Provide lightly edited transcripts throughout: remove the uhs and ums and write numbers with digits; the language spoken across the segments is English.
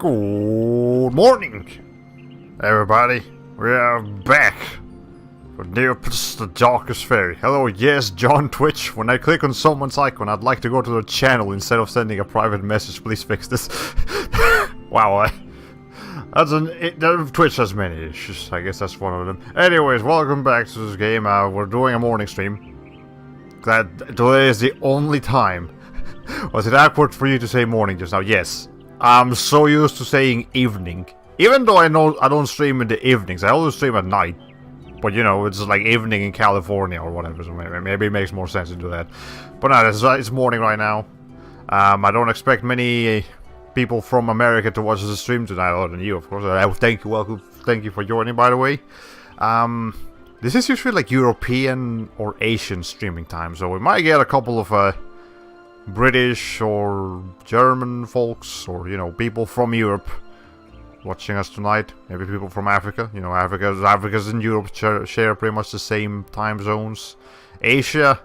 Good morning, everybody. We are back for Neopets, the darkest fairy. Hello, yes, John Twitch. When I click on someone's icon, I'd like to go to their channel instead of sending a private message. Please fix this. Wow, Twitch has many issues. I guess that's one of them. Anyways, welcome back to this game. We're doing a morning stream. Glad today is the only time. Was it awkward for you to say morning just now? Yes. I'm so used to saying evening. Even though I know I don't stream in the evenings, I always stream at night. But you know, it's like evening in California or whatever, so maybe it makes more sense to do that. But no, it's morning right now. I don't expect many people from America to watch the stream tonight, other than you, of course. Thank you for joining, by the way. This is usually like European or Asian streaming time, so we might get a couple of British or German folks, or you know, people from Europe watching us tonight. Maybe people from Africa. You know, Africa's and Europe share pretty much the same time zones. Asia,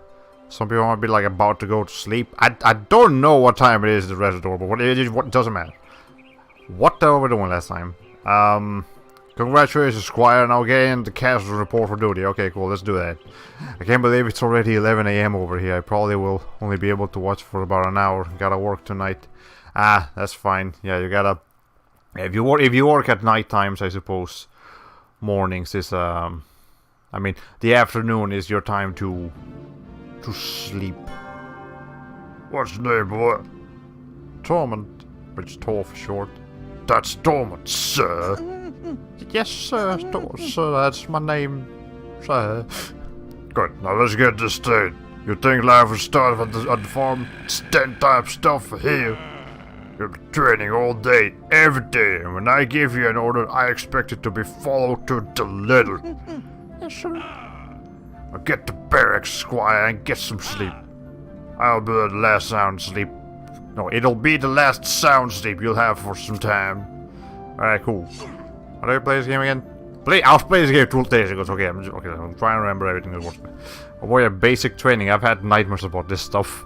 some people might be like about to go to sleep. I don't know what time it is in the rest of the world, but what doesn't matter. What were we doing last time? Congratulations, Squire. Now getting the castle report for duty. Okay, cool. Let's do that. I can't believe it's already 11 AM over here. I probably will only be able to watch for about an hour. Gotta work tonight. That's fine. Yeah, you gotta. If you work at night times, I suppose mornings is I mean, the afternoon is your time to sleep. What's your name, boy? Torment, which is Tor for short. That's Torment, sir. Yes, sir, sir, that's my name, sir. Good, now let's get this straight. You think life will start at the farm? It's 10 times stuff for here. You're training all day, every day, and when I give you an order, I expect it to be followed to the letter. Yes, sir. Now get to barracks, Squire, and get some sleep. I'll be the last sound sleep. No, it'll be the last sound sleep you'll have for some time. Alright, cool. How do you play this game again? I've played this game 2 days ago, so okay, I'm trying to remember everything that was. Avoid basic training. I've had nightmares about this stuff.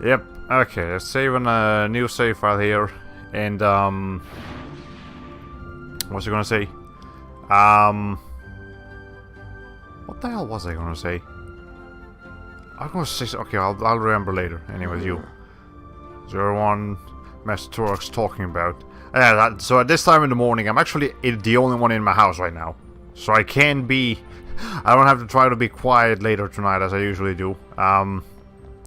Yep. Okay, let's save on a new save file here. And, what's I gonna say? What the hell was I gonna say? I was gonna say, okay, I'll remember later. Anyways, you. 01, Master Turok's talking about. So at this time in the morning, I'm actually the only one in my house right now. So I don't have to try to be quiet later tonight as I usually do. I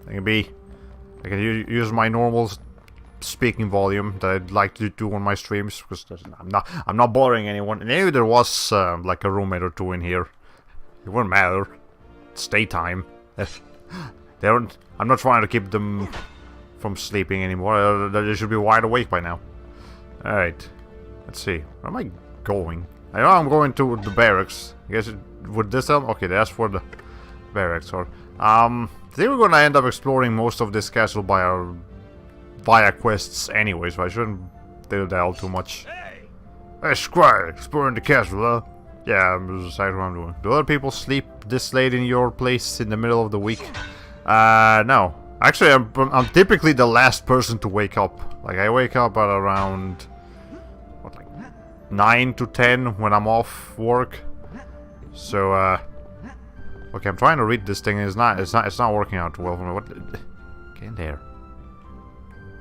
can use my normal speaking volume that I'd like to do on my streams, because I'm not bothering anyone. And maybe there was like a roommate or two in here. It wouldn't matter. It's daytime. I'm not trying to keep them from sleeping anymore. They should be wide awake by now. Alright, let's see. Where am I going? I know I'm going to the barracks. I guess would this help? Okay, that's for the barracks. Or I think we're gonna end up exploring most of this castle via quests anyways, so I shouldn't do that all too much. Hey, Squire, exploring the castle, huh? Yeah, I'm deciding what I'm doing. Do other people sleep this late in your place in the middle of the week? No. Actually, I'm typically the last person to wake up. Like, I wake up at around 9 to 10 when I'm off work. So, okay, I'm trying to read this thing. It's not working out too well for me. What? Get in there.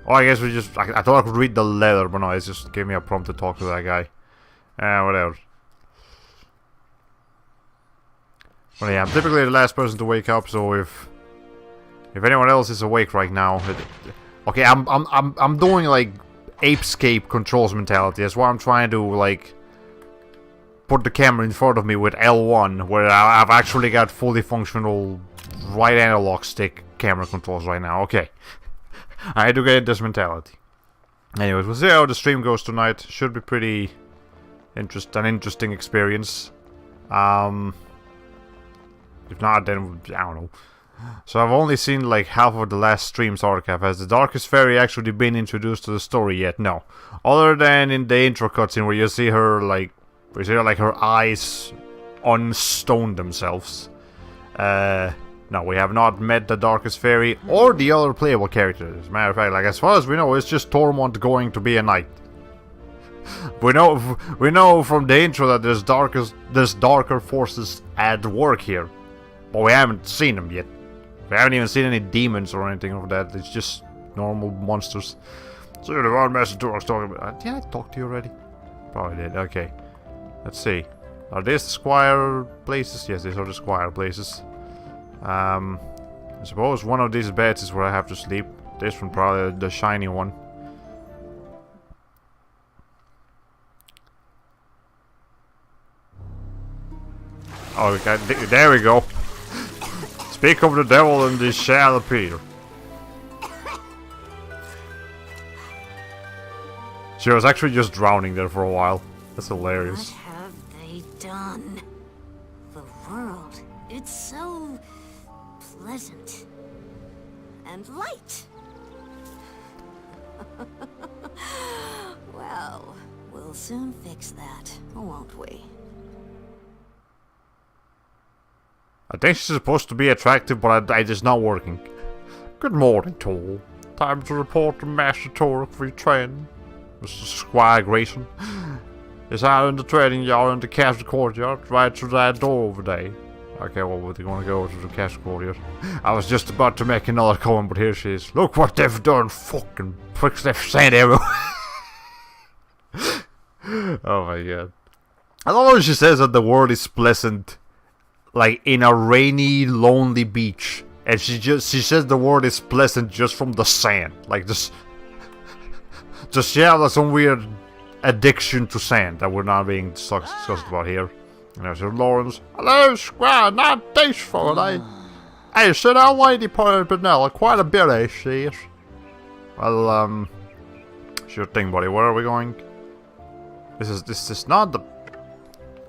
Oh, I guess I thought I could read the letter, but no, it just gave me a prompt to talk to that guy. Whatever. Well, yeah, I'm typically the last person to wake up, so if anyone else is awake right now, okay, I'm doing like apescape controls mentality. That's why I'm trying to like put the camera in front of me with L1, where I've actually got fully functional right analog stick camera controls right now. Okay, I had to get this mentality. Anyways, we'll see how the stream goes tonight. Should be pretty interesting experience. If not, then I don't know. So I've only seen like half of the last stream's archive. Has the Darkest Fairy actually been introduced to the story yet? No. Other than in the intro cutscene where you see her like her eyes unstone themselves. No, we have not met the Darkest Fairy or the other playable characters. As a matter of fact, like as far as we know, it's just Tormund going to be a knight. We know from the intro that there's darker forces at work here, but we haven't seen them yet. We haven't even seen any demons or anything of that. It's just normal monsters. So the one Master Torok's talking about. Did I talk to you already? Probably did. Okay. Let's see. Are these the squire places? Yes, these are the squire places. I suppose one of these beds is where I have to sleep. This one probably the shiny one. Oh, okay, there we go. Speak of the devil and this shall appear. She was actually just drowning there for a while. That's hilarious. What have they done? The world, it's so pleasant and light. Well, we'll soon fix that, won't we? I think she's supposed to be attractive, but it is not working. Good morning, Tor. Time to report to Master Torok for your training. Mr. Squire Grayson is out in the trading yard in the castle courtyard, right through that door over there. Okay, well, we're gonna go to the castle courtyard. I was just about to make another comment, but here she is. Look what they've done, fucking pricks, they've sand everywhere. Oh my god. I love how she says that the world is pleasant, like in a rainy, lonely beach. And she says the world is pleasant just from the sand. Like just she has some weird addiction to sand that we're not being discussed about here. And there's Lawrence. Hello, Squire, not tasteful, eh? Hey, sit down, Lady Penella. Quite a bit, eh, she is. Well, sure thing, buddy. Where are we going? This is not the...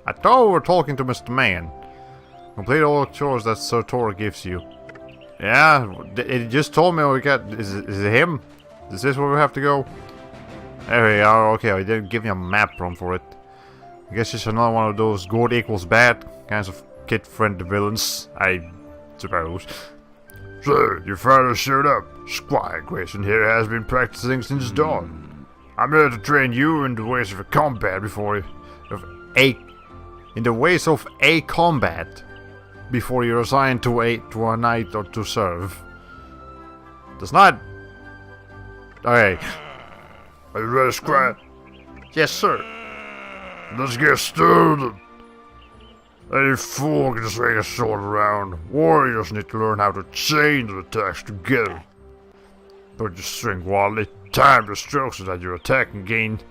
I thought we were talking to Mr. Man. Complete all the chores that Sir Tor gives you. Yeah, it just told me we got... Is it him? Is this where we have to go? There we are. Okay, I didn't give me a map run for it. I guess it's another one of those good equals bad kinds of kid-friendly villains, I suppose. Sir, your father showed up. Squire Grayson here has been practicing since dawn. I'm here to train you in the ways of combat before you're assigned to a knight or to serve. Does not... Okay. Are you ready, Squire? Yes, sir. Let's get started. Any fool can swing a sword around. Warriors need to learn how to chain the attacks together. Put your string wildly, time the strokes so that you attack again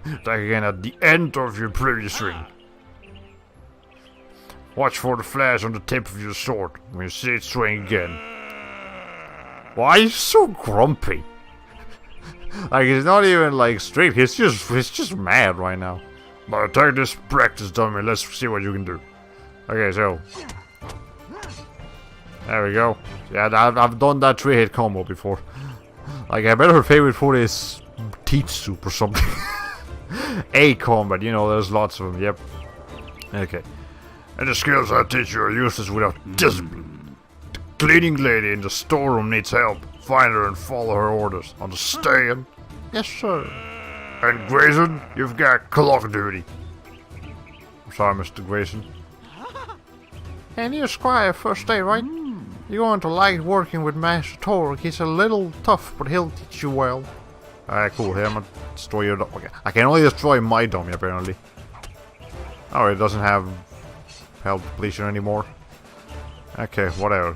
at the end of your previous swing. Watch for the flash on the tip of your sword when you see it swing again. Why are you so grumpy? Like, he's not even like straight, he's just mad right now. But take this practice, dummy. Let's see what you can do. Okay, so there we go. Yeah, I've done that 3-hit combo before. Like, I bet her favorite food is teeth soup or something. A combat, you know, there's lots of them. Yep. Okay. And the skills I teach you are useless without discipline. The cleaning lady in the storeroom needs help. Find her and follow her orders. Understand? Yes, sir. And Grayson, you've got clock duty. I'm sorry, Mr. Grayson. And you're Squire first day, right? You're going to like working with Master Torok. He's a little tough, but he'll teach you well. Alright, cool. Here, I'm gonna destroy your dummy. Okay. I can only destroy my dummy, apparently. Oh, it doesn't have health depletion anymore. Okay, whatever.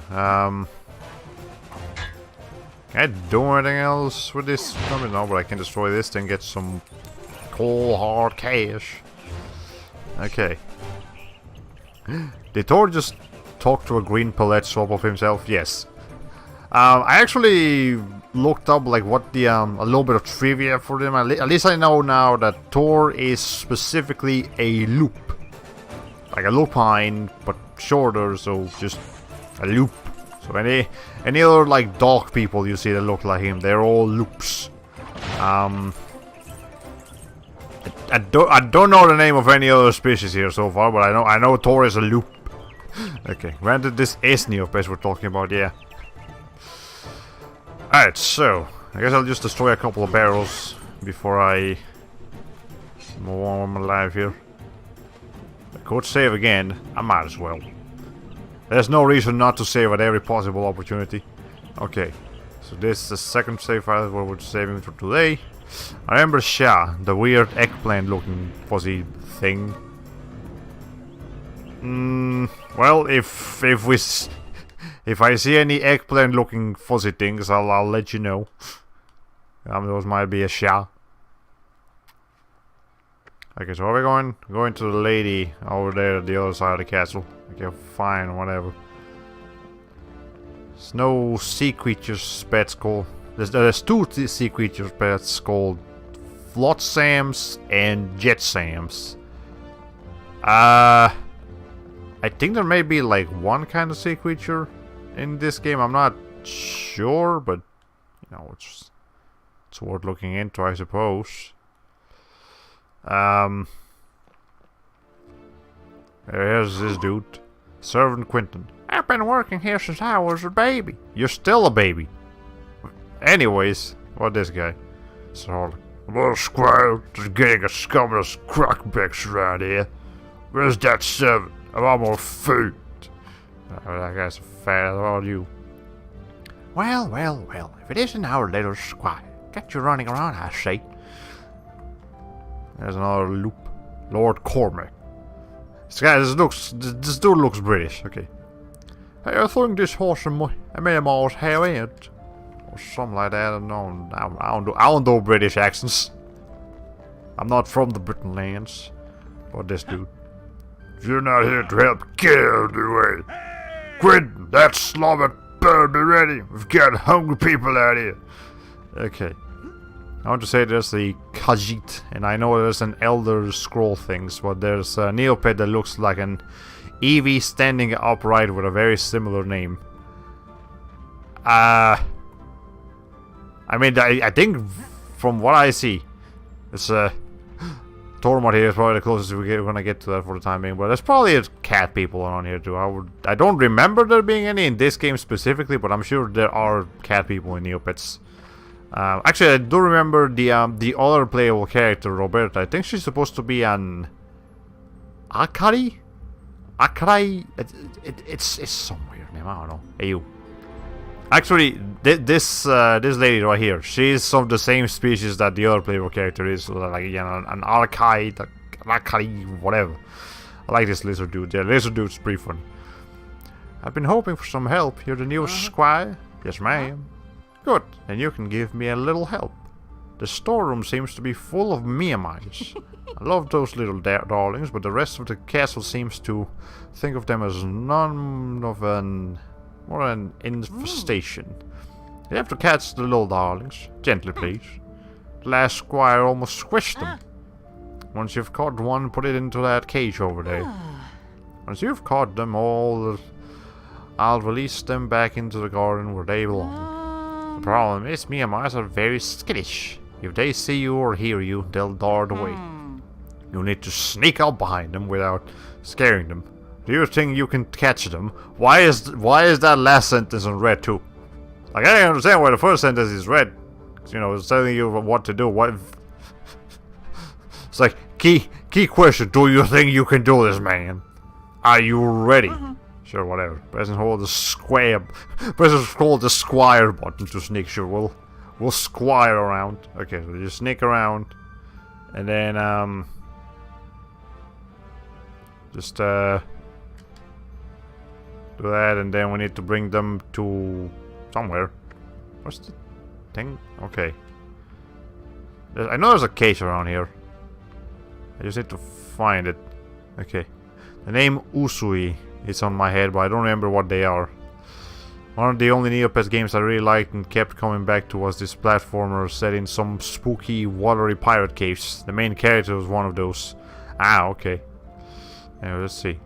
Can I do anything else with this? No, but I can destroy this and get some cold hard cash. Okay. Did Thor just talk to a green palette swap of himself? Yes. I actually looked up like what the a little bit of trivia for them. At least I know now that Thor is specifically a loop. Like a lupine, but shorter, so just a loop. So any other like dog people you see that look like him, they're all loops. I don't know the name of any other species here so far, but I know Thor is a loop. Okay, granted this is Neopets we're talking about, yeah. Alright, so I guess I'll just destroy a couple of barrels before I More of my life here. I could save again. I might as well. There's no reason not to save at every possible opportunity. Okay. So this is the second save file where we're saving for today. I remember Sha, the weird eggplant looking fuzzy thing. Well, if I see any eggplant looking fuzzy things, I'll let you know. Those might be a Sha. Okay, so where are we going? Going to the lady over there at the other side of the castle. Okay, fine, whatever. There's no sea creatures pets called. There's two sea creatures pets called Flotsams and Jetsams. I think there may be like one kind of sea creature in this game. I'm not sure, but you know, it's worth looking into, I suppose. Here's this dude. Servant Quentin. I've been working here since I was a baby. You're still a baby. Anyways, what this guy? So, Well, Squire, just getting a scum of crackbacks around here. Where's that servant? I want more food. That guy's fat. What about you? Well, if it isn't our little squire. Get you running around, I say. There's another loop. Lord Cormac. This dude looks British. Okay. Hey, I think this horse and my mom's hair ain't. Or something like that. I don't do British accents. I'm not from the Britain lands. Or this dude. If you're not here to help, get out of the way. Quentin, that slobber better be ready. We've got hungry people out here. Okay. I want to say there's the Khajiit, and I know there's an Elder Scroll things, but there's a Neopet that looks like an Eevee standing upright with a very similar name. I mean, I think from what I see, it's Tormod here is probably the closest we're gonna get to that for the time being, but there's probably cat people around here too. I don't remember there being any in this game specifically, but I'm sure there are cat people in Neopets. Actually, I do remember the other playable character, Roberta. I think she's supposed to be an Akari? Akari? It's some weird name, I don't know. Hey, you. Actually, this lady right here, she's of the same species that the other playable character is. Like, you know, an Akai, Akari, whatever. I like this lizard dude. Yeah, lizard dude's pretty fun. I've been hoping for some help. You're the new squire? Yes, ma'am. Good, then you can give me a little help. The storeroom seems to be full of Miamites. I love those little darlings, but the rest of the castle seems to think of them as more an infestation. You have to catch the little darlings. Gently, please. The last squire almost squished them. Once you've caught one, put it into that cage over there. Once you've caught them all, I'll release them back into the garden where they belong. The problem is, Miamites are very skittish. If they see you or hear you, they'll dart away. You need to sneak up behind them without scaring them. Do you think you can catch them? Why is that last sentence in red too? Like, I don't understand why the first sentence is red. You know, it's telling you what to do. What? It's like key question. Do you think you can do this, man? Are you ready? Sure, whatever. Press and hold the square. Press and hold the squire button to sneak. Sure, we'll squire around. Okay, so just sneak around, and then just do that, and then we need to bring them to somewhere. What's the thing? Okay. I know there's a cage around here. I just need to find it. Okay. The name Usui. It's on my head, but I don't remember what they are. One of the only Neopets games I really liked and kept coming back to was this platformer set in some spooky, watery pirate caves. The main character was one of those. Ah, okay. Anyway, let's see.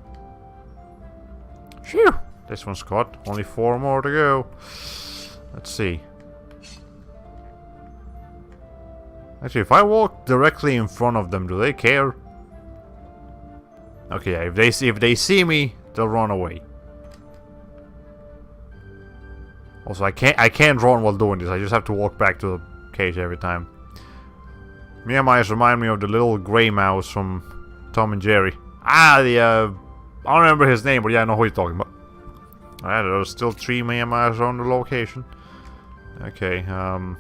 Phew! This one's caught. Only 4 more to go. Let's see. Actually, if I walk directly in front of them, do they care? Okay, yeah, if they see me, they'll run away. Also, I can't run while doing this. I just have to walk back to the cage every time. Neopets remind me of the little gray mouse from Tom and Jerry. Ah, the, I don't remember his name, but yeah, I know who you're talking about. Alright, there's still 3 Neopets on the location. Okay, so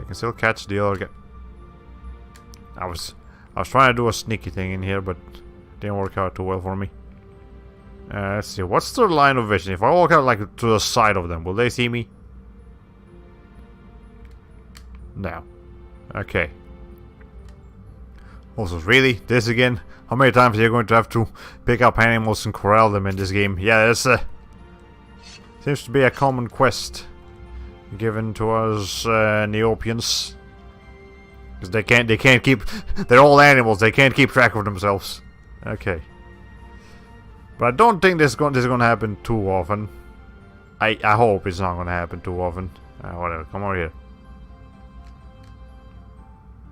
I can still catch the other guy. I was trying to do a sneaky thing in here, but it didn't work out too well for me. Let's see, what's their line of vision? If I walk out like to the side of them, will they see me? No. Okay. Also, really? This again? How many times are you going to have to pick up animals and corral them in this game? Yeah, that's seems to be a common quest given to us Neopians. Because they can't keep... They're all animals, they can't keep track of themselves. Okay. But I don't think this is going to happen too often. I hope it's not going to happen too often. Whatever, come over here.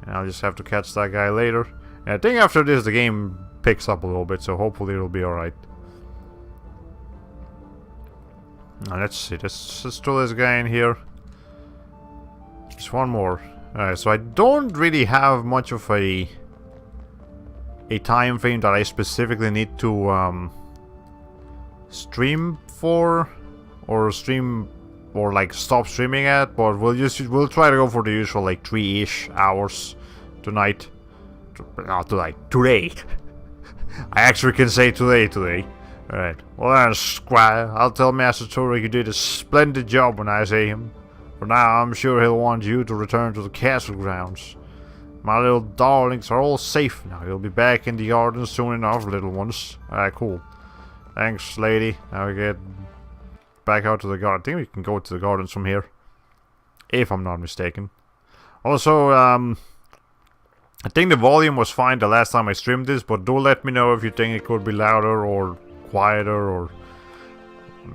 And I'll just have to catch that guy later. And I think after this the game picks up a little bit, so hopefully it'll be alright. Now let's see, let's throw this guy in here. Just one more. Alright, so I don't really have much of a time frame that I specifically need to stream for, or stream, or like stop streaming at, but we'll try to go for the usual like 3-ish hours tonight. Not tonight, today. I actually can say today. Alright, well then, Squire, I'll tell Master Torek you did a splendid job when I see him. For now, I'm sure he'll want you to return to the castle grounds. My little darlings are all safe now. You'll be back in the garden soon enough, little ones. Alright, cool. Thanks, lady. Now we get back out to the garden. I think we can go to the gardens from here. If I'm not mistaken. Also, I think the volume was fine the last time I streamed this, but do let me know if you think it could be louder or quieter or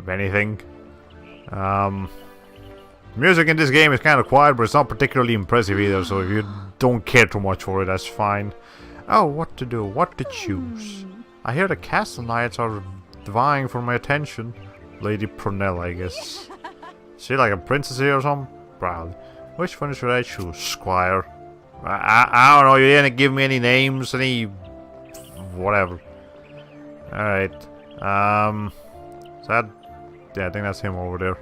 anything. Music in this game is kind of quiet, but it's not particularly impressive either, so if you don't care too much for it, that's fine. Oh, what to do, what to choose. I hear the castle knights are vying for my attention. Lady Prunella, I guess. Is she like a princess here or something? Probably. Which one should I choose, Squire? I don't know, you didn't give me any names, any... whatever. Alright. Is that... yeah, I think that's him over there.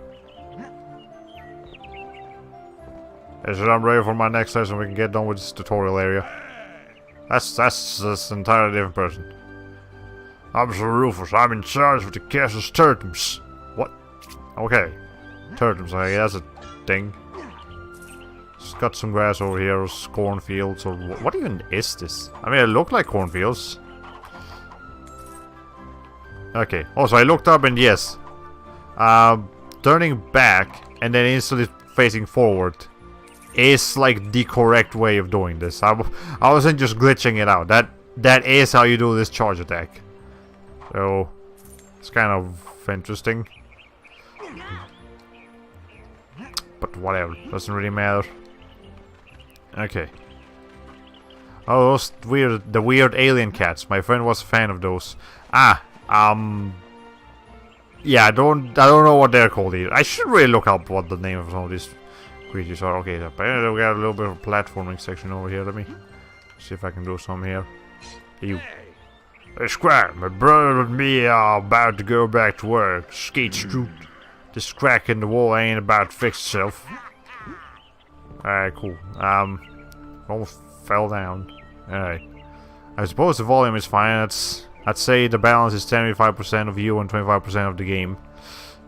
I'm ready for my next lesson. We can get done with this tutorial area. That's an entirely different person. I'm Sir Rufus. I'm in charge of the castle's turtles. What? Okay. Turtles, okay, that's a thing. Just got some grass over here, cornfields, or what even is this? I mean, it looked like cornfields. Okay. Also, I looked up and yes. Turning back and then instantly facing forward is like the correct way of doing this. I wasn't just glitching it out. That is how you do this charge attack. So it's kind of interesting. But whatever, doesn't really matter. Okay. Oh, those weird alien cats. My friend was a fan of those. Yeah, I don't know what they're called either. I should really look up what the name of some of these creatures are. Okay, apparently we got a little bit of a platforming section over here. Let me see if I can do some here. Ew. Hey, Squire, my brother and me are about to go back to work. Skate Street. This crack in the wall ain't about to fix itself. Alright, cool. Almost fell down. Alright. I suppose the volume is fine. I'd say the balance is 75% of you and 25% of the game.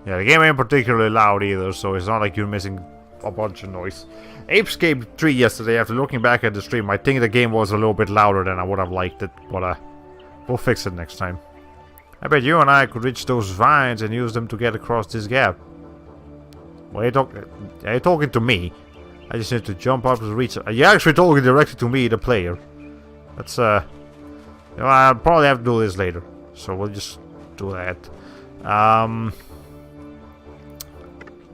Yeah, the game ain't particularly loud either, so it's not like you're missing a bunch of noise. Apescape 3 yesterday, after looking back at the stream, I think the game was a little bit louder than I would have liked it, but we'll fix it next time. I bet you and I could reach those vines and use them to get across this gap. Well, are you talking to me? I just need to jump up to reach it. You're actually talking directly to me, the player. That's, you know, I'll probably have to do this later. So we'll just do that.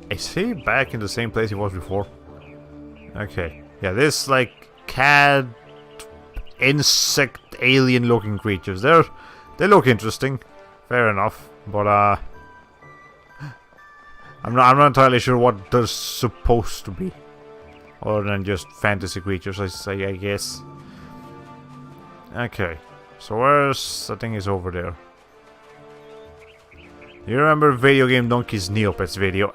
Is he back in the same place he was before? Okay. Yeah, this, like, cat, insect, alien-looking creatures. They look interesting. Fair enough. But, I'm not entirely sure what they're supposed to be. Other than just fantasy creatures, I guess. Okay. So where's... I think it's over there. You remember Video Game Donkey's Neopets video?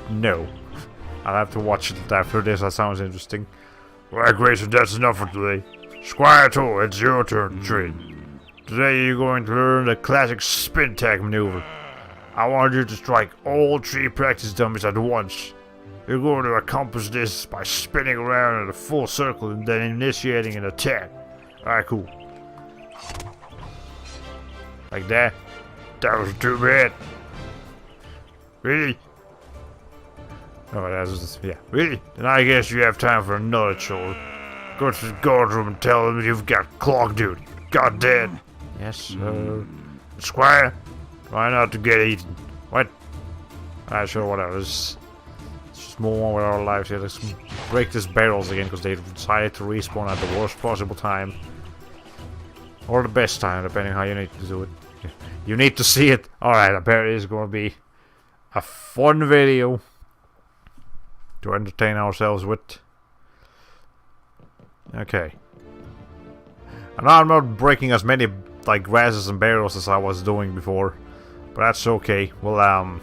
No. I'll have to watch it after this, that sounds interesting. Well, Grayson, that's enough for today. Squire 2, it's your turn to train. Today you're going to learn the classic spin tag maneuver. I want you to strike all 3 practice dummies at once. You're going to accomplish this by spinning around in a full circle and then initiating an attack. Alright, cool. Like that? That was too bad. Really? Oh, that's just, yeah. Really? Then I guess you have time for another chore. Go to the guardroom and tell them you've got clock duty. God damn. Yes, sir. Squire, try not to get eaten. What? Alright, sure, whatever. Let's just move on with our lives here. Let's break these barrels again because they decided to respawn at the worst possible time. Or the best time, depending how you need to do it. You need to see it. Alright, apparently it's going to be a fun video to entertain ourselves with. Okay. I know I'm not breaking as many like grasses and barrels as I was doing before, but that's okay. I'll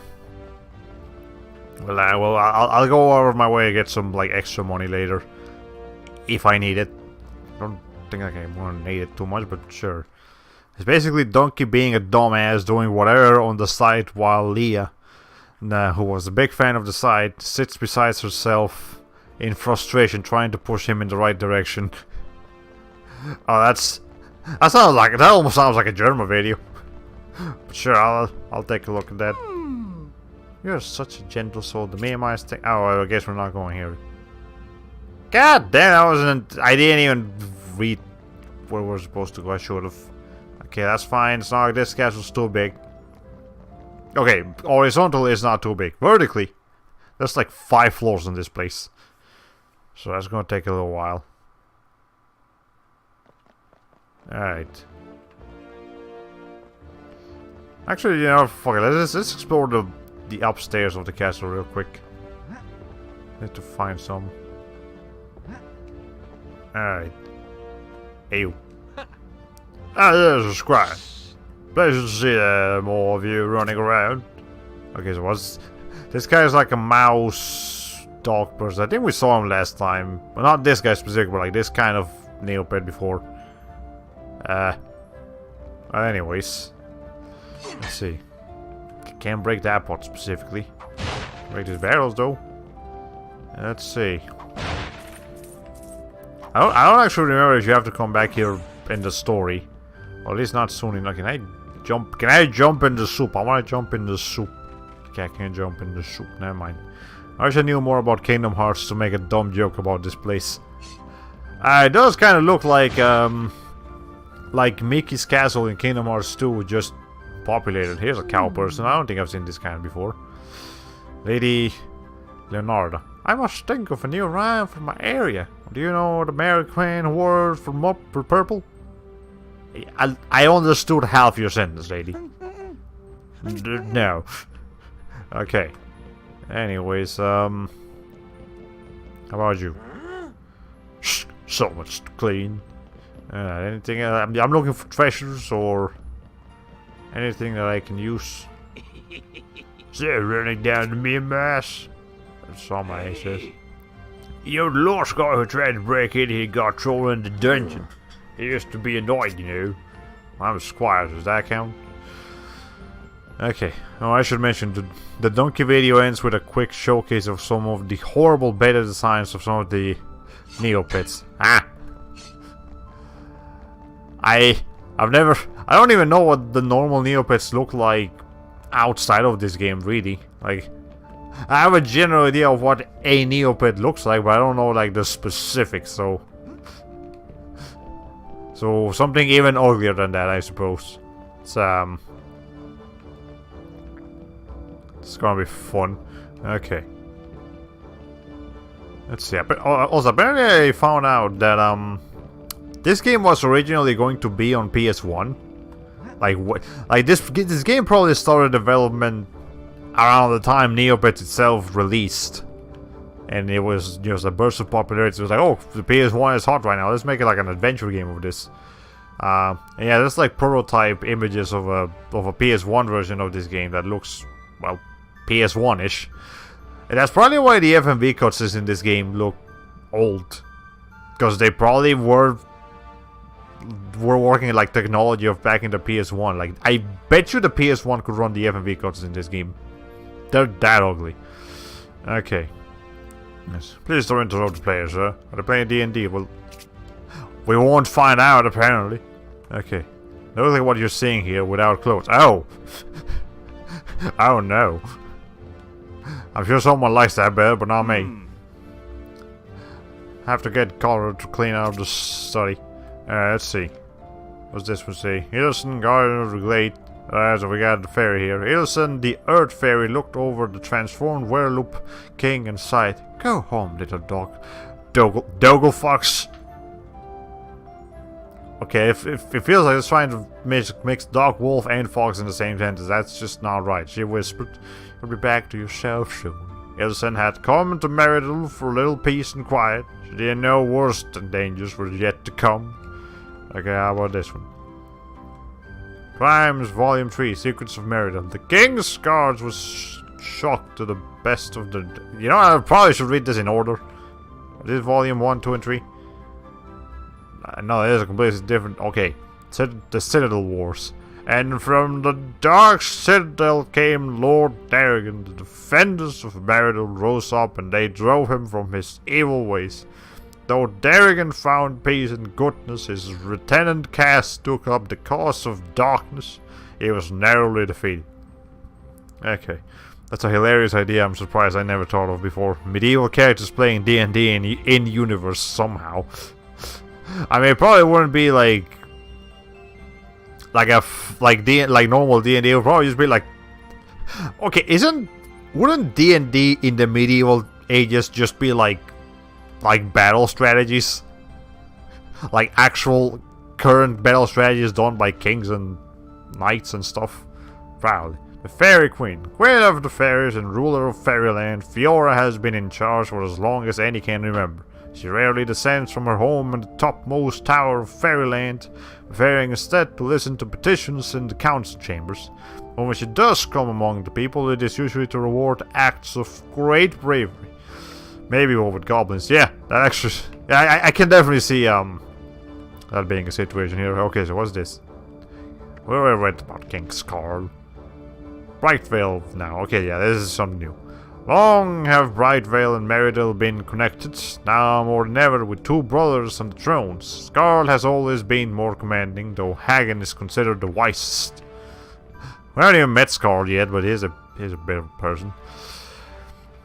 go out of my way to get some like extra money later if I need it. I don't think I'm gonna need it too much, but sure. It's basically Donkey being a dumbass doing whatever on the side while Leah, who was a big fan of the site, sits beside herself in frustration trying to push him in the right direction. Oh, that almost sounds like a German video. But sure, I'll take a look at that. You're such a gentle soul. The Miyamai's thing. Oh, I guess we're not going here. God damn, I didn't even read where we're supposed to go. I should have. Okay, that's fine. It's not like this castle's too big. Okay, horizontal is not too big. Vertically, there's like 5 floors in this place. So that's gonna take a little while. Alright. Actually, you know, fuck it. Let's explore the upstairs of the castle real quick. Need to find some. Alright. Ew. Ah, there's a squire. Pleasure to see more of you running around. Okay, so what's... This guy is like a mouse dog person. I think we saw him last time. Well, not this guy specifically, but like this kind of Neopet before. Anyways. Let's see. Can't break that pot specifically. Break these barrels though. Let's see. I don't actually remember if you have to come back here in the story. Or at least not soon enough. Can I jump in the soup? I want to jump in the soup. Okay, I can't jump in the soup. Never mind. I wish I knew more about Kingdom Hearts to make a dumb joke about this place. It does kind of look like Mickey's castle in Kingdom Hearts 2, just populated. Here's a cow person. I don't think I've seen this kind before. Lady Leonarda. I must think of a new rhyme for my area. Do you know the American word for purple? I understood half your sentence, lady. No. Okay. Anyways, how about you? So much to clean. Anything? I'm looking for treasures or anything that I can use. Is that running down to me a mess? That's all my says. You know, the last guy who tried to break in here got thrown in the dungeon. He used to be annoyed, you know. I'm a squire, does that count? Okay. Oh, I should mention, the donkey video ends with a quick showcase of some of the horrible beta designs of some of the Neopets. I don't even know what the normal Neopets look like outside of this game, really. Like, I have a general idea of what a Neopet looks like, but I don't know like the specifics, so something even uglier than that, I suppose. It's gonna be fun. Okay. Let's see. Also, apparently I found out that this game was originally going to be on PS1. Like this game probably started development around the time Neopets itself released. and it was just a burst of popularity. It was like, oh, the PS1 is hot right now. Let's make it like an adventure game of this. And yeah, there's like prototype images of a PS1 version of this game that looks, well, PS1-ish. And that's probably why the FMV cutscenes in this game look old, because they probably were working like technology of back in the PS1. Like, I bet you the PS1 could run the FMV cutscenes in this game. They're that ugly. Okay. Yes. Please don't interrupt the players, sir. Are they playing D&D? Well, we won't find out, apparently. Okay. Look at what you're seeing here without clothes. Oh! Oh no. I'm sure someone likes that better, but not me. Have to get Color to clean out the study. Let's see. What's this one say? Ilson, Guardian of the Glade. So we got the fairy here. Ilson, the Earth Fairy, looked over the transformed werewolf king and sighed. Go home, little dog. Doggle fox. Okay, if it feels like it's trying to mix dog, wolf, and fox in the same sentence, that's just not right. She whispered, "You'll be back to yourself soon." Ilson had come to Meridel for a little peace and quiet. She didn't know worse than dangers were yet to come. Okay, how about this one? Crimes, Volume 3, Secrets of Meridel. The King's Guards was shocked to the best of the... You know, I probably should read this in order. This is Volume 1, 2, and 3. No, it is a completely different... Okay. The Citadel Wars. And from the Dark Citadel came Lord Darrigan. The defenders of Meridel rose up and they drove him from his evil ways. Though Darrigan found peace and goodness, his lieutenant Cass took up the cause of darkness. He was narrowly defeated. Okay. That's a hilarious idea I'm surprised I never thought of before. Medieval characters playing D&D in-universe somehow. I mean, it probably wouldn't be like normal D&D. It would probably just be like... Okay, wouldn't D&D in the medieval ages just be like battle strategies? Like actual current battle strategies done by kings and knights and stuff? Proudly. The Fairy Queen. Queen of the fairies and ruler of Fairyland, Fiora has been in charge for as long as any can remember. She rarely descends from her home in the topmost tower of Fairyland, preferring instead to listen to petitions in the council chambers. But when she does come among the people, it is usually to reward acts of great bravery. Maybe over with goblins. Yeah, that actually... Yeah, I can definitely see that being a situation here. Okay, so what's this? We read about King Skarl. Brightvale now. Okay, yeah, this is something new. Long have Brightvale and Meridel been connected, now more than ever with two brothers on the thrones. Skarl has always been more commanding, though Hagen is considered the wisest. We haven't even met Skarl yet, but he's a bit of a person.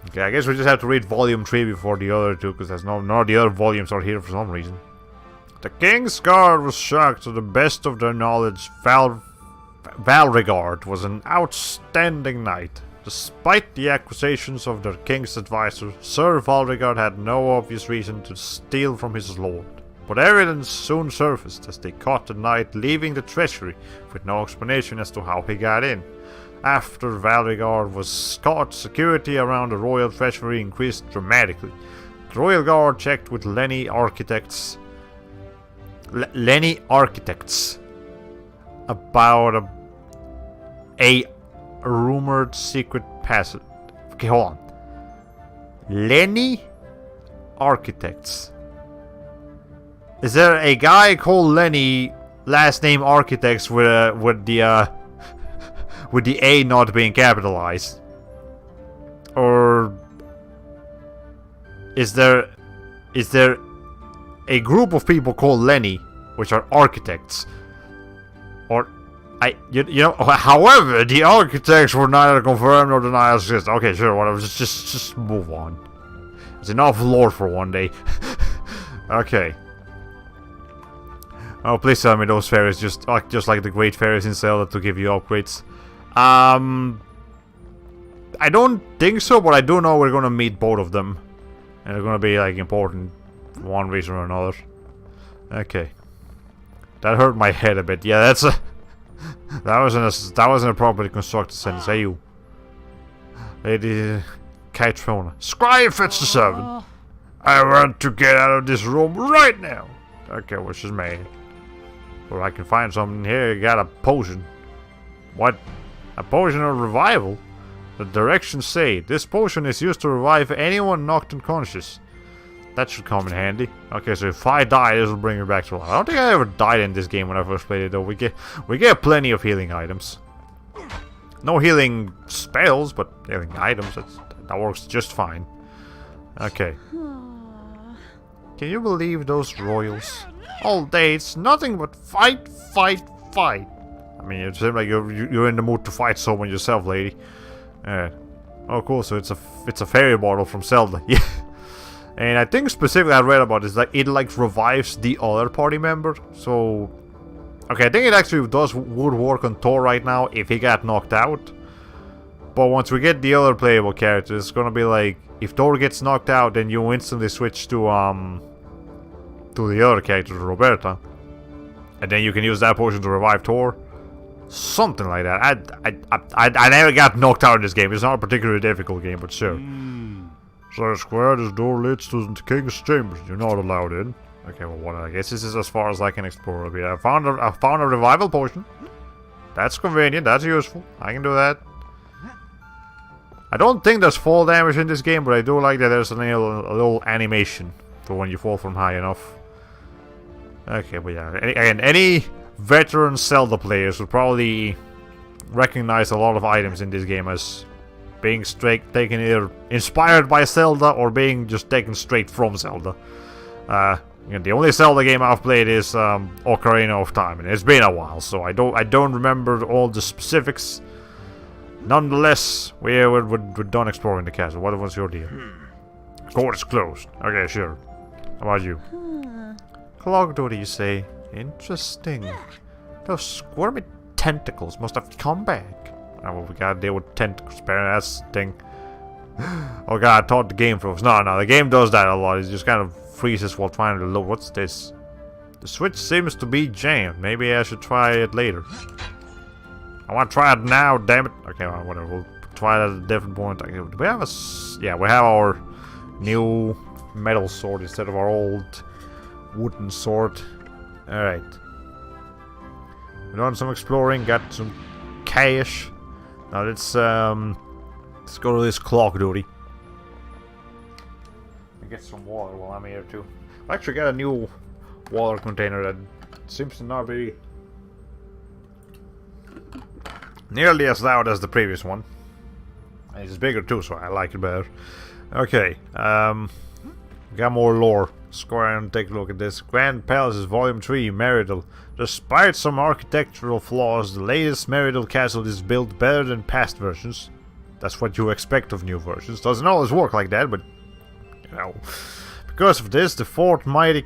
Okay, I guess we just have to read Volume 3 before the other two, because none of the other volumes are here for some reason. The King's Guard was shocked. To the best of their knowledge, Valregard was an outstanding knight. Despite the accusations of their king's advisor, Sir Valregard had no obvious reason to steal from his lord. But evidence soon surfaced as they caught the knight leaving the treasury with no explanation as to how he got in. After Valregard was caught, security around the royal treasury increased dramatically. The royal guard checked with Lenny Architects about a rumored secret passage. Okay, hold on. Lenny Architects. Is there a guy called Lenny, last name Architects, with the A not being capitalized? Or is there a group of people called Lenny which are architects? Or you know, however, the architects were neither confirmed nor denied exist. Okay, sure, whatever. Just move on. It's enough lore for one day. Okay. Oh, please tell me those fairies just like the great fairies in Zelda to give you upgrades. I don't think so, but I do know we're gonna meet both of them, and they're gonna be like important for one reason or another. Okay. That hurt my head a bit. Yeah, that's a. That wasn't a properly constructed sentence. Hey, you. Lady Kytrona. Scry fetch the servant. I want to get out of this room right now. Okay, which is me. Or I can find something here. You got a potion. What? A potion of revival? The directions say this potion is used to revive anyone knocked unconscious. That should come in handy. Okay, so if I die, this will bring me back to life. I don't think I ever died in this game when I first played it, though. We get plenty of healing items. No healing spells, but healing items. That works just fine. Okay. Can you believe those royals? All day, it's nothing but fight, fight, fight. I mean, it seems like you're in the mood to fight someone yourself, lady. Oh, cool. So it's a fairy bottle from Zelda. Yeah. And I think specifically I read about is that it like revives the other party member. So, okay, I think it actually would work on Thor right now if he got knocked out. But once we get the other playable characters, it's gonna be like if Thor gets knocked out, then you instantly switch to the other character, Roberta, and then you can use that potion to revive Thor. Something like that. I never got knocked out in this game. It's not a particularly difficult game, but sure. Sir Square, this door leads to the king's chambers. You're not allowed in. Okay, well, what? I guess this is as far as I can explore up here. I found a revival potion. That's convenient. That's useful. I can do that. I don't think there's fall damage in this game, but I do like that there's a little animation for when you fall from high enough. Okay, but yeah, any veteran Zelda players would probably recognize a lot of items in this game as being taken either inspired by Zelda or being just taken straight from Zelda. The only Zelda game I've played is Ocarina of Time, and it's been a while, so I don't remember all the specifics. Nonetheless, we're done exploring the castle. What was your deal? Court is closed. Okay, sure. How about you? Clogged, what do you say? Interesting. Those squirmy tentacles must have come back. Oh, well, we gotta deal with tentacles, that's the thing. Oh god, I thought the game froze. No, the game does that a lot. It just kind of freezes while trying to load. What's this? The switch seems to be jammed. Maybe I should try it later. I want to try it now, damn it. Okay, well, whatever. We'll try it at a different point. Okay, do we have a... Yeah, we have our new metal sword instead of our old wooden sword. Alright. We've done some exploring, got some cash. Now let's go to this clock duty. And get some water while I'm here too. I actually got a new water container that seems to not be nearly as loud as the previous one. And it's bigger too, so I like it better. Okay, got more lore. Let's go around and take a look at this. Grand Palaces Volume 3, Meridal. Despite some architectural flaws, the latest Meridal castle is built better than past versions. That's what you expect of new versions. Doesn't always work like that, but you know. Because of this, the fourth mighty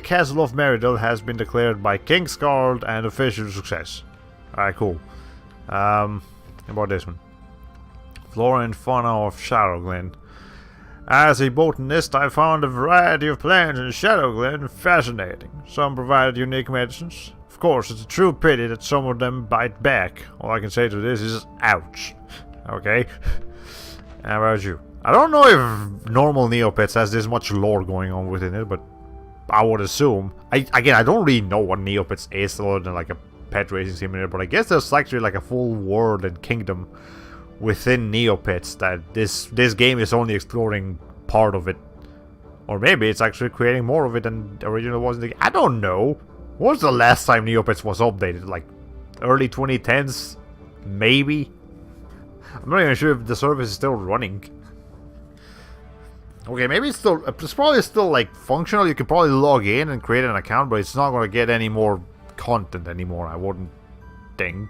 castle of Meridal has been declared by Kingsguard an official success. Alright, cool. How about this one? Flora and fauna of Shadowglen. As a botanist, I found a variety of plants in Shadowglen fascinating. Some provided unique medicines. Of course, it's a true pity that some of them bite back. All I can say to this is, ouch. Okay? How about you? I don't know if normal Neopets has this much lore going on within it, but I would assume. I don't really know what Neopets is other than like a pet racing simulator, but I guess there's actually like a full world and kingdom within Neopets that this game is only exploring part of it. Or maybe it's actually creating more of it than the original was in the game. I don't know. When was the last time Neopets was updated? Like early 2010s? Maybe? I'm not even sure if the service is still running. Okay, maybe it's probably still like functional. You could probably log in and create an account, but it's not going to get any more content anymore, I wouldn't think.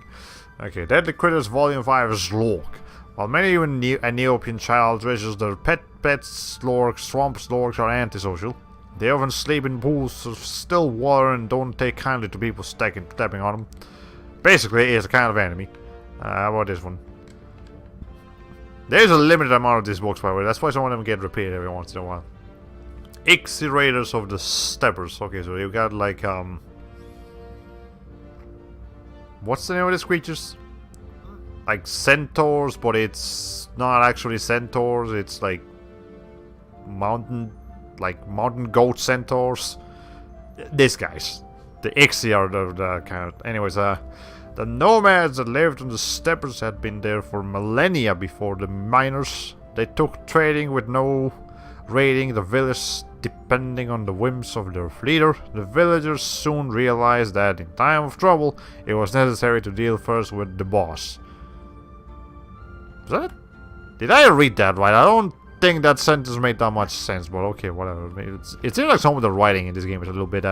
Okay, Deadly Critters Volume 5 is Slork. While many even a Neopian child treasures their pets, Slorks, swamp Slorks are antisocial. They often sleep in pools of still water and don't take kindly to people stepping on them. Basically, it's a kind of enemy. How about this one? There's a limited amount of these books, by the way. That's why some of them get repeated every once in a while. Ixie Raiders of the Steppers. Okay, so you got like, what's the name of these creatures? like centaurs, but it's not actually centaurs. It's like mountain goat centaurs. These guys, the Ixie are the kind of. Anyways, the nomads that lived on the steppes had been there for millennia before the miners. They took trading with no raiding the village depending on the whims of their leader. The villagers soon realized that in time of trouble, it was necessary to deal first with the boss. Is that? Did I read that right? I don't think that sentence made that much sense, but okay, whatever. It seems like some of the writing in this game is a little bit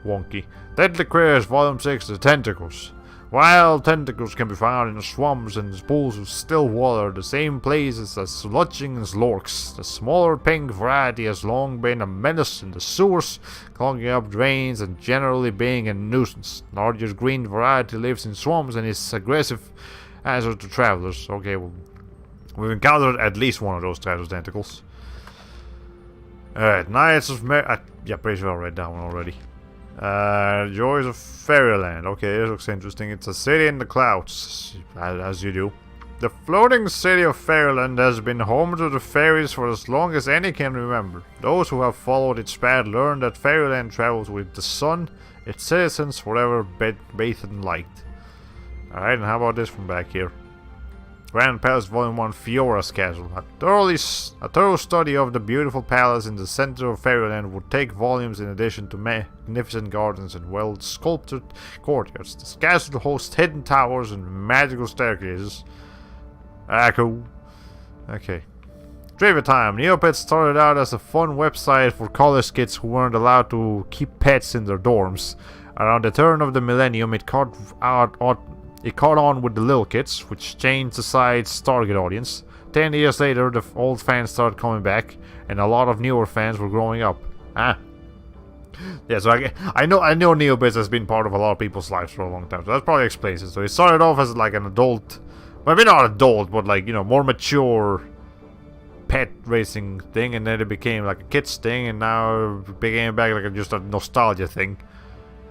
wonky. Deadly Creatures, Volume 6, The Tentacles. Wild tentacles can be found in the swamps and the pools of still water, the same places as sludging and slorks. The smaller pink variety has long been a menace in the sewers, clogging up drains and generally being a nuisance. The larger green variety lives in swamps and is aggressive answer to travelers. Okay, well, we've encountered at least one of those types of tentacles. Alright, Knights of yeah, pretty sure I read that one already. Joys of Fairyland. Okay, this looks interesting. It's a city in the clouds, as you do. The floating city of Fairyland has been home to the fairies for as long as any can remember. Those who have followed its path learn that Fairyland travels with the sun, its citizens forever bathed in light. Alright, and how about this from back here? Grand Palace Volume 1, Fiora's Castle. A thorough study of the beautiful palace in the center of Fairyland would take volumes in addition to magnificent gardens and well-sculpted courtyards. This castle hosts hidden towers and magical staircases. Ah, cool. Okay. Trivia time. Neopets started out as a fun website for college kids who weren't allowed to keep pets in their dorms. Around the turn of the millennium, it caught on with the little kids, which changed the site's target audience. 10 years later, the old fans started coming back, and a lot of newer fans were growing up. Ah. Yeah, so I know Neopets has been part of a lot of people's lives for a long time, so that probably explains it. So it started off as like an adult, well, maybe not adult, but like, you know, more mature pet racing thing, and then it became like a kids thing, and now it became back like just a nostalgia thing.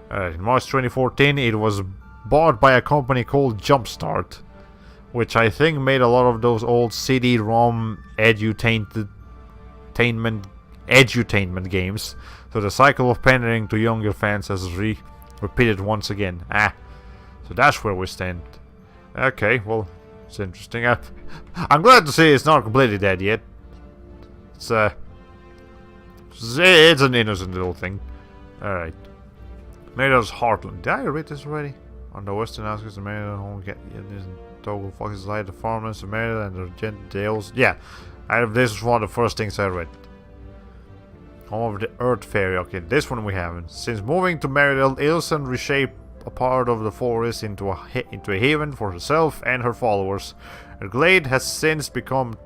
In March 2014, it was bought by a company called Jumpstart, which I think made a lot of those old CD-ROM edutainment games. So the cycle of pandering to younger fans has repeated once again. Ah, so that's where we stand. Okay, well, it's interesting. I'm glad to see it's not completely dead yet. It's an innocent little thing. Alright. Maida's Heartland. Did I read this already? On the western outskirts of Maryland, home get Togo foxes like the farmers of Maryland and their gentles. Yeah, this was one of the first things I read. Home of the Earth Faerie. Okay, this one we haven't. Since moving to Maryland, Ilsen reshaped a part of the forest into a haven for herself and her followers. Her glade has since become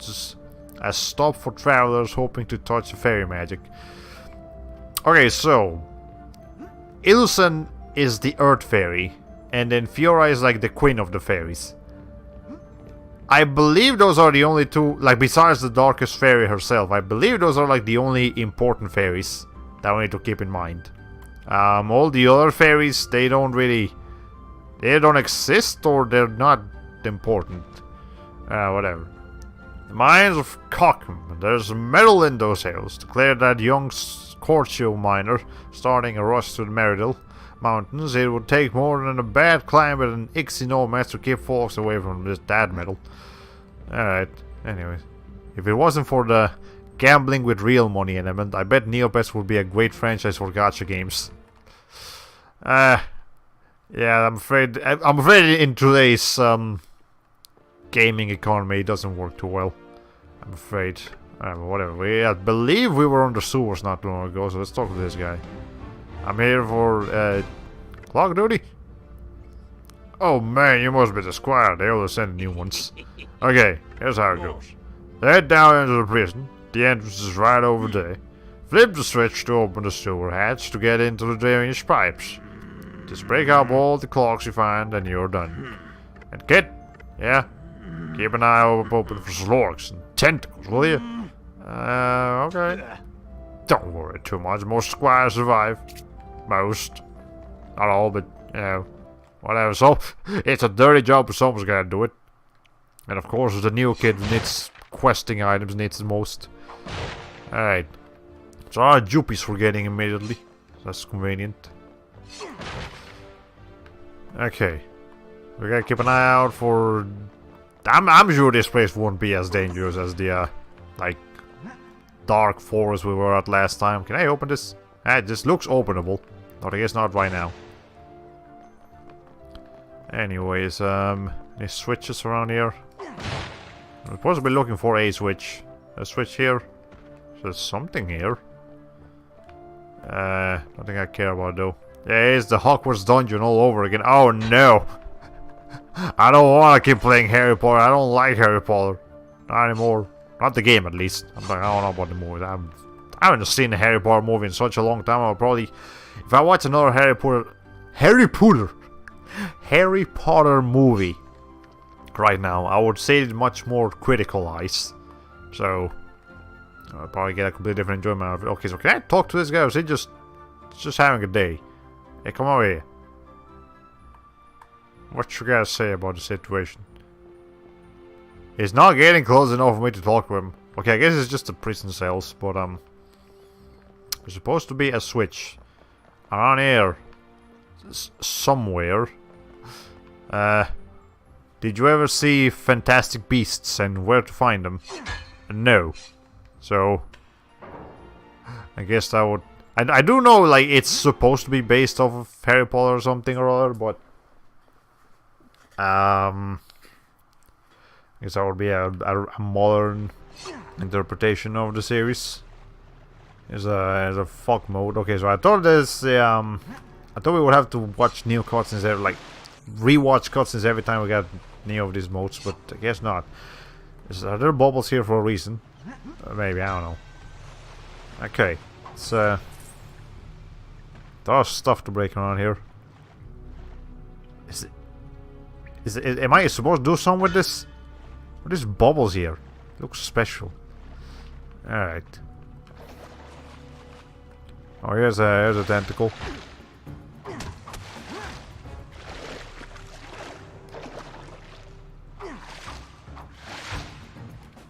a stop for travelers hoping to touch fairy magic. Okay, so Ilsen is the Earth Fairy, and then Fiora is like the queen of the fairies. I believe those are the only two, like besides the Darkest Fairy herself, I believe those are like the only important fairies that we need to keep in mind. All the other fairies, they don't exist, or they're not important. Whatever. The mines of Cockham. There's metal in those hills. Declared that young Scorchio miner starting a rush to the Meridel Mountains. It would take more than a bad climate and Ixie nomads to keep folks away from this bad metal. Alright, anyways. If it wasn't for the gambling with real money element, I bet Neopets would be a great franchise for gacha games. Yeah, I'm afraid in today's gaming economy it doesn't work too well. I'm afraid. Whatever. I believe we were on the sewers not too long ago, so let's talk to this guy. I'm here for clock duty. Oh man, you must be the squire. They always send new ones. Okay, here's how it goes. Head down into the prison. The entrance is right over there. Flip the switch to open the sewer hatch to get into the drainage pipes. Just break up all the clocks you find and you're done. And kid, yeah, keep an eye open for slorks and tentacles, will you? Okay. Don't worry too much. Most squires survive. Most. Not all, but, you know, Whatever, so it's a dirty job, but someone's gotta do it. And of course, the new kid needs questing items, needs the most. Alright. So our Juppie's forgetting immediately. That's convenient. Okay. We gotta keep an eye out for... I'm sure this place won't be as dangerous as the, like, dark forest we were at last time. Can I open this? This looks openable. But I guess not right now. Anyways, any switches around here? I'm supposed to be looking for a switch. A switch here. There's something here. Nothing I care about though. Yeah, it's the Hogwarts dungeon all over again. Oh no! I don't want to keep playing Harry Potter. I don't like Harry Potter. Not anymore. Not the game at least. I don't know about the movie. I haven't seen a Harry Potter movie in such a long time. I'll probably... If I watch another Harry Potter movie right now, I would say it much more critical eyes. So I'll probably get a completely different enjoyment out of it. Okay, so can I talk to this guy? Or is he just having a day? Hey, come over here. What you guys say about the situation? He's not getting close enough for me to talk to him. Okay, I guess it's just the prison cells, but there's supposed to be a switch around here somewhere. Did you ever see Fantastic Beasts and where to find them? No. So I guess that would... I do know, like, it's supposed to be based off of Harry Potter or something or other, but I guess that would be a modern interpretation of the series. Is a fuck mode. Okay, so I thought there's I thought we would have to watch new cutscenes every, like, rewatch cutscenes every time we got new of these modes, but I guess not. Are there bubbles here for a reason? Maybe, I don't know. Okay, it's there's stuff to break around here. Am I supposed to do something with this? What is bubbles here? Looks special. Alright. Oh, here's a tentacle.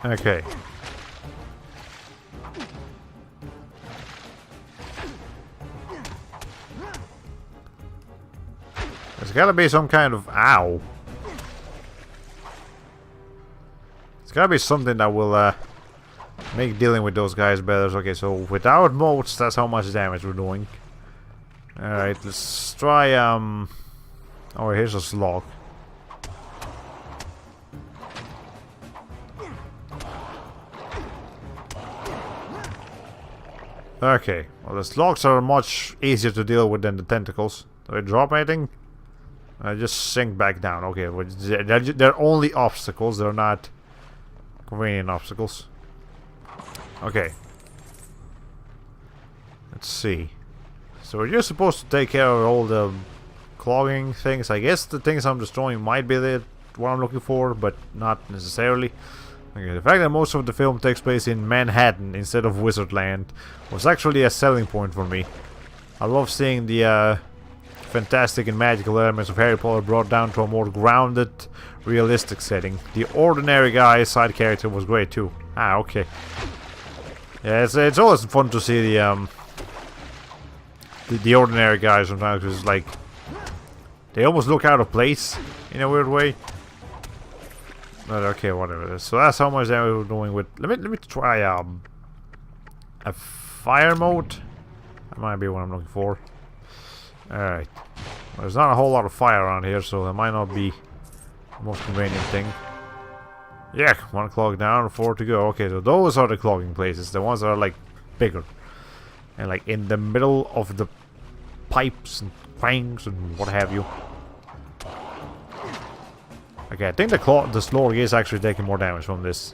Okay. There's gotta be some kind of... Ow! There's gotta be something that will make dealing with those guys better. Okay, so without moats, that's how much damage we're doing. Alright, let's try... Oh, here's a slog. Okay, well the slugs are much easier to deal with than the tentacles. Do I drop anything? I just sink back down. Okay, well, they're only obstacles, they're not convenient obstacles. Okay. Let's see. So you're supposed to take care of all the clogging things. I guess the things I'm destroying might be what I'm looking for, but not necessarily. Okay, the fact that most of the film takes place in Manhattan instead of Wizardland was actually a selling point for me. I love seeing the fantastic and magical elements of Harry Potter brought down to a more grounded, realistic setting. The ordinary guy side character was great too. Ah, okay. Yeah, it's always fun to see the ordinary guys sometimes, because like they almost look out of place in a weird way. But okay, whatever. So that's how much damage we're doing with. Let me try a fire mode. That might be what I'm looking for. Alright. Well, there's not a whole lot of fire around here, so that might not be the most convenient thing. Yeah, one clog down, 4 to go. Okay, so those are the clogging places. The ones that are like bigger. And like in the middle of the pipes and fangs and what have you. Okay, I think the Slorg is actually taking more damage from this.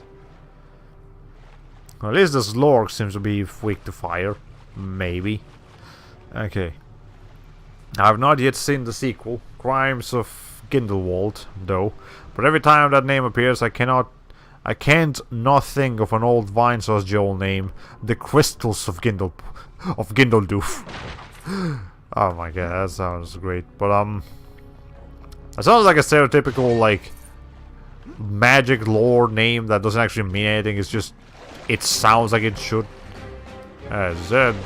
Well, at least the Slorg seems to be weak to fire. Maybe. Okay. I have not yet seen the sequel, Crimes of Grindelwald, though. But every time that name appears, I can't not think of an old Vinesauce Joel name, The Crystals of Grindeldoof. Oh my god, that sounds great. But That sounds like a stereotypical, like, magic lore name that doesn't actually mean anything. It's just, it sounds like it should. Z. Okay,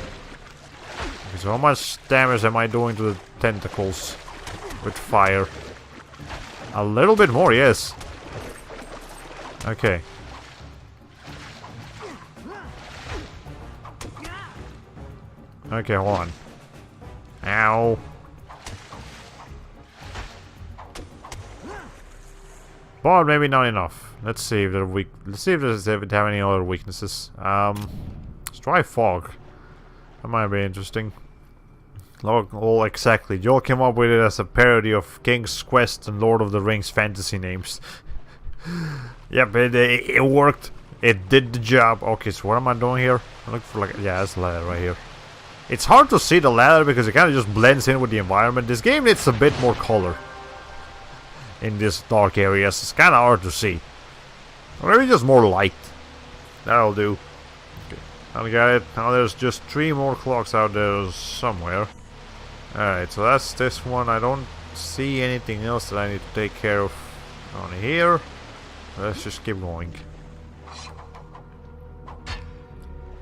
so how much damage am I doing to the tentacles with fire? A little bit more, yes. Okay. Okay, hold on. Ow. But maybe not enough. Let's see if they're weak. Let's see if they have any other weaknesses. Let's try fog. That might be interesting. Oh, exactly. Joel came up with it as a parody of King's Quest and Lord of the Rings fantasy names. Yep, it worked. It did the job. Okay, so what am I doing here? I'm looking for, like, yeah, that's a ladder right here. It's hard to see the ladder because it kind of just blends in with the environment. This game needs a bit more color in these dark areas. It's kind of hard to see. Or maybe just more light. That'll do. Okay, I got it. Now there's just 3 more clocks out there somewhere. Alright, so that's this one. I don't see anything else that I need to take care of on here. Let's just keep going.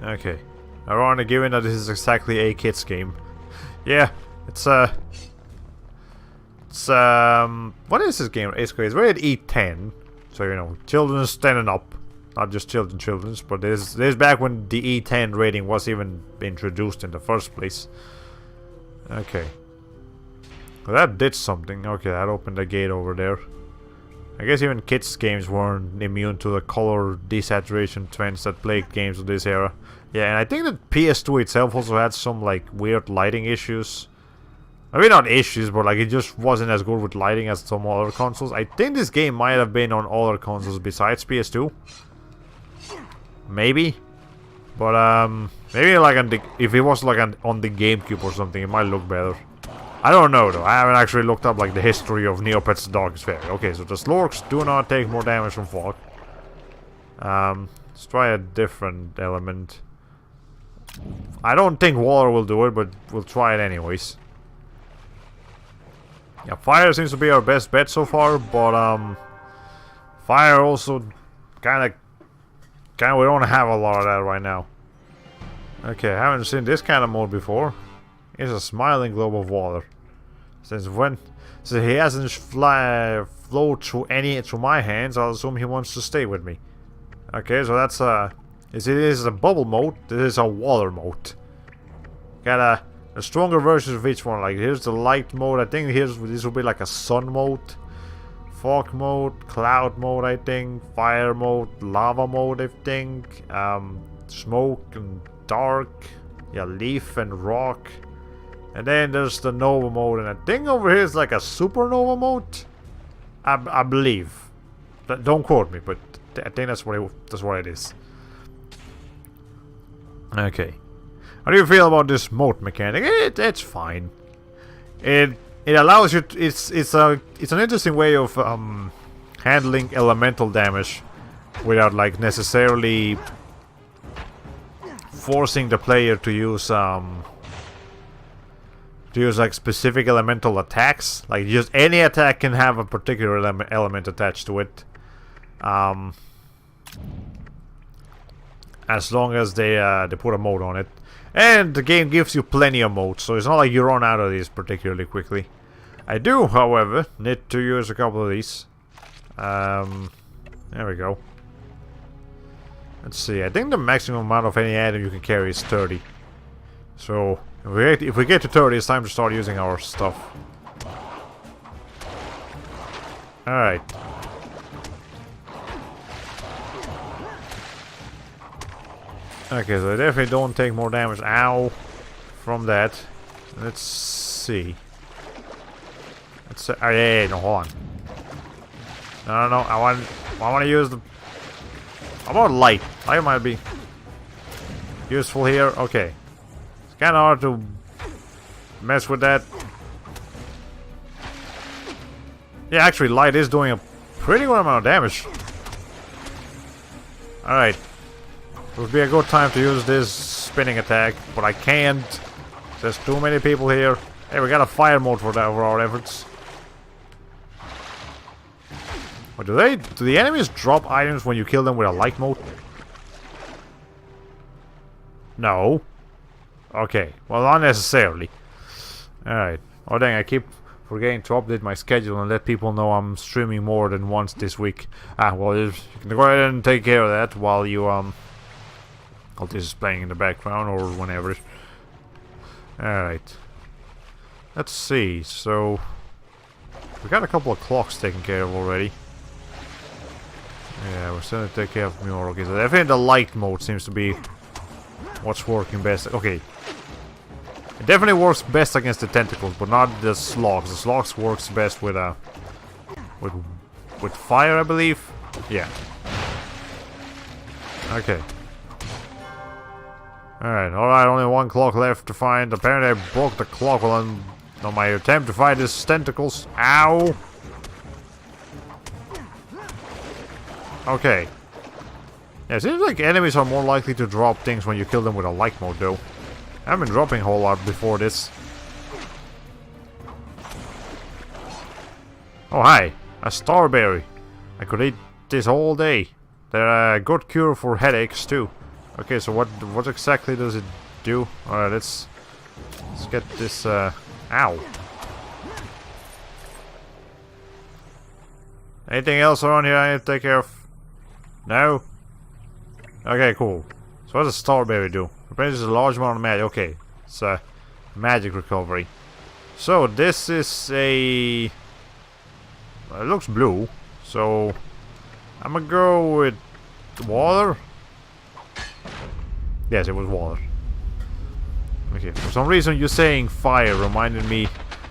Okay. Ironic given that this is exactly a kid's game. Yeah, it's what is this game? It's rated E10. So, you know, children standing up. Not just children's, but this is back when the E10 rating was even introduced in the first place. Okay. Well, that did something. Okay, that opened the gate over there. I guess even kids games weren't immune to the color desaturation trends that plagued games of this era. Yeah, and I think that PS2 itself also had some, like, weird lighting issues. Maybe not issues, but, like, it just wasn't as good with lighting as some other consoles. I think this game might have been on other consoles besides PS2. Maybe. But, maybe, like, if it was, like, on the GameCube or something, it might look better. I don't know, though. I haven't actually looked up, like, the history of Neopets' Darkest Faerie. Okay, so the Slorks do not take more damage from fog. Let's try a different element. I don't think water will do it, but we'll try it anyways. Yeah, fire seems to be our best bet so far, but fire also kinda we don't have a lot of that right now. Okay, I haven't seen this kind of mode before. It's a smiling globe of water. Since he hasn't flowed through my hands, I'll assume he wants to stay with me. Okay, so that's this is a bubble mode. This is a water mode. Got a stronger version of each one. Like, here's the light mode. I think this will be like a sun mode, fog mode, cloud mode. I think fire mode, lava mode. I think smoke and dark. Yeah, leaf and rock. And then there's the nova mode, and I think over here is like a supernova mode. I believe. Don't quote me, but I think that's what it is. Okay. How do you feel about this mode mechanic? It's fine. It allows you. It's an interesting way of handling elemental damage without, like, necessarily forcing the player to use like specific elemental attacks. Like, just any attack can have a particular element attached to it. As long as they put a mode on it. And the game gives you plenty of modes, so it's not like you run out of these particularly quickly. I do, however, need to use a couple of these. There we go. Let's see, I think the maximum amount of any item you can carry is 30. So, if we get to 30, it's time to start using our stuff. Alright. Okay, so I definitely don't take more damage, ow, from that. Let's see. Oh, yeah, no, hold on. No, I want to use the... How about light? Light might be useful here. Okay. It's kind of hard to mess with that. Yeah, actually, light is doing a pretty good amount of damage. Alright. It would be a good time to use this spinning attack, but I can't. There's too many people here. Hey, we got a fire mode for that, for our efforts. Or do the enemies drop items when you kill them with a light mode? No. Okay, well, not necessarily. Alright. Oh dang, I keep forgetting to update my schedule and let people know I'm streaming more than once this week. Well, you can go ahead and take care of that while you, while this is playing in the background or whenever. Alright. Let's see, so... we got a couple of clocks taken care of already. Yeah, we're still gonna take care of more. Okay, so definitely the light mode seems to be what's working best. Okay. It definitely works best against the tentacles, but not the slugs. The slugs works best with with fire, I believe. Yeah. Okay. Alright, only one clock left to find. Apparently I broke the clock on my attempt to find his tentacles. Ow! Okay. Yeah, it seems like enemies are more likely to drop things when you kill them with a light mode, though. I haven't been dropping a whole lot before this. Oh, hi. A starberry. I could eat this all day. They're a good cure for headaches, too. Okay, so what exactly does it do? Alright, let's get this, ow. Anything else around here I need to take care of? No? Okay, cool. So what does a starberry do? Replaces a large amount of magic. Okay, it's a magic recovery. So this is a... well, it looks blue. So I'm gonna go with water. Yes, it was water. Okay, for some reason you saying fire reminded me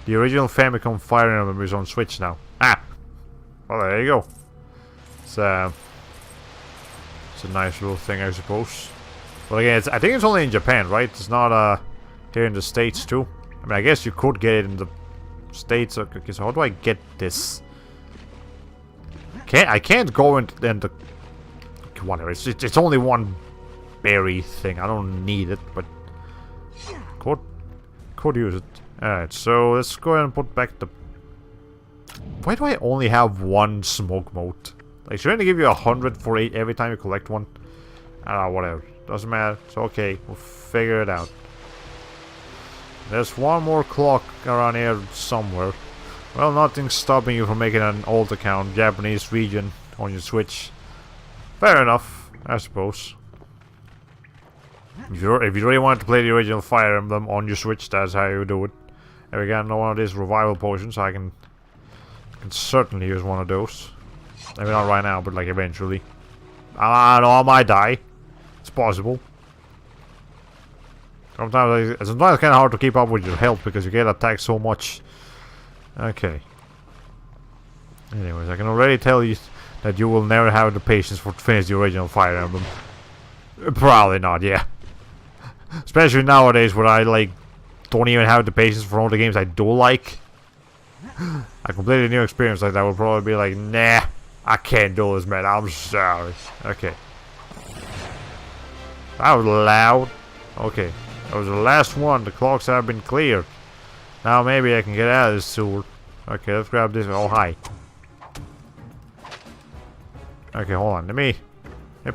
the original Famicom Fire Emblem is on Switch now. Well, there you go. It's a nice little thing, I suppose. But again, I think it's only in Japan, right? It's not here in the States too. I mean, I guess you could get it in the States. Okay, so how do I get this? I can't go into the whatever. It's only one berry thing. I don't need it, but could use it. Alright, so let's go ahead and put back the... why do I only have one smoke mode? Like, shouldn't they give you 100 for every time you collect one? Whatever. Doesn't matter. It's okay. We'll figure it out. There's one more clock around here somewhere. Well, nothing's stopping you from making an old account, Japanese region, on your Switch. Fair enough, I suppose. If you really want to play the original Fire Emblem on your Switch, that's how you do it. And we got one of these revival potions, so I can certainly use one of those. Maybe not right now, but like eventually. No, I might die. It's possible. Sometimes it's kind of hard to keep up with your health because you get attacked so much. Okay. Anyways, I can already tell you that you will never have the patience to finish the original Fire Emblem. Probably not, yeah. Especially nowadays where I like don't even have the patience for all the games I do like. A completely new experience like that would probably be like, nah, I can't do this, man. I'm sorry. Okay. That was loud. Okay. That was the last one. The clocks have been cleared. Now maybe I can get out of this sewer. Okay, let's grab this. Oh, hi. Okay, hold on. Let me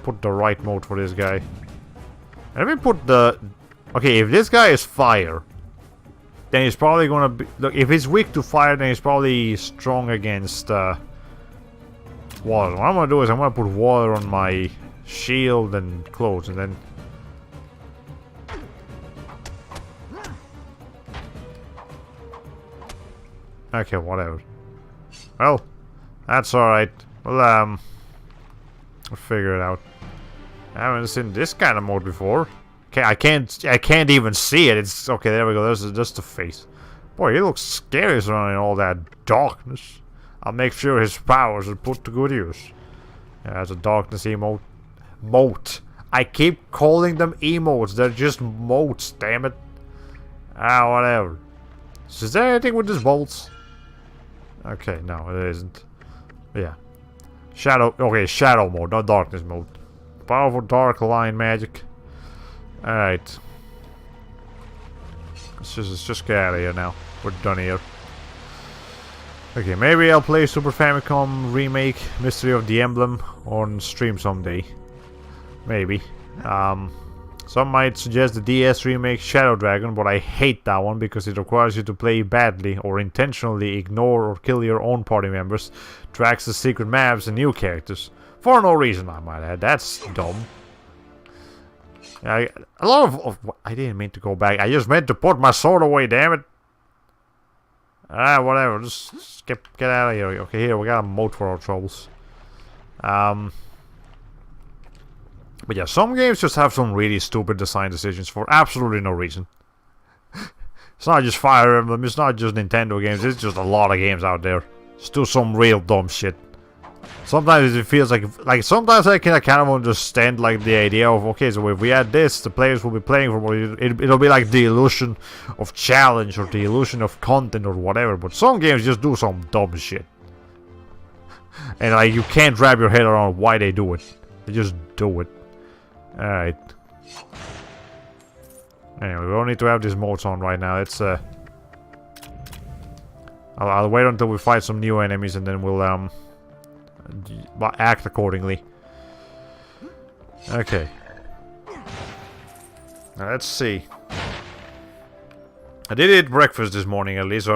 put the right mode for this guy. Let me put the... okay, if this guy is fire, then he's probably gonna be... look, if he's weak to fire, then he's probably strong against water. What I'm gonna do is I'm gonna put water on my shield and clothes, and then... okay, whatever. Well, that's alright. Well, we'll figure it out. I haven't seen this kind of mode before. Okay, I can't even see it. It's okay. There we go. There's just the face. Boy, he looks scary surrounding all that darkness. I'll make sure his powers are put to good use. Yeah, that's a darkness emote. Moat. I keep calling them emotes. They're just moats. Damn it. Whatever. So is there anything with these bolts? Okay, no, it isn't. Yeah. Shadow. Okay, shadow mode, not darkness mode. Powerful dark line magic. Alright. Let's just get out of here now. We're done here. Okay, maybe I'll play Super Famicom Remake Mystery of the Emblem on stream someday. Maybe. Some might suggest the DS remake Shadow Dragon, but I hate that one because it requires you to play badly or intentionally ignore or kill your own party members to access secret maps and new characters. For no reason, I might add. That's dumb. A lot of... I didn't mean to go back. I just meant to put my sword away, damn it. Whatever. Just get out of here. Okay, here, we got a moat for our troubles. But yeah, some games just have some really stupid design decisions for absolutely no reason. It's not just Fire Emblem, it's not just Nintendo games, it's just a lot of games out there. Just do some real dumb shit. Sometimes it feels like sometimes I can kind of understand like the idea of, okay, so if we add this, the players will be playing for more. It'll be like the illusion of challenge or the illusion of content or whatever. But some games just do some dumb shit, and like you can't wrap your head around why they do it. They just do it. All right. Anyway, we don't need to have these modes on right now. It's I'll wait until we fight some new enemies and then we'll act accordingly. Okay. Now let's see. I did eat breakfast this morning at least, so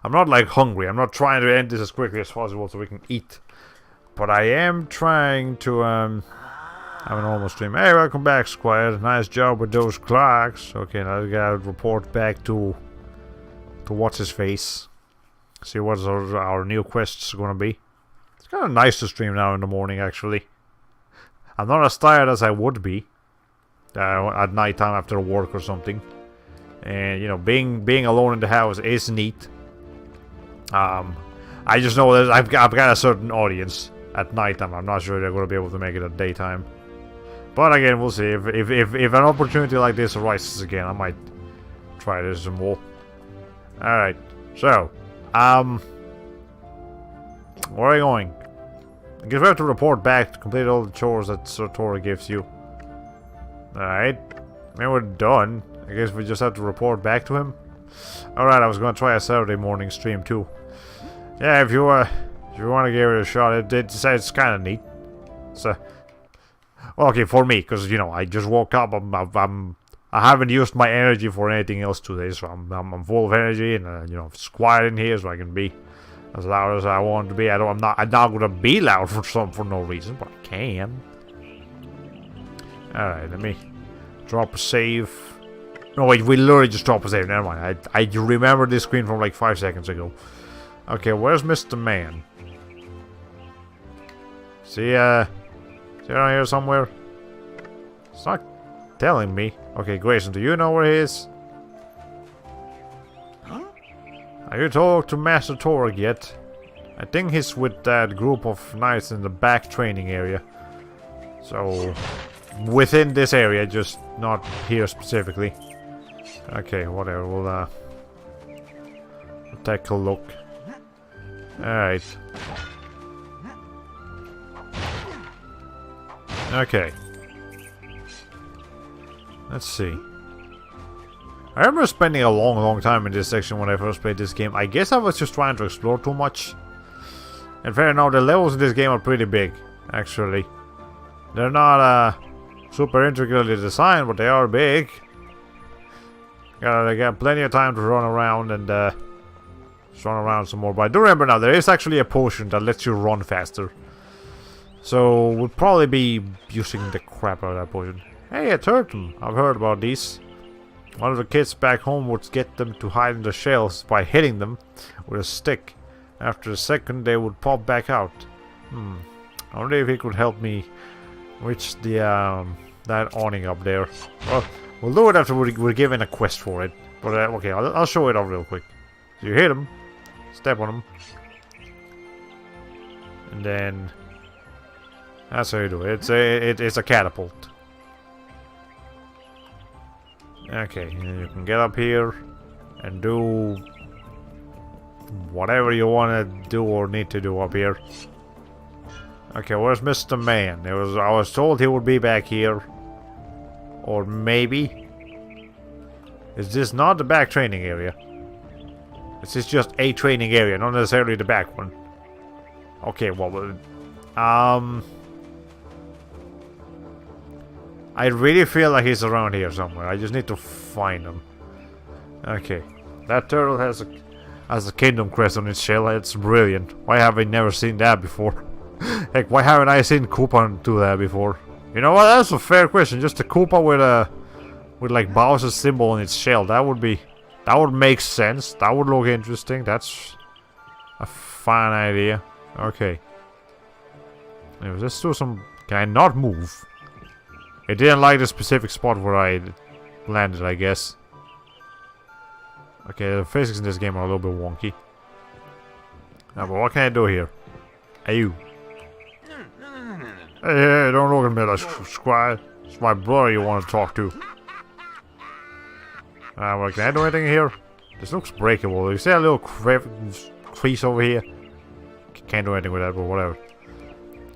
I'm not like hungry. I'm not trying to end this as quickly as possible so we can eat. But I am trying to have a normal stream. Hey, welcome back, Squire. Nice job with those clocks. Okay, now we gotta report back to what's his face. See what our new quests are gonna be. It's kind of nice to stream now in the morning, actually. I'm not as tired as I would be at night time after work or something. And you know, being alone in the house is neat. I just know that I've got a certain audience at night time. I'm not sure they're gonna be able to make it at daytime. But again, we'll see. If an opportunity like this arises again, I might try this some more. All right. So, where are you going? I guess we have to report back to complete all the chores that Satora gives you. Alright. I mean, we're done. I guess we just have to report back to him. Alright, I was going to try a Saturday morning stream too. Yeah, if you want to give it a shot, it's kind of neat. So, well, okay, for me, because, you know, I just woke up. I haven't used my energy for anything else today, so I'm full of energy, and you know, it's quiet in here, so I can be as loud as I want to be. I'm not gonna be loud for no reason, but I can. All right, let me drop a save. No, wait, we literally just dropped a save. Never mind. I remember this screen from like 5 seconds ago. Okay, where's Mr. Man? See around here somewhere? It's not telling me. Okay, Grayson, do you know where he is? Have you talked to Master Torg yet? I think he's with that group of knights in the back training area. So, within this area, just not here specifically. Okay, whatever, we'll take a look. Alright. Okay. Let's see. I remember spending a long time in this section when I first played this game. I guess I was just trying to explore too much. And fair enough, the levels in this game are pretty big, actually. They're not super intricately designed, but they are big. They got plenty of time to run around and just run around some more. But I do remember now, there is actually a potion that lets you run faster. So we'll probably be using the crap out of that potion. Hey, a turtle. I've heard about these. One of the kids back home would get them to hide in the shells by hitting them with a stick. After a second, they would pop back out. I wonder if he could help me reach the that awning up there. Well, we'll do it after we're given a quest for it. But okay, I'll show it off real quick. So you hit him, step on him, and then that's how you do it. It's a catapult. Okay, and you can get up here and do whatever you want to do or need to do up here. Okay, where's Mr. Man? I was told he would be back here. Or maybe. Is this not the back training area? This is just a training area, not necessarily the back one. Okay, well, I really feel like he's around here somewhere. I just need to find him. Okay, that turtle has a kingdom crest on its shell. It's brilliant. Why have I never seen that before? Heck, why haven't I seen Koopa do that before? You know what? That's a fair question. Just a Koopa with like Bowser's symbol on its shell. That would make sense. That would look interesting. That's a fine idea. Okay. Anyways, let's do some. Can I not move? It didn't like the specific spot where I landed, I guess. Okay, the physics in this game are a little bit wonky. Now, but what can I do here? Hey, you. Hey, don't look at me like squire. It's my brother you want to talk to. Well, can I do anything here? This looks breakable. You see a little crease over here? Can't do anything with that, but whatever.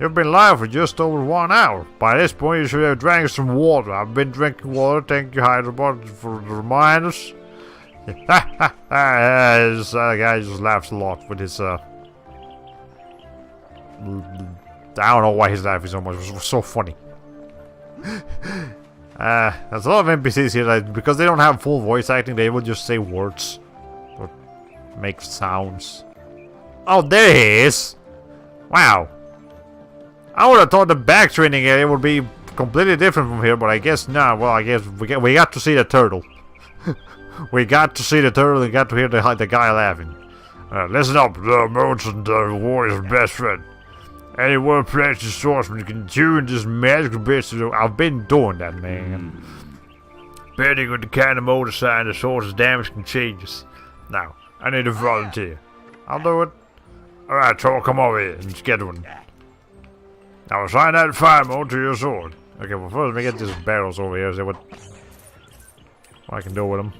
You've been live for just over 1 hour. By this point, you should have drank some water. I've been drinking water. Thank you, Hydrobot, for the reminders. Ha ha ha! This guy just laughs a lot with his, I don't know why he's laughing so much. It was so funny. There's a lot of NPCs here that, because they don't have full voice acting, they will just say words. Or make sounds. Oh, there he is! Wow. I would have thought the back training area would be completely different from here, but I guess not. Well, I guess we got to see the turtle. We got to see the turtle and got to hear the guy laughing. Listen up, the moats and the warrior's best friend. Any word practice swordsman can tune this magical bits. I've been doing that, man. Depending on the kind of motor sign, the sword's damage can change. Now, I need a volunteer. I'll do it. Alright, Troll, come over here and get one. Now assign that fire mode to your sword. Okay, well first let me get these barrels over here, see what I can do with them.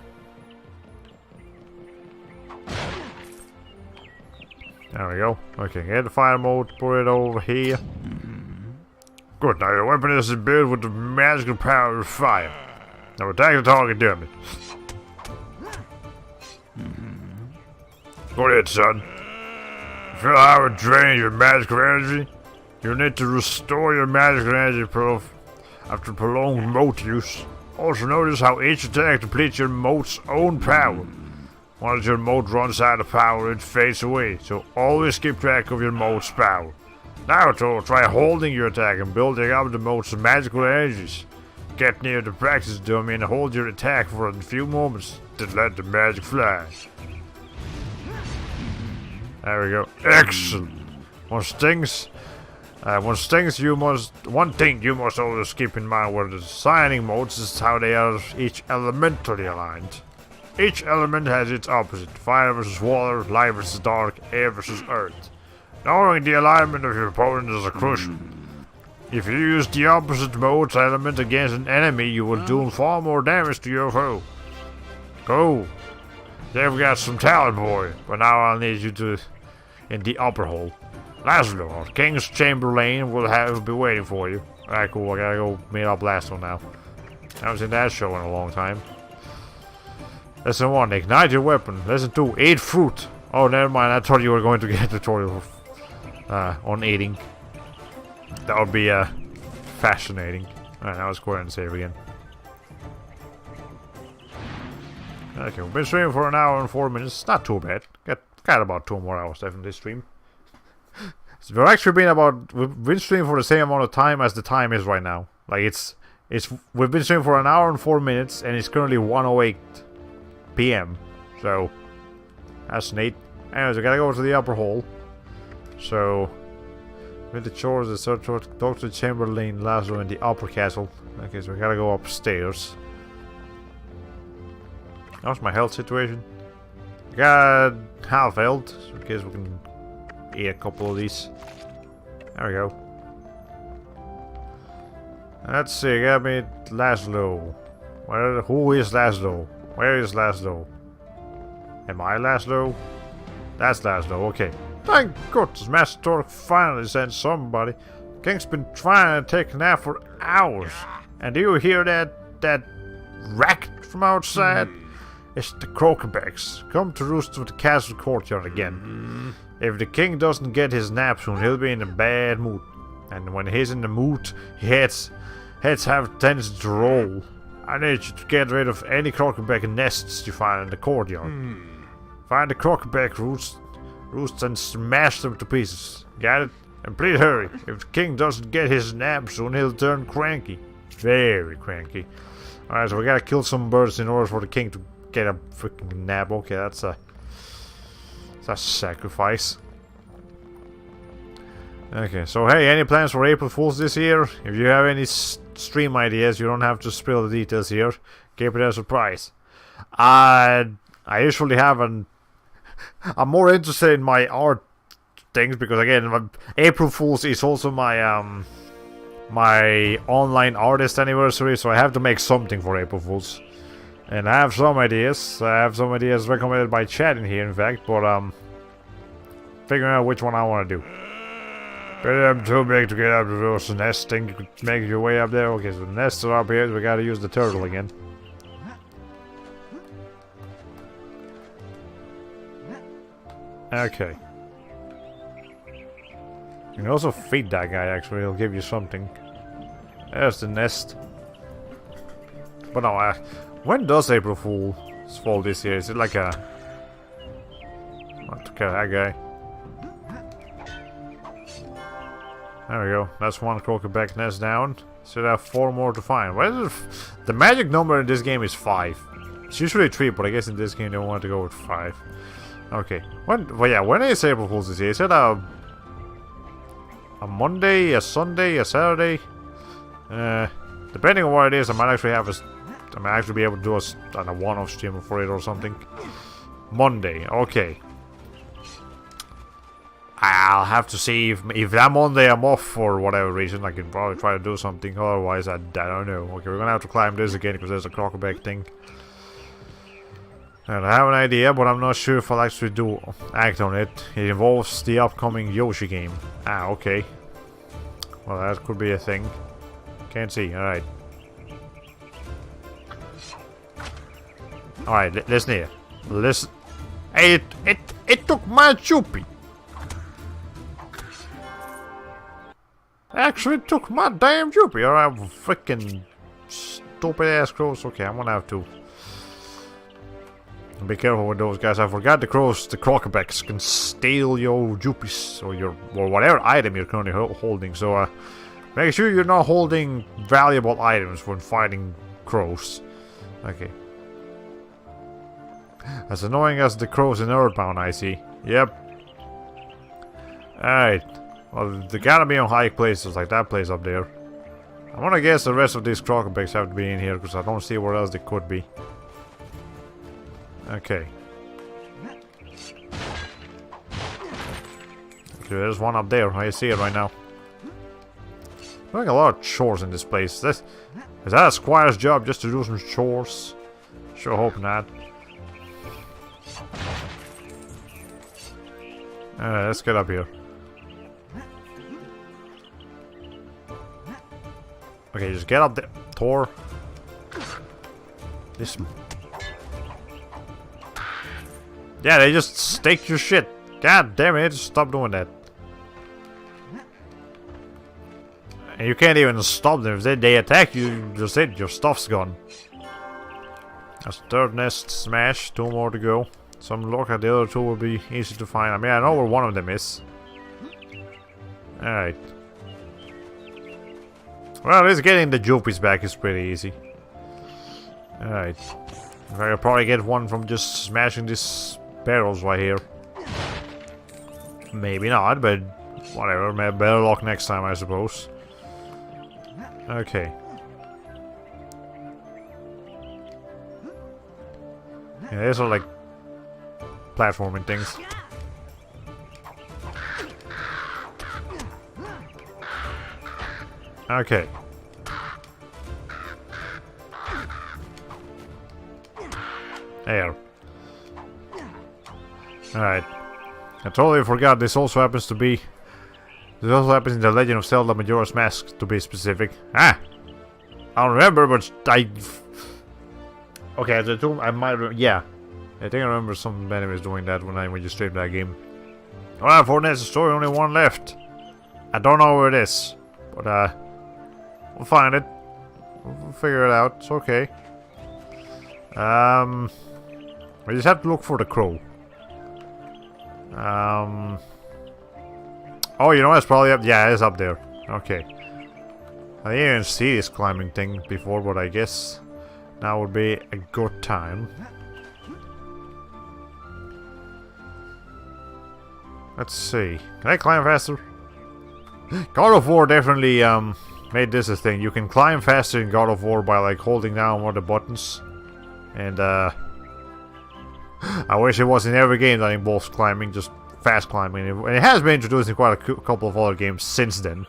There we go. Okay, get the fire mode, put it over here. Good, now your weapon is imbued with the magical power of fire. Now attack the target, damn it. Go ahead, son. Feel how it drains your magical energy? You need to restore your magical energy proof after prolonged moat use. Also notice how each attack depletes your moat's own power. Once your moat runs out of power, it fades away, so always keep track of your moat's power. Now, try holding your attack and building up the moat's magical energies. Get near the practice dummy and hold your attack for a few moments, then let the magic fly. There we go. Excellent. One thing you must always keep in mind with the signing modes is how they are each elementally aligned. Each element has its opposite. Fire versus water, light versus dark, air versus earth. Knowing the alignment of your opponent is crucial. If you use the opposite mode's element against an enemy, you will do far more damage to your foe. Go! They've got some talent, boy, but now I'll need you to in the upper hole. Laszlo, our King's Chamberlain, will be waiting for you. Alright, cool, I gotta go meet up Laszlo now. I haven't seen that show in a long time. Lesson 1, ignite your weapon. Lesson 2, eat fruit. Oh, never mind, I thought you were going to get a tutorial on eating. That would be fascinating. Alright, now let's go ahead and save again. Okay, we've been streaming for 1 hour and 4 minutes. Not too bad. Got about 2 more hours left in this stream. So we've been streaming for the same amount of time as the time is right now. Like we've been streaming for 1 hour and 4 minutes, and it's currently 1:08 p.m. So that's neat. Anyways, we gotta go to the upper hall. So with the chores, the search for Dr. Chamberlain, Laszlo in the upper castle. Okay, so we gotta go upstairs. How's my health situation? Got half health, so in case we can eat a couple of these. There we go. Let's see, got me Laszlo. Who is Laszlo? Where is Laszlo? Am I Laszlo? That's Laszlo, okay. Thank goodness, Master Torque finally sent somebody. King's been trying to take a nap for hours. And do you hear that racket from outside? It's the Crocobacks. Come to roost with the castle courtyard again. If the king doesn't get his nap soon, he'll be in a bad mood. And when he's in the mood, heads have a tendency to roll. I need you to get rid of any Crocoback nests you find in the courtyard. Find the Crocoback roosts and smash them to pieces. Got it? And please hurry. If the king doesn't get his nap soon, he'll turn cranky. Very cranky. Alright, so we gotta kill some birds in order for the king to get a freaking nap. Okay, that's a sacrifice. Okay, so hey, any plans for April Fools this year? If you have any stream ideas, you don't have to spill the details here. Keep it a surprise. I usually have I'm more interested in my art things because again, April Fools is also my my online artist anniversary, so I have to make something for April Fools. And I have some ideas. I have some ideas recommended by chat in here, in fact, but figuring out which one I want to do. But I'm too big to get up to those nests. Think you could make your way up there? Okay, so the nests are up here. So we gotta use the turtle again. Okay. You can also feed that guy, actually. He'll give you something. There's the nest. But no, when does April Fool's fall this year? Is it like a... Okay, that guy. There we go. That's one Crocoback nest down. Should have 4 more to find. What is it? The magic number in this game is 5. It's usually 3, but I guess in this game they want to go with 5. Okay. When is April Fool's this year? Is it a Monday, a Sunday, a Saturday? Depending on what it is, I might actually have I might actually be able to do a one-off stream for it or something. Monday. Okay. I'll have to see if that Monday I'm off for whatever reason. I can probably try to do something. Otherwise, I don't know. Okay, we're gonna have to climb this again because there's a Crocoback thing. And I have an idea, but I'm not sure if I'll actually act on it. It involves the upcoming Yoshi game. Ah, okay. Well, that could be a thing. Can't see. All right. All right. Listen here. Listen. Hey, it took my choopy. Actually, it took my damn Jupiter. Alright, freaking stupid ass crows. Okay, I'm gonna have to be careful with those guys. I forgot the Crocobacks can steal your Jupies or whatever item you're currently holding. So make sure you're not holding valuable items when fighting crows. Okay. As annoying as the crows in Earthbound, I see. Yep. Alright. Well, they gotta be on high places like that place up there. I'm gonna guess the rest of these Crocobacks have to be in here because I don't see where else they could be. Okay. Okay, there's one up there. I see it right now. Doing a lot of chores in this place. Is that a squire's job just to do some chores? Sure hope not. Let's get up here. Okay, just get up there, Thor. This. Yeah, they just stake your shit. God damn it, just stop doing that. And you can't even stop them. If they attack you, just it, your stuff's gone. That's the third nest smash, 2 more to go. Some luck at the other 2 will be easy to find. I mean, I know where one of them is. Alright. Well, at least getting the Jupies back is pretty easy. Alright. I'll probably get one from just smashing these barrels right here. Maybe not, but whatever. Maybe better luck next time, I suppose. Okay. Yeah, these are like platforming things. Okay. There. Alright. I totally forgot this also happens to be... This also happens in the Legend of Zelda Majora's Mask, to be specific. Ah! I don't remember, but Okay, I might. Yeah, I think I remember some enemies doing that when you streamed that game. Alright, for next story, only one left. I don't know where it is, but we'll find it. We'll figure it out. It's okay. We just have to look for the crow. Oh, you know, it's probably up. Yeah, it's up there. Okay. I didn't even see this climbing thing before, but I guess now would be a good time. Let's see. Can I climb faster? God of War definitely made this a thing. You can climb faster in God of War by like holding down one of the buttons. And I wish it was in every game that involves climbing, just fast climbing. And it has been introduced in quite a couple of other games since then.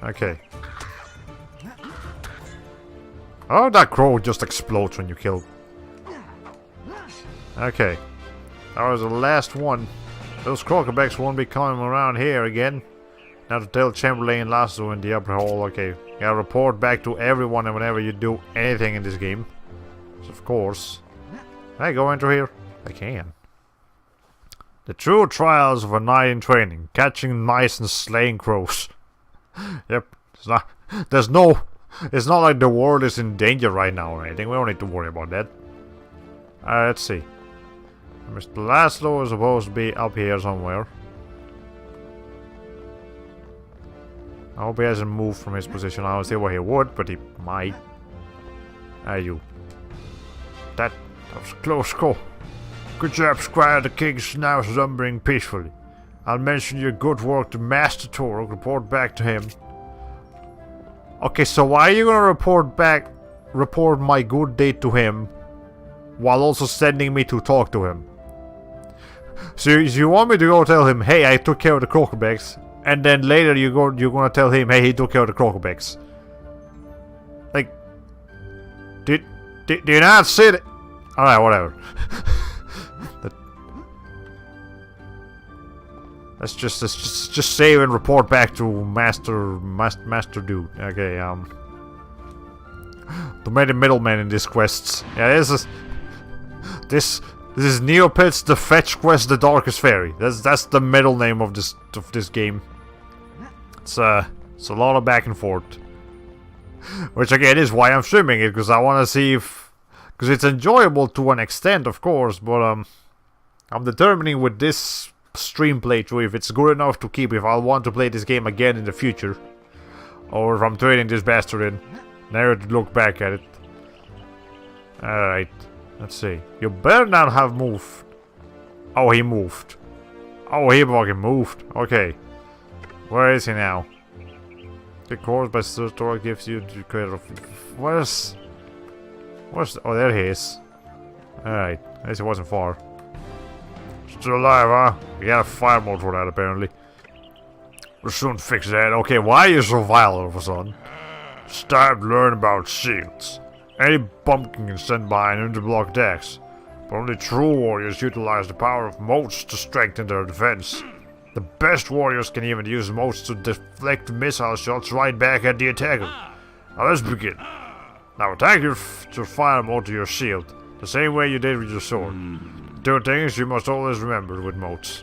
Okay. Oh, that crow just explodes when you kill. Okay. That was the last one. Those crocobacks won't be coming around here again. Now to tell Chamberlain Lasso in the upper hall. Okay. You gotta report back to everyone and whenever you do anything in this game. So of course. Can I go into here? I can. The true trials of a knight in training. Catching mice and slaying crows. Yep. It's not like the world is in danger right now or anything. We don't need to worry about that. Let's see. Mr. Laszlo is supposed to be up here somewhere. I hope he hasn't moved from his position. I was there where he would, but he might. You. That was a close call. Good job, Squire. The king's now slumbering peacefully. I'll mention your good work to Master Torok. Report back to him. Okay, so why are you gonna report my good deed to him, while also sending me to talk to him? So you want me to go tell him, hey, I took care of the crocobacks, and then later you're gonna tell him, hey, he took care of the crocobacks. Like, do you not see it? Alright, whatever. Let's just save and report back to Master Dude. Okay, the middleman in this quest. Yeah, this is Neopets, the fetch quest, the Darkest Faerie. That's the middle name of this game. It's a lot of back and forth, which again is why I'm streaming it, because I want to see because it's enjoyable to an extent, of course, but I'm determining with this stream playthrough if it's good enough to keep, if I'll want to play this game again in the future, or if I'm trading this bastard in. Never to look back at it. Alright, let's see. You better not have moved. Oh, he moved. Oh, he fucking moved. Okay. Where is he now? The course by store gives you the credit of... Where's... Oh, there he is. Alright, at least it wasn't far. Still alive, huh? You got a fire mode for that, apparently. We'll soon fix that. Okay, why are you so vile all of a sudden? It's time to learn about shields. Any bumpkin can stand behind them to block attacks, but only true warriors utilize the power of moats to strengthen their defense. The best warriors can even use moats to deflect missile shots right back at the attacker. Now let's begin. Now attack your fire mode to your shield, the same way you did with your sword. Two things you must always remember with moats.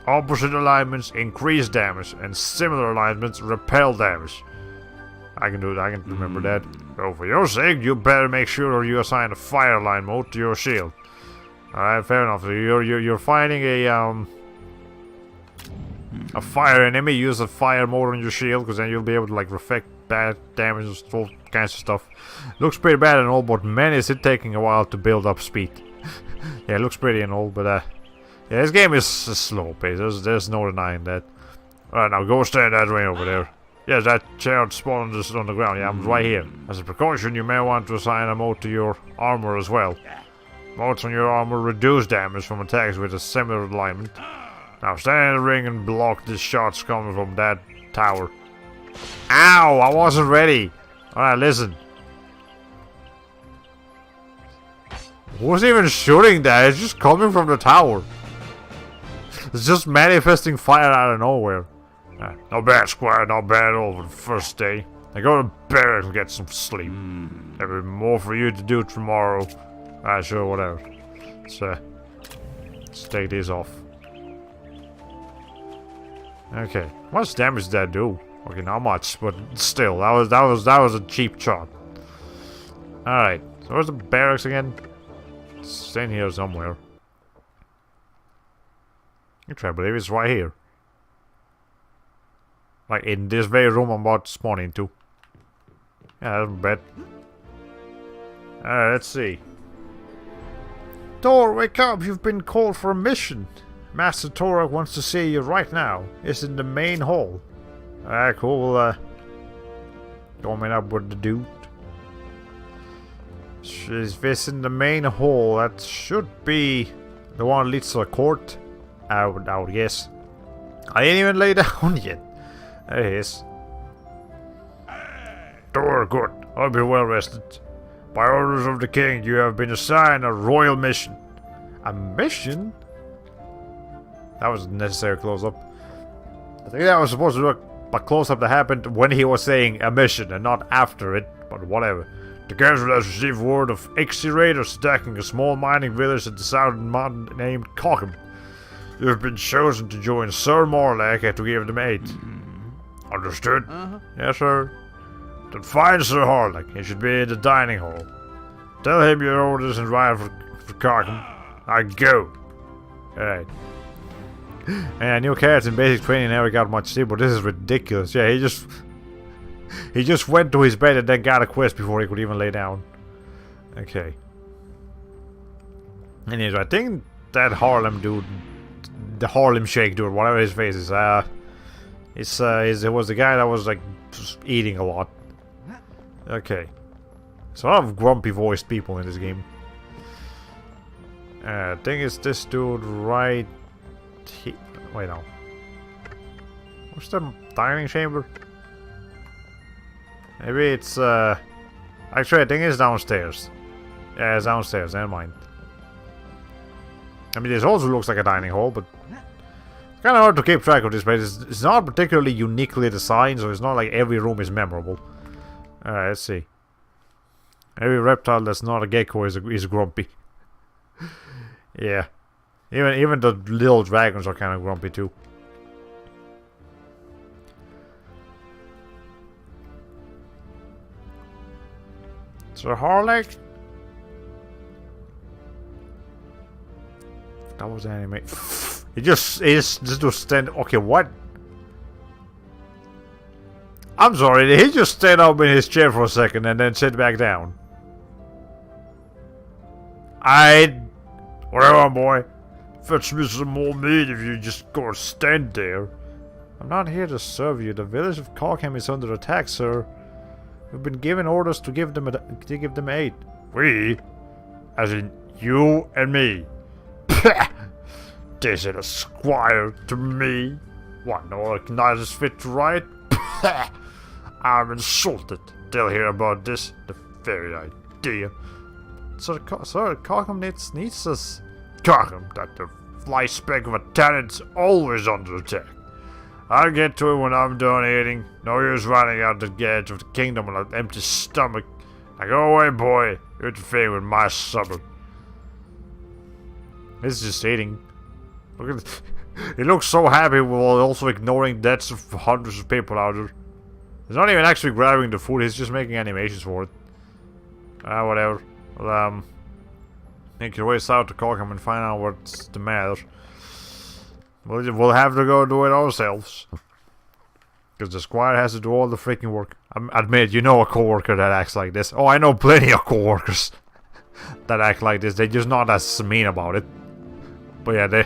Opposite alignments increase damage, and similar alignments repel damage. I can do that, I can remember that. So for your sake, you better make sure you assign a fire line mode to your shield. Alright, fair enough. So you're fighting a fire enemy, use a fire mode on your shield, because then you'll be able to like reflect bad damage and all kinds of stuff. Looks pretty bad and all, but man, is it taking a while to build up speed. Yeah, it looks pretty and all, but yeah, this game is slow paced. There's no denying that. Alright, now go stand that way over there. Yes, that chair spawned just on the ground. Yeah, I'm right here. As a precaution, you may want to assign a mode to your armor as well. Modes on your armor reduce damage from attacks with a similar alignment. Now stand in the ring and block the shots coming from that tower. Ow! I wasn't ready! Alright, listen. Who's even shooting that? It's just coming from the tower. It's just manifesting fire out of nowhere. Not bad, Squire, not bad at all for the first day. Now go to barracks and get some sleep. There'll be more for you to do tomorrow. Sure, whatever. Let's take these off. Okay, how much damage did that do? Okay, not much, but still, that was a cheap shot. All right, so where's the barracks again? It's in here somewhere. I try to believe it's right here. Like in this very room I'm about to spawn into. Yeah, that's bad. Alright, let's see. Thor, wake up! You've been called for a mission. Master Torak wants to see you right now. It's in the main hall. Alright, cool. Coming up with the dude. Is this in the main hall? That should be the one that leads to the court. I would guess. I ain't even laid down yet. There he is. Thor, good. I'll be well rested. By orders of the king, you have been assigned a royal mission. A mission? That was a necessary close-up. I think that was supposed to look a close-up that happened when he was saying a mission and not after it, but whatever. The council has received word of Ixie raiders attacking a small mining village at the southern mountain named Cockham. You have been chosen to join Sir Morlack and to give them aid. Understood? Yes, sir. Then find Sir Harlack. He should be in the dining hall. Tell him your orders and ride for Cockham. I go. Alright. And new character in basic training never got much sleep, but this is ridiculous. Yeah, he just went to his bed and then got a quest before he could even lay down. Okay. Anyways, I think that Harlem dude, the Harlem Shake dude, whatever his face is, it was the guy that was like just eating a lot. Okay. So a lot of grumpy voiced people in this game. I think it's this dude right here. Wait, no. What's the dining chamber? Maybe it's, actually, I think it's downstairs. Yeah, it's downstairs, never mind. I mean, this also looks like a dining hall, but it's kind of hard to keep track of this place. It's not particularly uniquely designed, so it's not like every room is memorable. Alright, let's see. Every reptile that's not a gecko is grumpy. Yeah. Even the little dragons are kind of grumpy too. Sir Harlack? That was anime. He just stand. Okay, what? I'm sorry, did he just stand up in his chair for a second and then sit back down? Whatever, boy. Fetch me some more meat if you just gonna stand there. I'm not here to serve you. The village of Cockham is under attack, sir. We've been given orders to give them aid. We? As in you and me? This is a squire to me. What, no recognizes fit to write? I'm insulted. They'll hear about this. The very idea. Sir, Cockham needs us. Cockham, that the fly speck of a tenant's always under attack. I'll get to it when I'm done eating. No use running out the edge of the kingdom on an empty stomach. Now go away, boy. You're interfering with my supper. This is just eating. Look at this. He looks so happy while also ignoring deaths of hundreds of people out there. He's not even actually grabbing the food, he's just making animations for it. Whatever. Well, make your way south to Cockham and find out what's the matter. We'll have to go do it ourselves. Because the squire has to do all the freaking work. Admit, you know a co-worker that acts like this. Oh, I know plenty of co-workers that act like this. They're just not as mean about it. But yeah,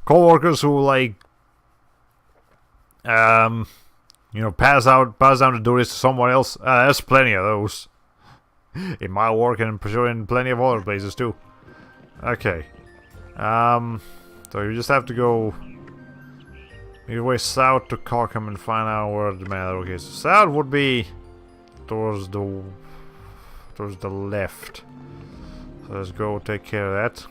co-workers who like, you know, pass down the duties to someone else. There's plenty of those. In my work and in plenty of other places too. Okay. So you just have to go your way south to Cockham and find out where the matter. Okay, so south would be towards the left. So let's go take care of that.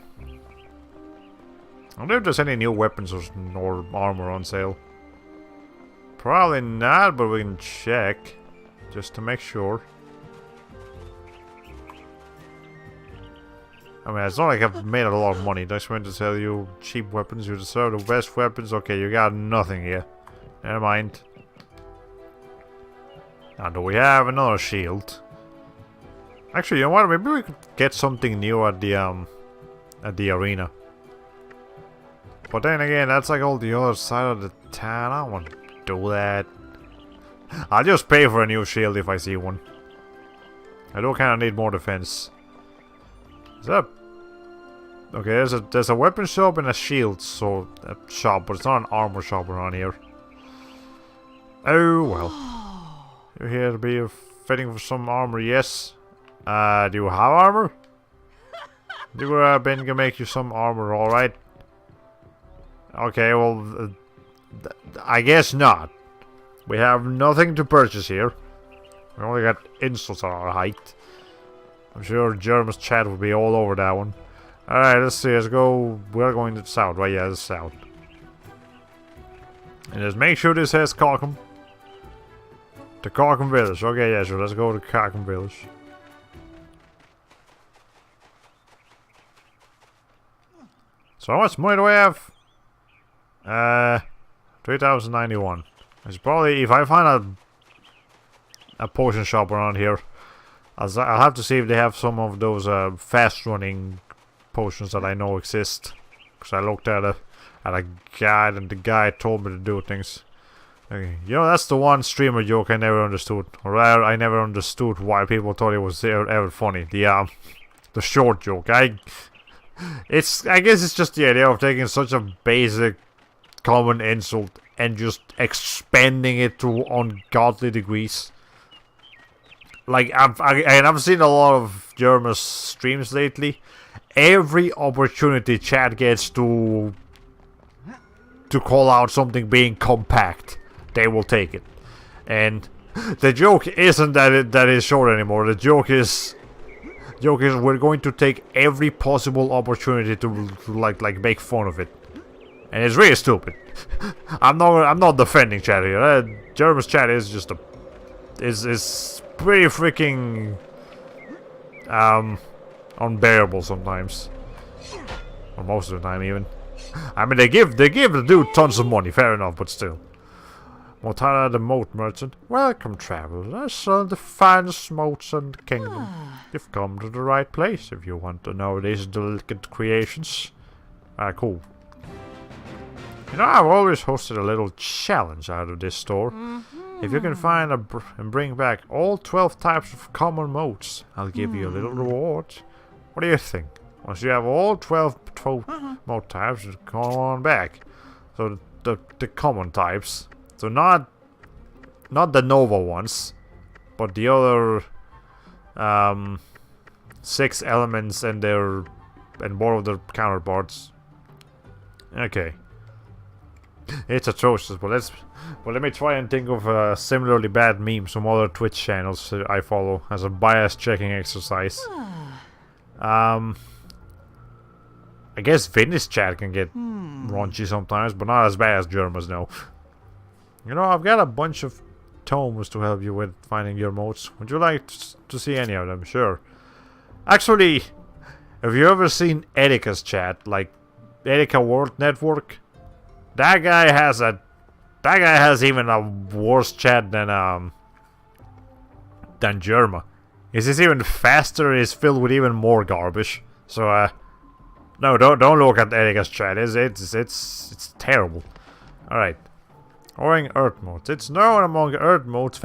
I wonder if there's any new weapons or armor on sale. Probably not, but we can check. just to make sure. I mean, it's not like I've made a lot of money. That's when to sell you cheap weapons. You deserve the best weapons. Okay, you got nothing here. Never mind. Now, do we have another shield? Actually, you know what? Maybe we could get something new at the arena. But then again, that's like all the other side of the town. I don't want to do that. I'll just pay for a new shield if I see one. I do kind of need more defense. Is that... Okay, there's a weapon shop and a shield shop, but it's not an armor shop around here. Oh well. You're here to be fitting for some armor, yes. Do you have armor? Ben can make you some armor, alright. Okay, well, I guess not. We have nothing to purchase here. We only got insults on our height. I'm sure German's chat will be all over that one. Alright, let's see, let's go. We're going to the south, right? Yeah, the south. And just make sure this has Carcom. To Carcom Village. Okay, yeah, sure, let's go to Carcom Village. So how much money do I have? 3091. It's probably, if I find a potion shop around here, I'll have to see if they have some of those fast running potions that I know exist. Because I looked at a guide and the guy told me to do things. Okay. You know, that's the one streamer joke I never understood. Or rather, I never understood why people thought it was ever funny. The short joke. I guess it's just the idea of taking such a basic common insult and just expanding it to ungodly degrees. Like, I've seen a lot of German streams lately. Every opportunity chat gets to call out something being compact, they will take it. And the joke isn't that is short anymore. The joke is we're going to take every possible opportunity to like make fun of it. And it's really stupid. I'm not defending chat here. German's chat is just is pretty freaking unbearable sometimes, or most of the time even. I mean, they give the dude tons of money, fair enough, but still. Motara the moat merchant. Welcome, travelers. The finest moats in the kingdom. You've come to the right place if you want to know these delicate creations. Cool. You know, I've always hosted a little challenge out of this store. If you can find and bring back all 12 types of common moats, I'll give you a little reward. What do you think? Once you have all 12 moat types, come on back. So the common types. So not the Nova ones, but the other 6 elements and more of their counterparts. Okay. It's atrocious, but let me try and think of a similarly bad meme from other Twitch channels I follow as a bias checking exercise. I guess Finnish chat can get raunchy sometimes, but not as bad as Germans, no. You know, I've got a bunch of tomes to help you with finding your moats. Would you like to see any of them? Sure. Actually, have you ever seen Erika's chat, like Erika World Network? That guy has even a worse chat than Germa. Is even faster, is filled with even more garbage. So no, don't look at Erika's chat. It's terrible. Alright. Oring Earth moats. It's known among Earth moats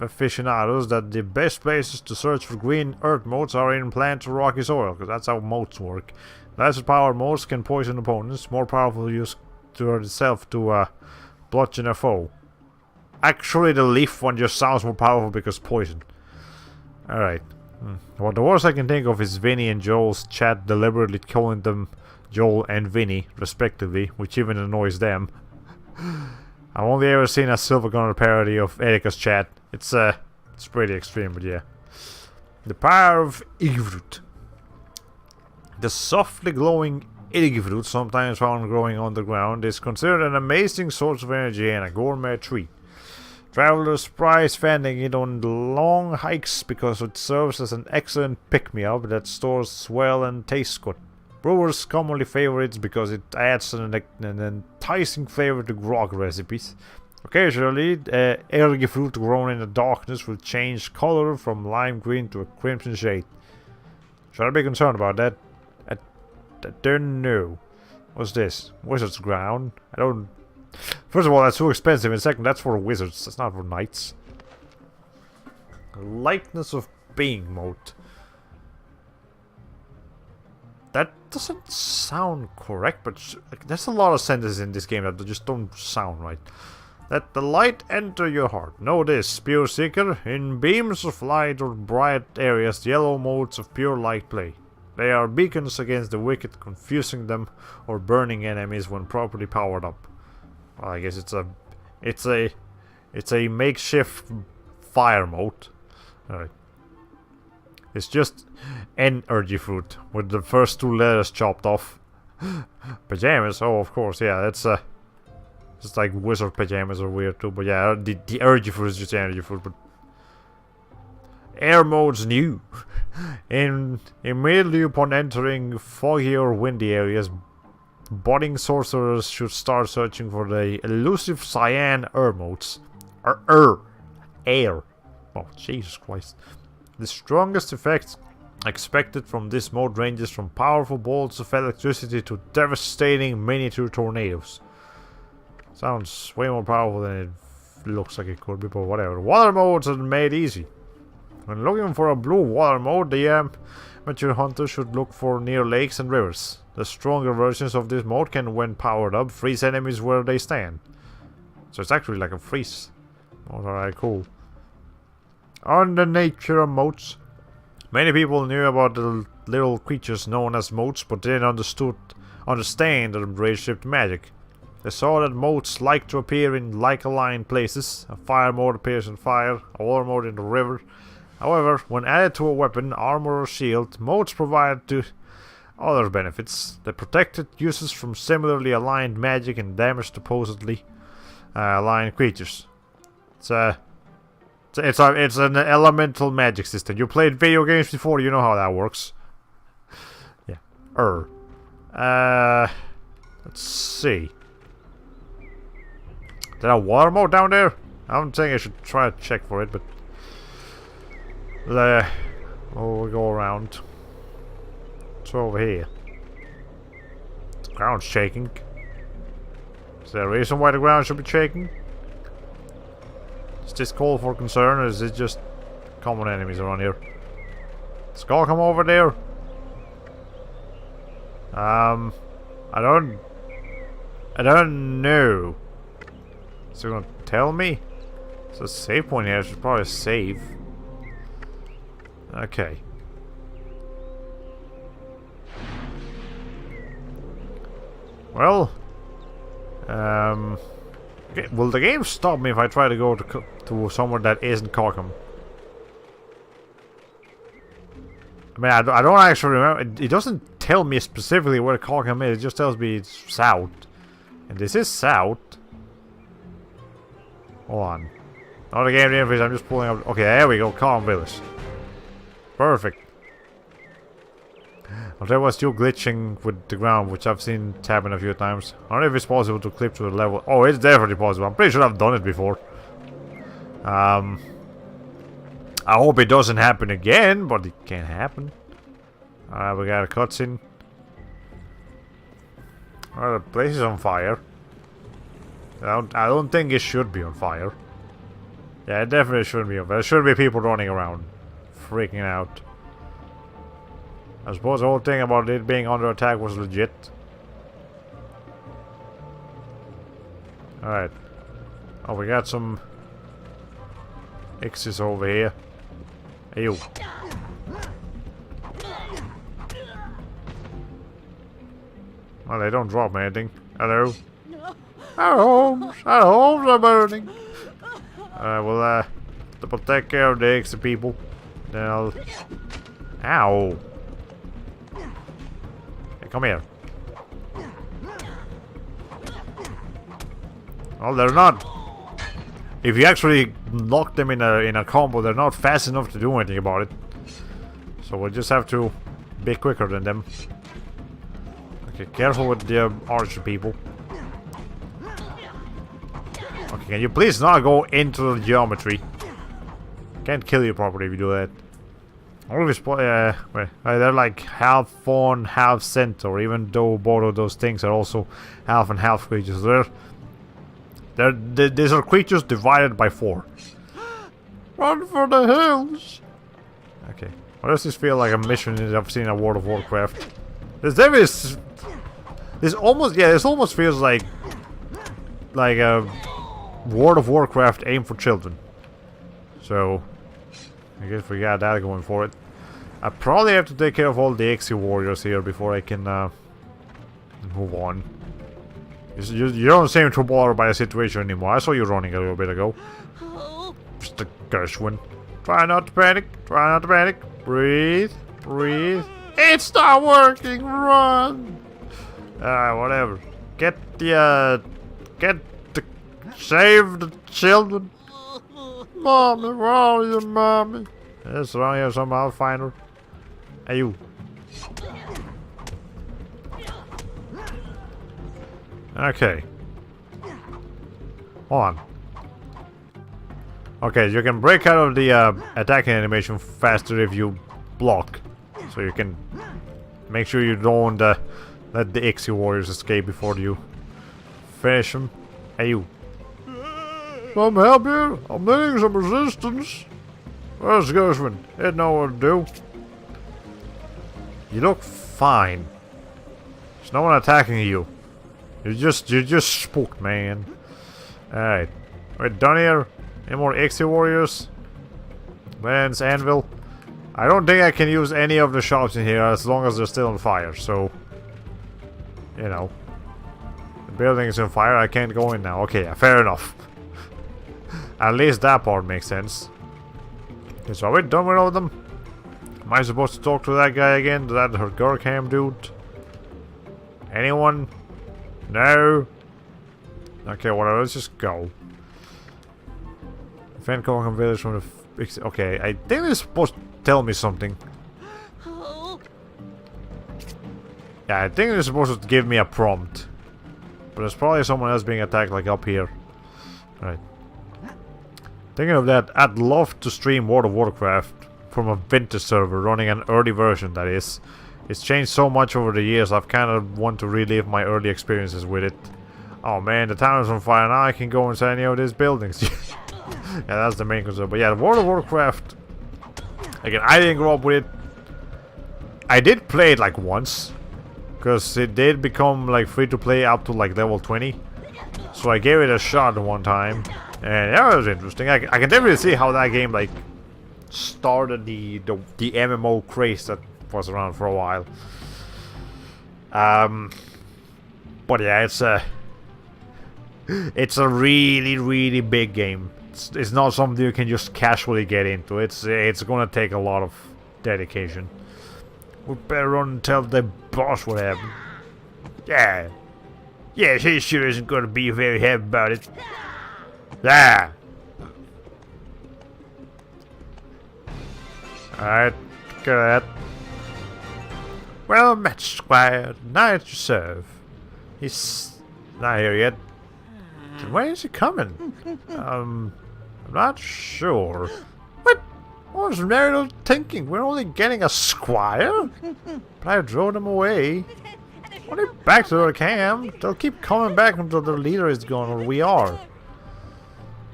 aficionados that the best places to search for green Earth moats are in plant or rocky soil, because that's how moats work. Lesser power moats can poison opponents. More powerful use to itself to bludgeon a foe. Actually, the leaf one just sounds more powerful because poison. Alright. Well, the worst I can think of is Vinny and Joel's chat deliberately calling them Joel and Vinny, respectively, which even annoys them. I've only ever seen a Silver Gunner parody of Erika's chat. It's pretty extreme, but yeah. The power of Igvrut. The softly glowing Igvrut, sometimes found growing underground, is considered an amazing source of energy and a gourmet treat. Travelers prize spending it on the long hikes because it serves as an excellent pick-me-up that stores well and tastes good. Brewers commonly favor it because it adds an enticing flavor to grog recipes. Occasionally, ergy fruit grown in the darkness will change color from lime green to a crimson shade. Should I be concerned about that? I don't know. What's this? Wizard's ground? I don't... First of all, that's too expensive, and second, that's for wizards, that's not for knights. Likeness of being mode. That doesn't sound correct, but there's a lot of sentences in this game that just don't sound right. Let the light enter your heart. Know this, pure seeker. In beams of light or bright areas, the yellow modes of pure light play. They are beacons against the wicked, confusing them or burning enemies when properly powered up. Well, I guess it's a makeshift fire mode. Alright. It's just energy fruit with the first two letters chopped off. Pajamas, oh of course, yeah, that's just like wizard pajamas are weird too, but yeah, the energy fruit is just energy fruit, but air mode's new. Immediately upon entering foggy or windy areas, budding sorcerers should start searching for the elusive cyan air modes. Air. Oh, Jesus Christ. The strongest effects expected from this mode ranges from powerful bolts of electricity to devastating miniature tornadoes. Sounds way more powerful than it looks like it could be, but whatever. Water modes are made easy. When looking for a blue water mode, the amateur hunter should look for near lakes and rivers. The stronger versions of this mode can, when powered up, freeze enemies where they stand. So it's actually like a freeze mode. Alright, cool. On the nature modes. Many people knew about the little creatures known as motes, but didn't understand the relationship to magic. They saw that motes like to appear in like-aligned places. A fire mode appears in fire, a water mode in the river. However, when added to a weapon, armor or shield, motes provide to other benefits. They protected users from similarly aligned magic and damage to supposedly aligned creatures. It's an elemental magic system. You played video games before, you know how that works. Yeah. Let's see. Is there a water mode down there? I don't think I should try to check for it, but... we'll go around. It's over here. The ground's shaking. Is there a reason why the ground should be shaking? Is this call for concern, or is it just common enemies around here? Skull, come over there. I don't know. Is it gonna tell me? It's a save point here. I should probably save. Okay. Well, okay, will the game stop me if I try to go to somewhere that isn't Carcom? I mean, I don't actually remember. It doesn't tell me specifically where Carcom is. It just tells me it's south. And this is south. Hold on. Not a game interface, I'm just pulling up. Okay, there we go. Calm Village. Perfect. I'll tell you what's still glitching with the ground, which I've seen happen a few times. I don't know if it's possible to clip to the level. Oh, it's definitely possible. I'm pretty sure I've done it before. I hope it doesn't happen again, but it can happen. Alright, we got a cutscene. Well, the place is on fire. I don't think it should be on fire. Yeah, it definitely shouldn't be on fire. There should be people running around, freaking out. I suppose the whole thing about it being under attack was legit. Alright. Oh, we got some X's over here. Hey, you. Well, they don't drop me anything. Hello? Our homes are burning. Well, to take care of the X people. Then I'll... Ow. Hey, come here. Oh, they're not if you actually lock them in a combo, they're not fast enough to do anything about it. So we'll just have to be quicker than them. Okay, careful with the archer people. Okay, can you please not go into the geometry? Can't kill you properly if you do that. Always they're like half fawn, half centaur, even though both of those things are also half and half creatures. These are creatures divided by 4. Run for the hills! Okay. Why does this feel like a mission I've seen in World of Warcraft? This almost feels like a World of Warcraft aimed for children. So I guess we got that going for it. I probably have to take care of all the Exi warriors here before I can move on. You don't seem too bothered by the situation anymore. I saw you running a little bit ago. Just a Gershwin. Try not to panic. Try not to panic. Breathe. Breathe. It's not working. Run. Whatever. Save the children. Mommy, where are you, mommy? Yes, around here somehow. I'll find her. Hey, you. Okay. Hold on. Okay, you can break out of the attacking animation faster if you block. So you can make sure you don't let the Ixie warriors escape before you finish them. Hey, you. Some help here? I'm needing some resistance. Where's Gershwin? He didn't know what to do. You look fine. There's no one attacking you. You're just spooked, man. Alright. We're done here. Any more Ixie warriors? Lance, anvil. I don't think I can use any of the shops in here as long as they're still on fire, so... You know. The building is on fire, I can't go in now. Okay, yeah, fair enough. At least that part makes sense. Okay, so are we done with all of them? Am I supposed to talk to that guy again? That Gurkham dude? Anyone? No? Okay, whatever, let's just go. Defend Gurkham village from the... Okay, I think they're supposed to tell me something. Yeah, I think they're supposed to give me a prompt. But there's probably someone else being attacked, like up here. Right. Thinking of that, I'd love to stream World of Warcraft from a vintage server, running an early version, that is. It's changed so much over the years, I've kind of want to relive my early experiences with it. Oh man, the town is on fire, now I can go inside any of these buildings. Yeah, that's the main concern. But yeah, World of Warcraft... Again, I didn't grow up with it. I did play it like once. Because it did become like free to play up to like level 20. So I gave it a shot one time. And that was interesting. I can definitely see how that game like started the MMO craze that was around for a while. But yeah, it's a really big game. It's not something you can just casually get into. It's gonna take a lot of dedication. We better run and tell the boss what happened. Yeah. Yeah, he sure isn't gonna be very happy about it. Yeah. Alright, look at that. Well met, Squire. Knight to serve. He's not here yet. Then when is he coming? I'm not sure. What was Meredith thinking? We're only getting a squire? But I drove them away. Only back to their camp. They'll keep coming back until their leader is gone, or we are.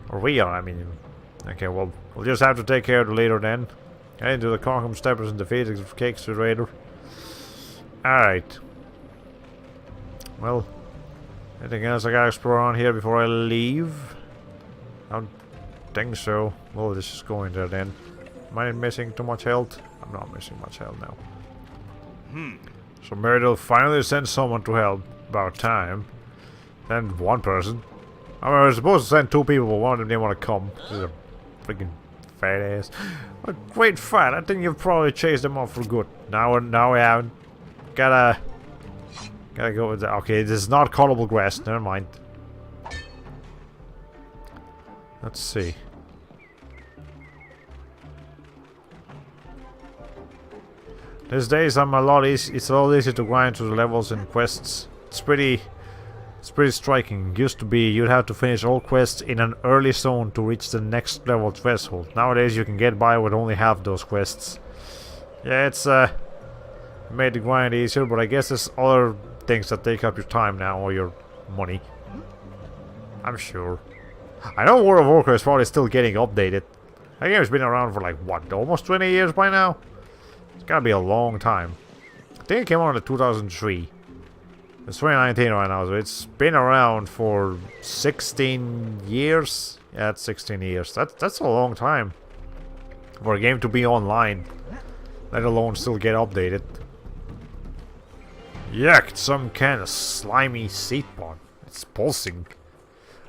Or we are, I mean. Okay, well, we'll just have to take care of the leader then. Head into the Conkham Steppers and defeat the Cakes Raider. Alright. Well, anything else I gotta explore on here before I leave? I don't think so. Well, let's just go in there then. Am I missing too much health? I'm not missing much health now. So Meredith finally sent someone to help. About time. Send one person. I mean, I was supposed to send 2 people, but one of them didn't want to come. This is a freaking fat ass. A great fight. I think you've probably chased them off for good. Now we haven't. Gotta go with that. Okay, this is not callable grass. Never mind. Let's see. These days I'm a lot easy. It's a lot easier to grind through the levels and quests. It's pretty striking. It used to be you'd have to finish all quests in an early zone to reach the next level threshold. Nowadays you can get by with only half those quests. Yeah, it's made the grind easier, but I guess there's other things that take up your time now or your money. I'm sure. I know World of Warcraft is probably still getting updated. That game's been around for like what, almost 20 years by now? It's gotta be a long time. I think it came out in 2003. It's 2019 right now, so it's been around for 16 years. Yeah, it's 16 years. That's a long time for a game to be online, let alone still get updated. Yuck, it's some kind of slimy seed pod. It's pulsing.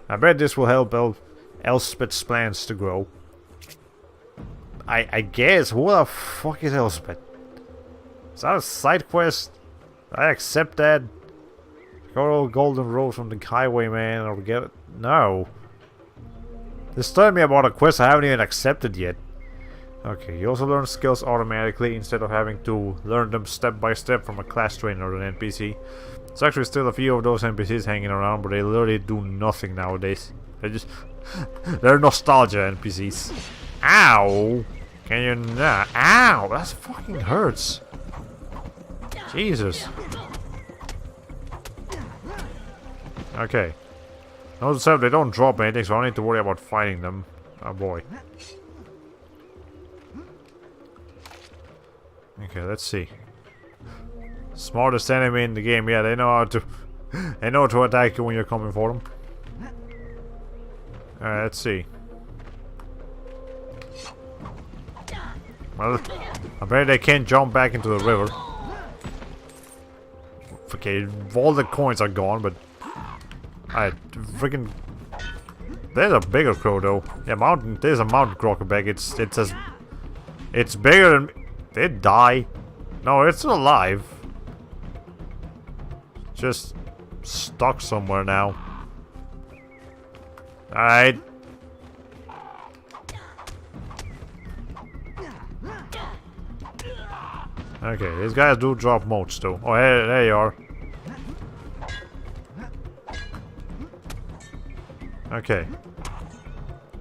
I bet this will help Elspeth's plans to grow. I guess. Who the fuck is Elspeth? Is that a side quest? I accept that. Go to Golden Rose from the Highwayman or get it. No. This telling me about a quest I haven't even accepted yet. Okay, you also learn skills automatically instead of having to learn them step by step from a class trainer or an NPC. There's actually still a few of those NPCs hanging around, but they literally do nothing nowadays. They're nostalgia NPCs. Ow! Can you not? Ow! That fucking hurts. Jesus. Okay. Notice how they don't drop anything, so I don't need to worry about fighting them. Oh boy. Okay, let's see. Smartest enemy in the game. Yeah, they know how to. They know to attack you when you're coming for them. Alright, let's see. Well, I bet they can't jump back into the river. Okay, all the coins are gone, but I freaking. There's a bigger crow though. Yeah, mountain. There's a mountain crocoback. It's bigger than. It die. No, it's still alive. Just stuck somewhere now. Alright. Okay, these guys do drop motes though. Oh, hey, there you are. Okay.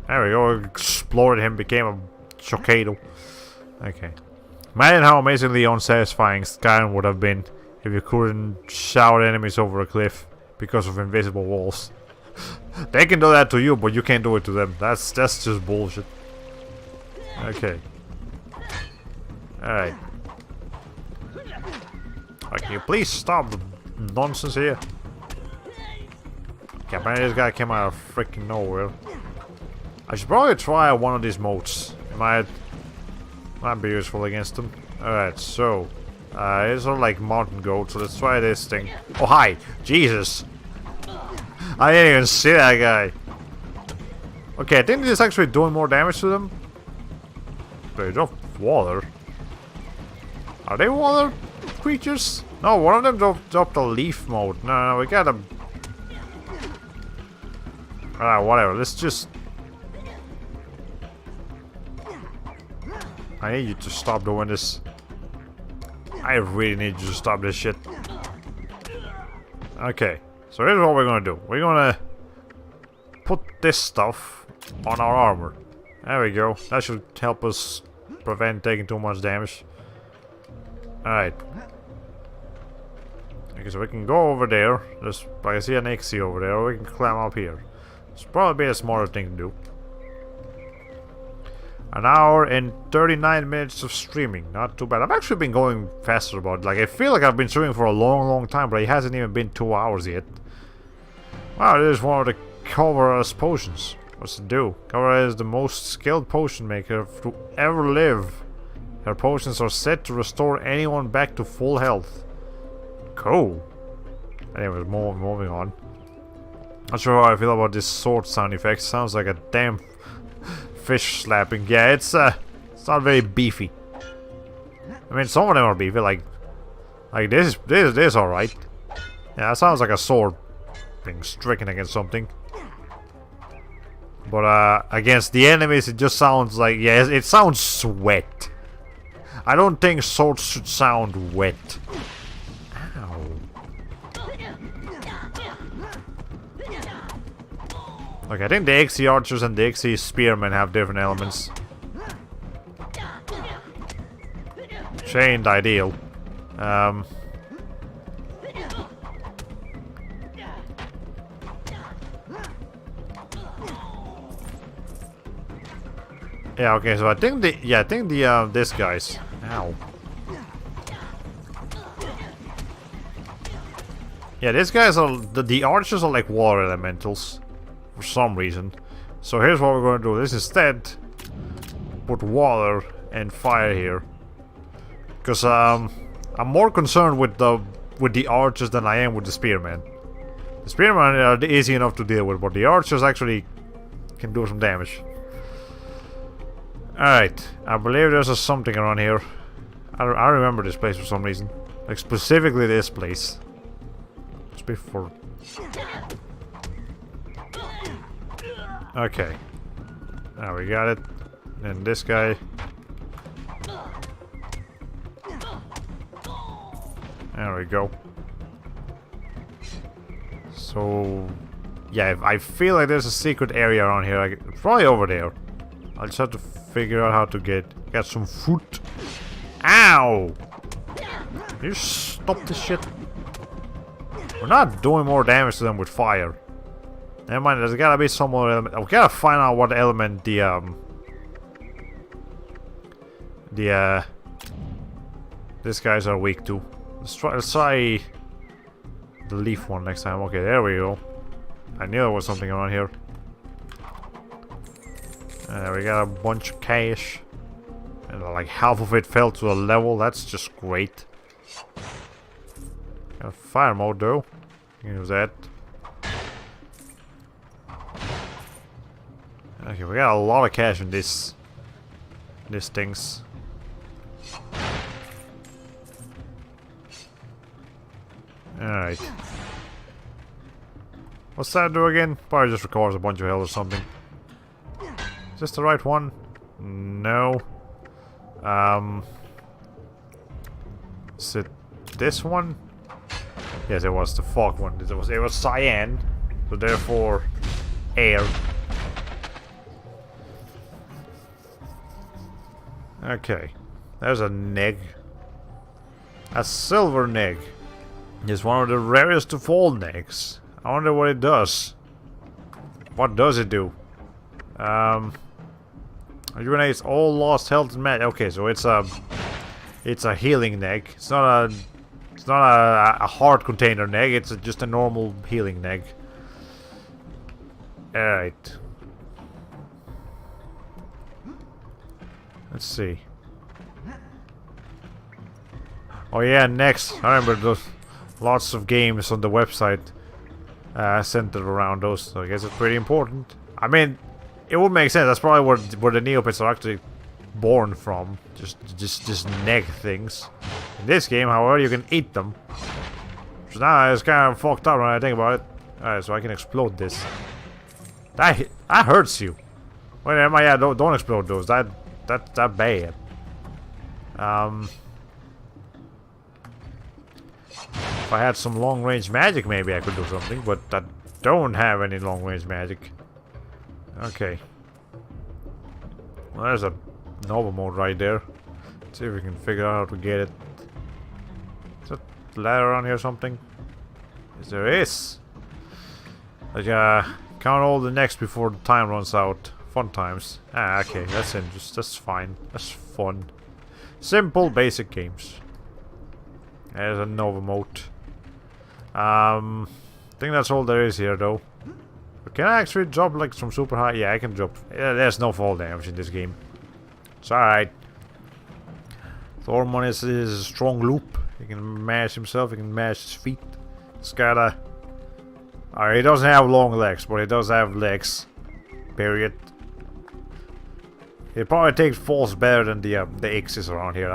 There we go. Explored him, became a Chocado. Okay. Imagine how amazingly unsatisfying Skyrim would have been if you couldn't shout enemies over a cliff because of invisible walls. They can do that to you, but you can't do it to them. That's just bullshit. Okay. Alright. Can you please stop the nonsense here? Okay, apparently this guy came out of freaking nowhere. I should probably try one of these motes. Might be useful against them. Alright, so it's sort of like mountain goat, so let's try this thing. Oh hi! Jesus! I didn't even see that guy. Okay, I think this is actually doing more damage to them. They drop water. Are they water creatures? No, one of them dropped a leaf mode. No, we gotta. Whatever. Let's just. I need you to stop doing this. I really need you to stop this shit. Okay, so here's what we're gonna do. We're gonna put this stuff on our armor. There we go. That should help us prevent taking too much damage. Alright. Okay, so we can go over there. There's, I can see an XC over there. Or we can climb up here. It's probably a smarter thing to do. An hour and 39 minutes of streaming. Not too bad. I've actually been going faster about it. Like, I feel like I've been streaming for a long time, but it hasn't even been 2 hours yet. Wow, this is one of the Kavara's potions. What's it do? Kavara is the most skilled potion maker to ever live. Her potions are set to restore anyone back to full health. Cool. Anyways, moving on. Not sure how I feel about this sword sound effect. Sounds like a damn fish slapping. Yeah, it's not very beefy. I mean, some of them are beefy. Like this is all right. Yeah, that sounds like a sword being stricken against something. But against the enemies, it just sounds like, yeah, it sounds wet. I don't think swords should sound wet. Ow. Okay, I think the XE archers and the XE spearmen have different elements. Which ain't ideal. Yeah, okay, so I think this guy's... Ow. Yeah, these guys are... The archers are like water elementals. For some reason. So here's what we're going to do. This instead... Put water and fire here. Because, I'm more concerned with the archers than I am with the spearmen. The spearmen are easy enough to deal with, but the archers actually can do some damage. Alright, I believe there's something around here. I remember this place for some reason. Like, specifically this place. Just before... Okay. Now we got it. And this guy... There we go. So... Yeah, I feel like there's a secret area around here. Like, it's probably over there. I'll just have to figure out how to get some food. Ow! You stop this shit. We're not doing more damage to them with fire. Never mind, there's gotta be some more element. We gotta find out what element these guys are weak to. Let's try the leaf one next time. Okay, there we go. I knew there was something around here. We got a bunch of cash. And like half of it fell to a level. That's just great. Got fire mode though. Use that. Okay, we got a lot of cash in these things. Alright. What's that do again? Probably just records a bunch of hell or something. Is this the right one? No. Is it this one? Yes, it was the fog one. It was cyan, so therefore air. Okay, there's a neg. A silver neg. It's one of the rarest of all negs. I wonder what it does. What does it do? Rejuvenates all lost health and magic. Okay, so it's a healing neg. It's not a heart container neg. It's just a normal healing neg. All right. Let's see. Oh yeah, next. I remember those lots of games on the website centered around those. So I guess it's pretty important. I mean, it would make sense. That's probably where the Neopets are actually born from. Just neg things. In this game, however, you can eat them. So now it's kind of fucked up when I think about it. Alright, so I can explode this. That hurts you. Wait, yeah, don't explode those. That's bad. If I had some long-range magic, maybe I could do something, but I don't have any long-range magic. Okay. Well, there's a novel mode right there. Let's see if we can figure out how to get it. Is that ladder around here or something? Yes, there is. Like, count all the next before the time runs out. Fun times. Ah, okay, that's interesting. That's fine. That's fun. Simple, basic games. There's a Nova mode. I think that's all there is here, though. But can I actually drop like some super high? Yeah, I can drop. Yeah, there's no fall damage in this game. It's alright. Thormon is a strong loop. He can mash himself. He can mash his feet. He's got a. Alright, he doesn't have long legs, but he does have legs. Period. He probably takes falls better than the X's around here.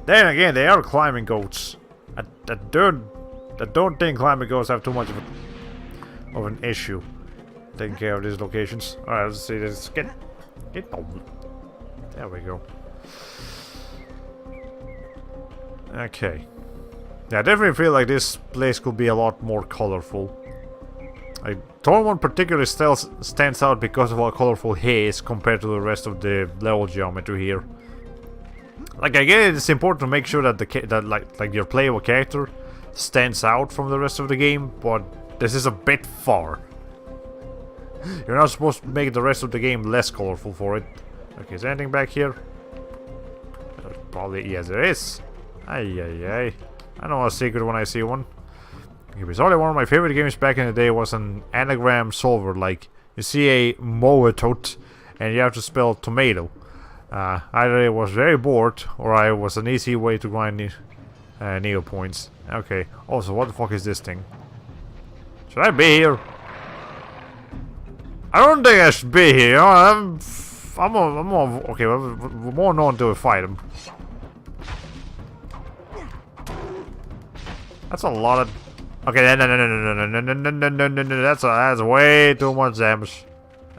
Then again, they are climbing goats. I don't think climbing goats have too much of an issue. taking care of these locations. Alright, let's see this. Get on. There we go. Okay. Yeah, I definitely feel like this place could be a lot more colorful. Like, Tormund particularly stands out because of how colorful he is compared to the rest of the level geometry here. Like, I get it, it's important to make sure that like your playable character stands out from the rest of the game, but this is a bit far. You're not supposed to make the rest of the game less colorful for it. Okay, is there anything back here? Probably, yes, there is. Ay. I know a secret when I see one. Okay, bizarrely, one of my favorite games back in the day was an anagram solver. Like, you see a Moetot, and you have to spell tomato. Either it was very bored, or it was an easy way to grind Neopoints. Okay, also, what the fuck is this thing? Should I be here? I don't think I should be here, you know, okay, we're more known until we fight him. That's a lot of... Okay, no, that's way too much damage.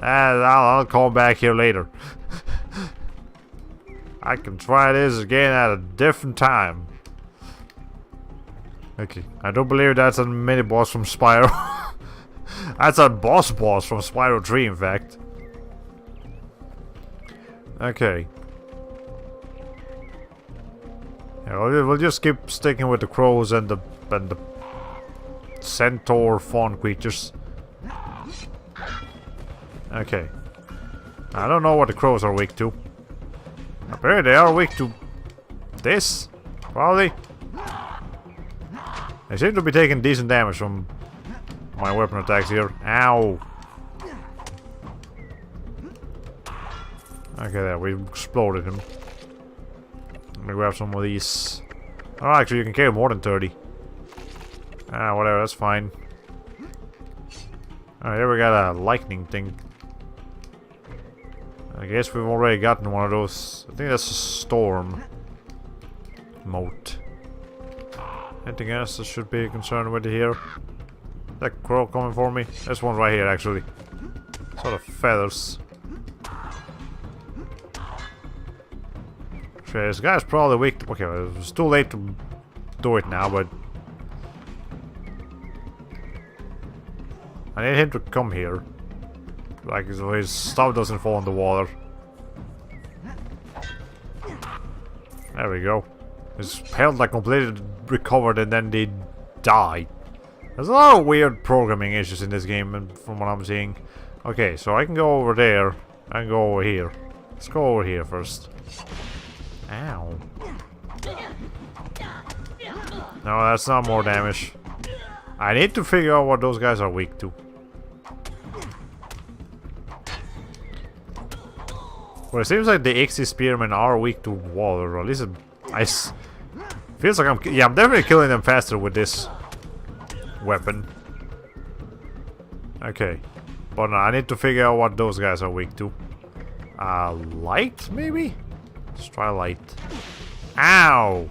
I'll call back here later. I can try this again at a different time. Okay, I don't believe that's a mini-boss from Spyro. That's a boss from Spyro 3, in fact. Okay. Yeah, we'll just keep sticking with the crows and the centaur fawn creatures. Okay. I don't know what the crows are weak to. Apparently they are weak to this, probably. They seem to be taking decent damage from my weapon attacks here. Ow! Okay, there, we exploded him. Let me grab some of these. Oh, actually, you can carry more than 30. Ah, whatever, that's fine. Alright, here we got a lightning thing. I guess we've already gotten one of those. I think that's a storm moat. Anything else that should be concerned with here? That crow coming for me? There's one right here, actually. Sort of feathers. Okay, this guy's probably weak to... Okay, it's too late to do it now, but... I need him to come here. Like, so his stuff doesn't fall in the water. There we go. His health like completely recovered and then they died. There's a lot of weird programming issues in this game, and from what I'm seeing. Okay, so I can go over there and go over here. Let's go over here first. Ow. No, that's not more damage. I need to figure out what those guys are weak to. Well, it seems like the XC spearmen are weak to water, or at least ice. Feels like I'm definitely killing them faster with this weapon. Okay, but no, I need to figure out what those guys are weak to. Light maybe? Let's try light. Ow!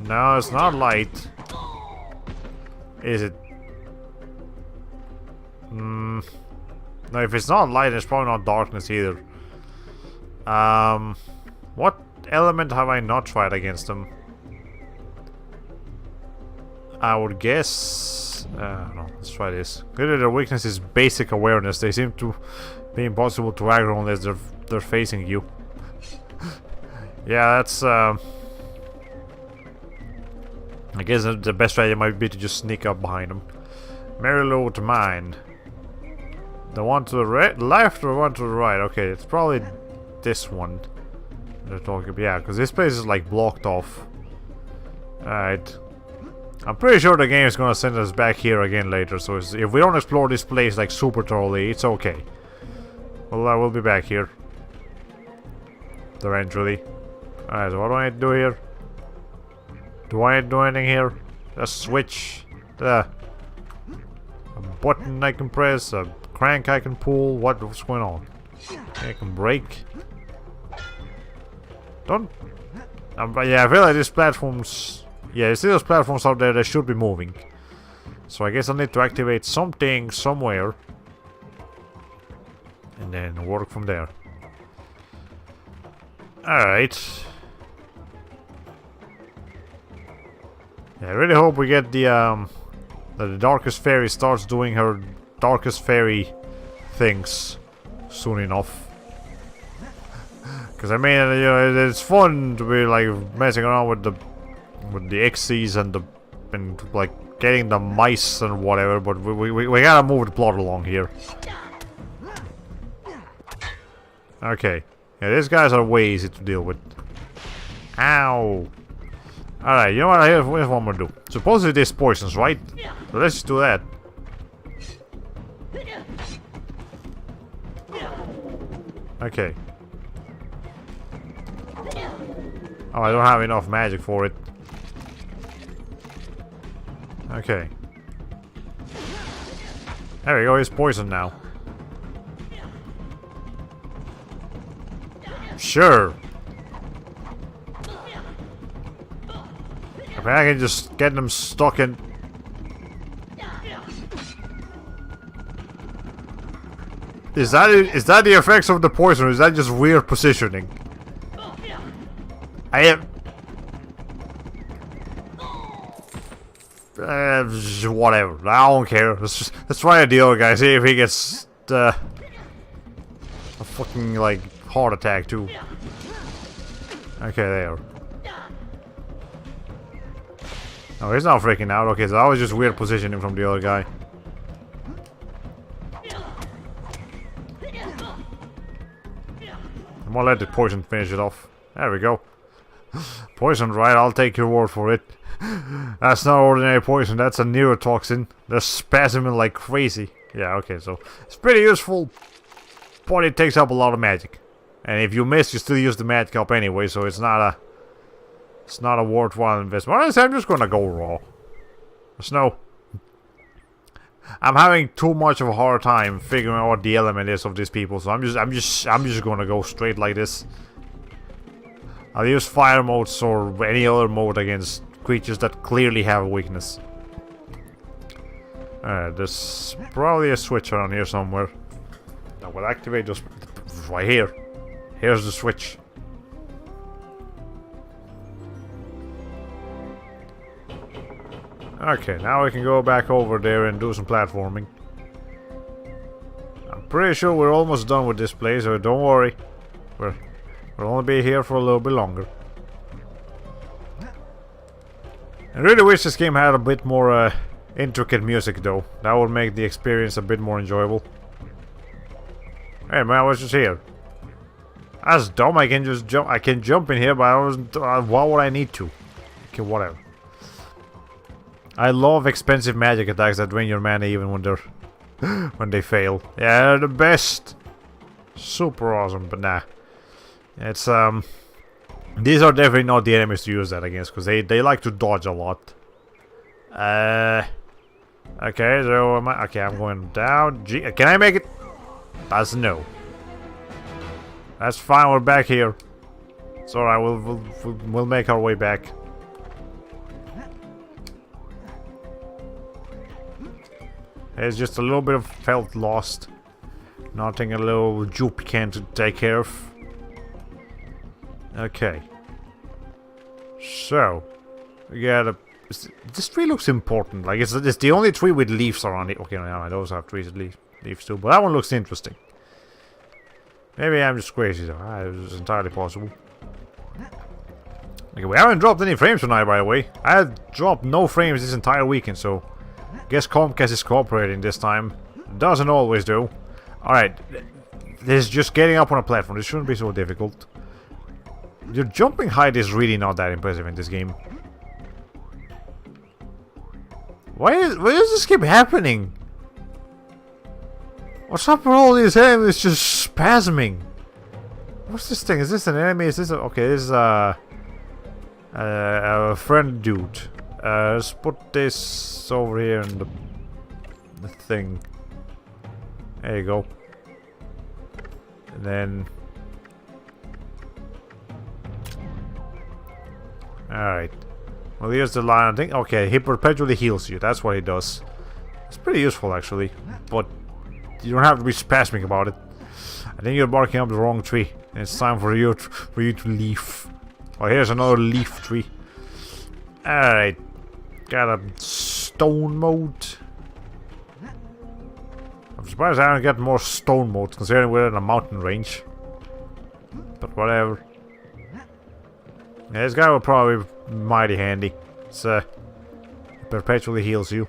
No, it's not light. Is it? No, if it's not light, it's probably not darkness either. What element have I not tried against them? I would guess... no, let's try this. Clearly their weakness is basic awareness. They seem to be impossible to aggro unless they're facing you. Yeah, that's... I guess the best strategy might be to just sneak up behind them. Marilow to mine. The one to the left or one to the right? Okay, it's probably this one they're talking about. Yeah, because this place is like blocked off. Alright. I'm pretty sure the game is gonna send us back here again later, so if we don't explore this place like super thoroughly, it's okay. Well, I will be back here. Eventually. Alright, so what do I need to do here? Do I need to do anything here? Just switch the... A button I can press, a crank I can pull, what's going on? I can brake. Don't... yeah, I feel like this platform's Yeah, you see those platforms out there, they should be moving. So I guess I need to activate something somewhere. And then work from there. Alright. Yeah, I really hope we get the, that the Darkest Faerie starts doing her Darkest Faerie things soon enough. Because I mean, you know, it's fun to be like messing around with the Xyz and like getting the mice and whatever, but we gotta move the plot along here. Okay. Yeah, these guys are way easy to deal with. Ow! Alright, you know what? Here's what I'm gonna do. Supposedly this poisons, right? So let's just do that. Okay. Oh, I don't have enough magic for it. Okay. There we go, he's poisoned now. Sure. If I can just get them stuck in... Is that the effects of the poison, or is that just weird positioning? I am... whatever. I don't care. Let's try the other guy. See if he gets a fucking like heart attack too. Okay, there. Oh, he's not freaking out. Okay, so that was just weird positioning from the other guy. I'm gonna let the poison finish it off. There we go. Poison, right? I'll take your word for it. That's not ordinary poison, that's a neurotoxin. They're spasming like crazy. Yeah, okay, so it's pretty useful, but it takes up a lot of magic. And if you miss, you still use the magic up anyway, so it's not a worthwhile investment. Honestly, I'm just gonna go raw. Snow. I'm having too much of a hard time figuring out what the element is of these people, so I'm just gonna go straight like this. I'll use fire modes or any other mode against creatures that clearly have a weakness. There's probably a switch around here somewhere. That will activate those right here. Here's the switch. Okay, now we can go back over there and do some platforming. I'm pretty sure we're almost done with this place, so don't worry. We'll only be here for a little bit longer. I really wish this game had a bit more intricate music though. That would make the experience a bit more enjoyable. Hey man, I was just here. That's dumb, I can just jump. I can jump in here, but I wasn't. Why would I need to? Okay, whatever. I love expensive magic attacks that drain your mana even when they're when they fail. Yeah, they're the best. Super awesome, but nah. It's these are definitely not the enemies to use that against, because they like to dodge a lot. Okay, so I'm going down. Can I make it? That's no. That's fine. We're back here. It's alright. We'll make our way back. There's just a little bit of health lost. Nothing a little jupe can't take care of. Okay. So, we got a... This tree looks important. Like, it's the only tree with leaves around it. Okay, no, those have trees with leaves too. But that one looks interesting. Maybe I'm just crazy though. It's entirely possible. Okay, we haven't dropped any frames tonight, by the way. I had dropped no frames this entire weekend, so... Guess Comcast is cooperating this time. Doesn't always do. Alright. This is just getting up on a platform. This shouldn't be so difficult. Your jumping height is really not that impressive in this game. Why does this keep happening? What's up with all these enemies just spasming? What's this thing? Is this an enemy? Is this a... Okay, this is a friend dude. Let's put this over here in the thing. There you go. And then... Alright. Well, here's the lion thing. Okay, he perpetually heals you. That's what he does. It's pretty useful, actually. But you don't have to be spasmic about it. I think you're barking up the wrong tree. And it's time for you to leave. Oh, here's another leaf tree. Alright. Got a stone moat. I'm surprised I don't get more stone moats, considering we're in a mountain range. But whatever. Yeah, this guy will probably be mighty handy. It's perpetually heals you.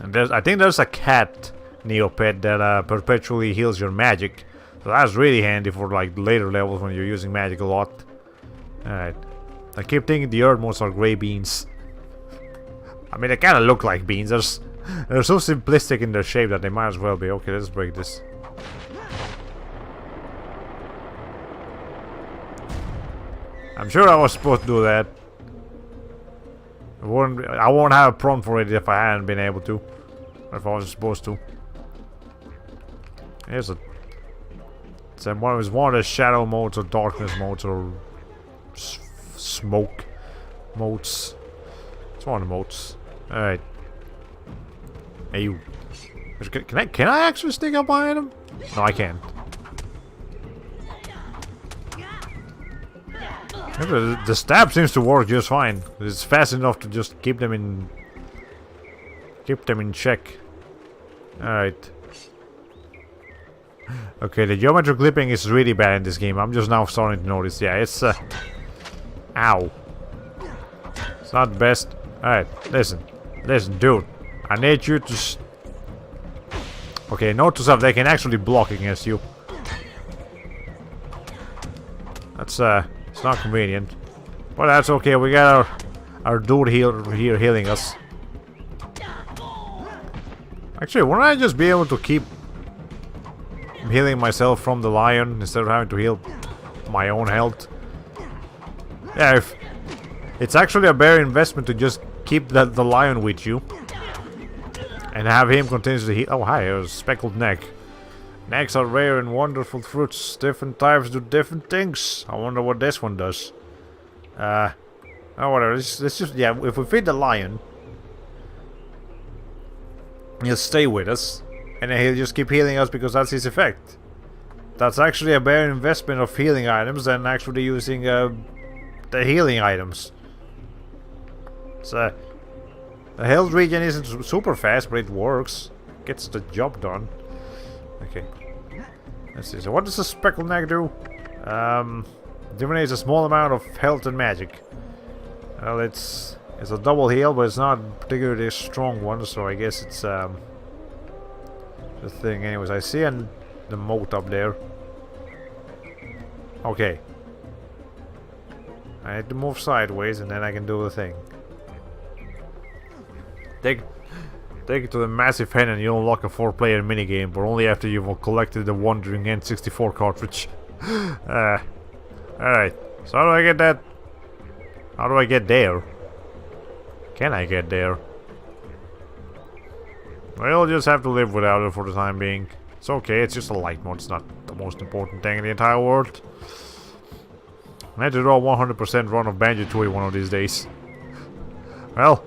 And I think there's a cat Neopet that perpetually heals your magic. So that's really handy for like later levels when you're using magic a lot. Alright. I keep thinking the earth motes are grey beans. I mean, they kind of look like beans. They're so simplistic in their shape that they might as well be. Okay, let's break this. I'm sure I was supposed to do that. I won't have a prompt for it if I hadn't been able to. Or if I wasn't supposed to. Here's a... It's one of the shadow modes or darkness modes or... smoke modes. It's one of the modes. Alright. Hey you. Can I actually sneak up behind him? No, I can't. The stab seems to work just fine. It's fast enough to just keep them in check. Alright. Okay, the geometry clipping is really bad in this game. I'm just now starting to notice. Yeah, it's ow. It's not the best. Alright, listen, dude. I need you to okay, note to self, they can actually block against you. That's it's not convenient. But that's okay, we got our dude here healing us. Actually, wouldn't I just be able to keep healing myself from the lion instead of having to heal my own health? Yeah, if it's actually a better investment to just keep the lion with you and have him continuously heal. Oh, hi, there's a speckled neck. Necks are rare and wonderful fruits. Different types do different things. I wonder what this one does. Oh, whatever. Let's just, yeah, if we feed the lion, he'll stay with us, and then he'll just keep healing us because that's his effect. That's actually a better investment of healing items than actually using the healing items. So, the health regen isn't super fast, but it works. Gets the job done. Okay. Let's see. So what does the speckled neck do? Eliminates a small amount of health and magic. Well, it's a double heal, but it's not particularly a strong one, so I guess it's the thing. Anyways, I see the moat up there. Okay. I had to move sideways, and then I can do the thing. Take it to the massive hen and you unlock a 4-player minigame, but only after you've collected the Wandering N64 cartridge. Alright, so how do I get that? How do I get there? Can I get there? Well, I'll just have to live without it for the time being. It's okay, it's just a light mode, it's not the most important thing in the entire world. I had to do a 100% run of Banjo-Tooie one of these days. Well,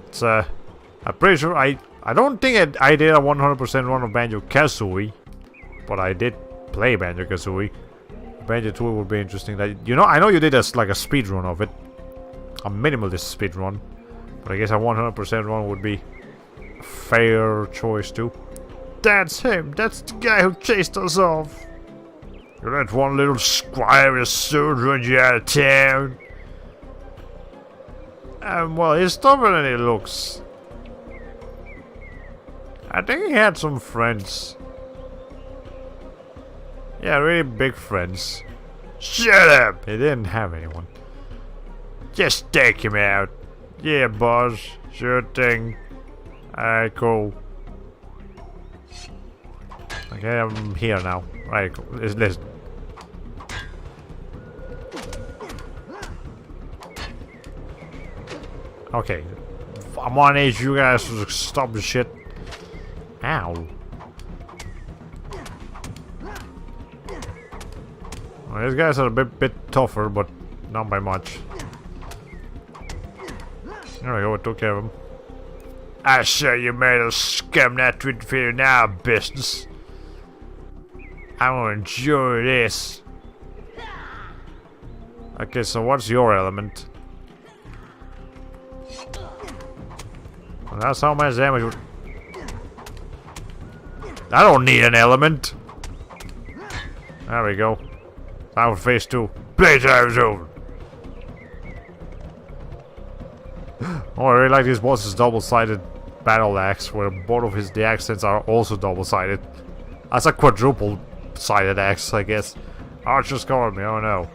it's I'm pretty sure I don't think I did a 100% run of Banjo-Kazooie, but I did play Banjo-Kazooie. Banjo-Tooie would be interesting. That, you know, I know you did like a speed run of it, a minimalist speed run, but I guess a 100% run would be a fair choice too. That's him. That's the guy who chased us off. You're that one little squire who soon run you out of town. Well, he's tougher than he looks. I think he had some friends. Yeah, really big friends. Shut up! He didn't have anyone. Just take him out. Yeah, boss. Sure thing. Alright, cool. Okay, I'm here now. Right, cool. Listen. Okay. I'm on age, you guys to stop the shit. Ow. Well, these guys are a bit tougher, but not by much. There we go, it took care of him. I say you made us scum that to interfere in our business. I'm gonna enjoy this. Okay, so what's your element? Well, that's how much damage would... I don't need an element. There we go. Time for phase 2. Playtime's over. Oh, I really like this boss's double-sided battle axe, where both of the accents are also double-sided. That's a quadruple-sided axe, I guess. Archers cover me. Oh no.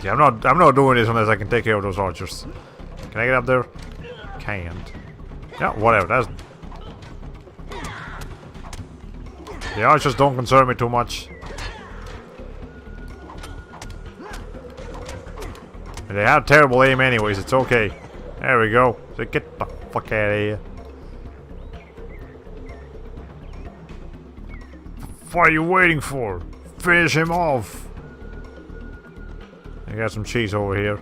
Yeah, I'm not doing this unless I can take care of those archers. Can I get up there? Can't. Yeah, whatever. That's... The archers don't concern me too much. They have terrible aim anyways, it's okay. There we go. So get the fuck out of here. What are you waiting for? Finish him off. I got some cheese over here.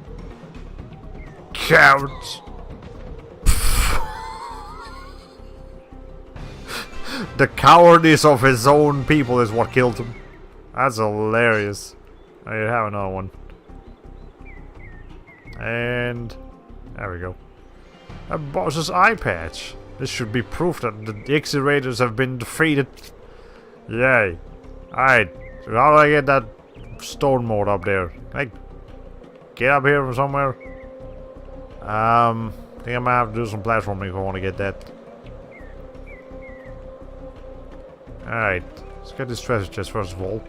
Cowards. The cowardice of his own people is what killed him. That's hilarious. I have another one. And there we go. A boss's eye patch. This should be proof that the Exit Raiders have been defeated. Yay. Alright. So how do I get that stone mold up there? Can I get up here from somewhere? I think I might have to do some platforming if I want to get that. Alright. Let's get this treasure chest first of all.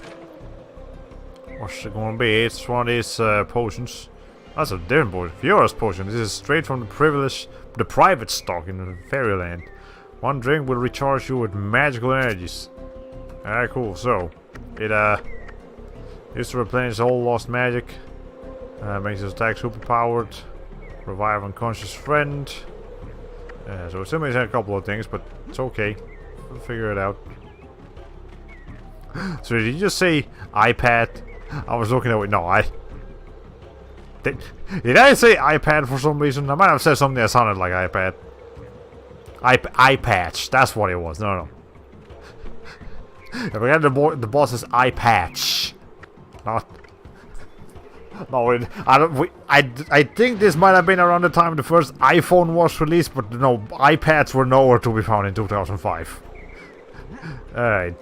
What's it going to be? It's one of these potions. That's a different potion. Fiora's potion. This is straight from the private stock in Fairyland. One drink will recharge you with magical energies. Alright, cool. So, it used to replenish all lost magic. Makes his attack super powered. Revive unconscious friend. So it still makes a couple of things, but it's okay. We'll figure it out. So did you just say iPad? I was looking at it. No, Did I say iPad for some reason? I might have said something that sounded like iPad. Eye patch. That's what it was. No. If I got the boss's eye patch. Not. No, I think this might have been around the time the first iPhone was released, but no, iPads were nowhere to be found in 2005. Alright.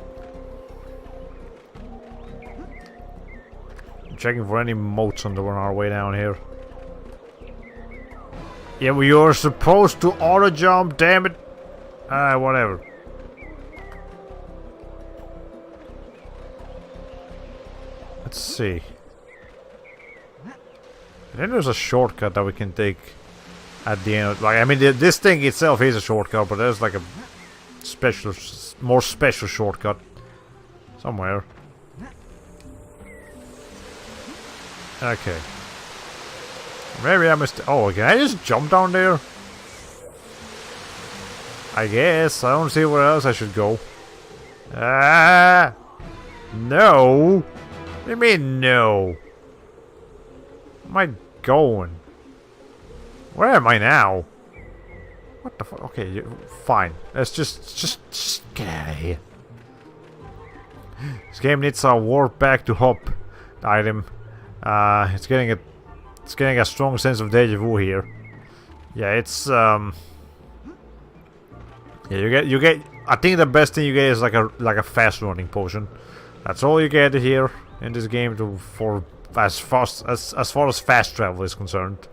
Checking for any moats on our way down here. Yeah, we are supposed to auto jump, damn it. Whatever. Let's see. Then there's a shortcut that we can take at the end. Like, I mean, this thing itself is a shortcut, but there's like a more special shortcut somewhere. Okay. Maybe I missed. Oh, can I just jump down there? I guess. I don't see where else I should go. No. What do you mean, no? Where am I going? Where am I now? What the fuck? Okay, fine. Let's just get out of here. This game needs a warp back to hop item. It's getting a strong sense of deja vu here. Yeah, it's yeah, you get. I think the best thing you get is like a fast running potion. That's all you get here in this game as far as fast travel is concerned.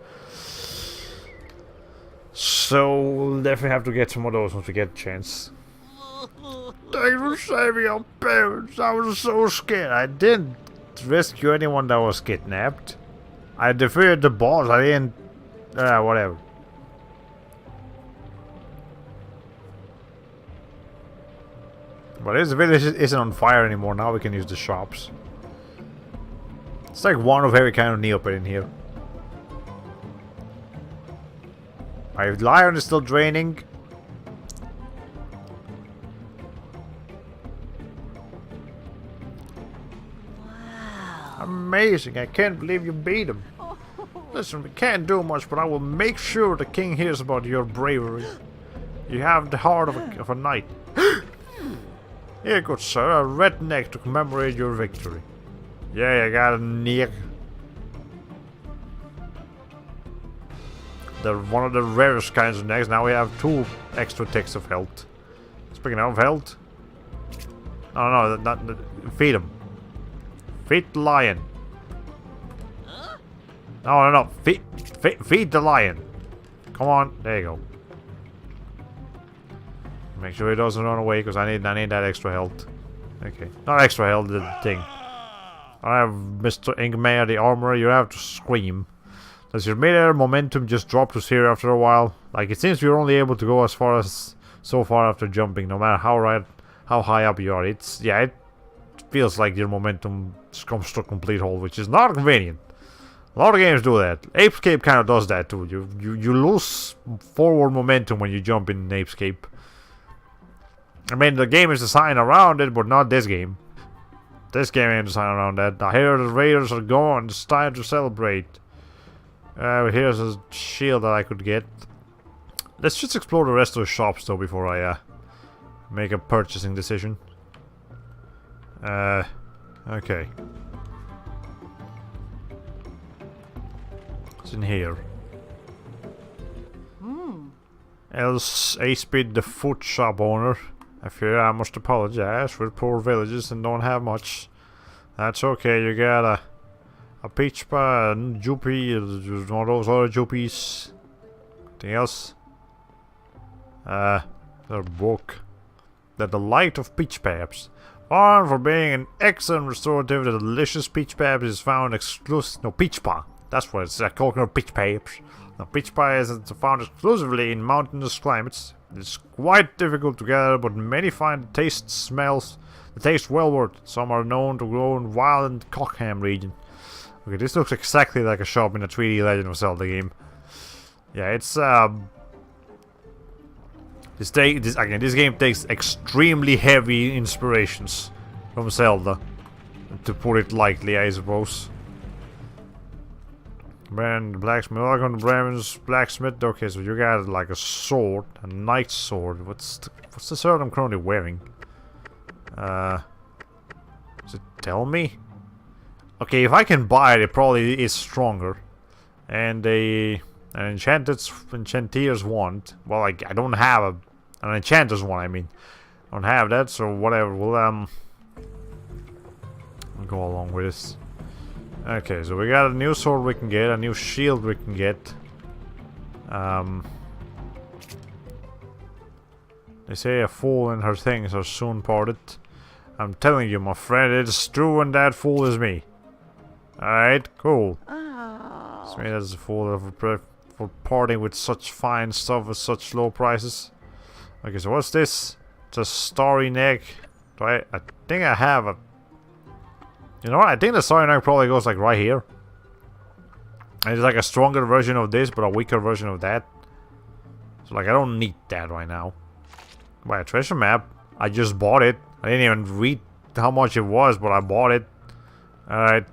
So we'll definitely have to get some of those once we get a chance. Thanks for saving our parents. I was so scared. I didn't rescue anyone that was kidnapped. I defeated the boss. I didn't. Whatever. But this village isn't on fire anymore. Now we can use the shops. It's like one of every kind of Neopet in here. My iron is still draining. Wow. Amazing. I can't believe you beat him. Listen, we can't do much, but I will make sure the king hears about your bravery. You have the heart of a knight. Here, good sir, a red neck to commemorate your victory. Yeah, I got a neck. They're one of the rarest kinds of necks. Now we have 2 extra ticks of health. Speaking of health. No, not feed him. Feed the lion. No. Feed the lion. Come on, there you go. Make sure he doesn't run away, because I need that extra health. Okay, not extra health, the thing. I have Mr. Ingmar, the armorer. You have to scream. Does your meter momentum just drop to 0 after a while? Like, it seems you're only able to go as far as so far after jumping, no matter how high up you are. It feels like your momentum comes to a complete halt, which is not convenient. A lot of games do that. Apescape kind of does that too. You lose forward momentum when you jump in Apescape. I mean, the game is designed around it, but not this game. This game ain't designed around that. I hear the raiders are gone. It's time to celebrate. Here's a shield that I could get. Let's just explore the rest of the shops though before I make a purchasing decision. Okay. What's in here? Else A-Speed, the food shop owner. I fear I must apologize. We're poor villages and don't have much. That's okay, you got a peach pie, a Joopy, one of those other Joopies. Anything else? Their book. The Delight of Peach Paps. Known for being an excellent restorative, the delicious peach paps is found exclusive. No, peach pie. That's what it's coconut peach paps. Now, peach pie is found exclusively in mountainous climates. It's quite difficult to gather, but many find the taste well worth. Some are known to grow in wild and Cockham region. Okay, this looks exactly like a shop in a 3D Legend of Zelda game. Yeah, it's this game takes extremely heavy inspirations from Zelda, to put it lightly, I suppose. Man, the blacksmith, welcome to Bremen's blacksmith. Okay, so you got like a sword, a knight's sword. What's the sword I'm currently wearing? Does it tell me? Okay, if I can buy it, it probably is stronger. And an enchanter's wand. Well, I don't have an enchanter's wand. I mean, I don't have that, so whatever. We'll go along with this. Okay, so we got a new sword we can get, a new shield we can get. They say a fool and her things are soon parted. I'm telling you, my friend, it's true, and that fool is me. Alright, cool. It's me that's a fool for parting with such fine stuff at such low prices. Okay, so what's this? It's a starry neck. I think I have a... You know what? I think the starry neck probably goes like right here. And it's like a stronger version of this, but a weaker version of that. So like, I don't need that right now. Buy a treasure map. I just bought it. I didn't even read how much it was, but I bought it. Alright.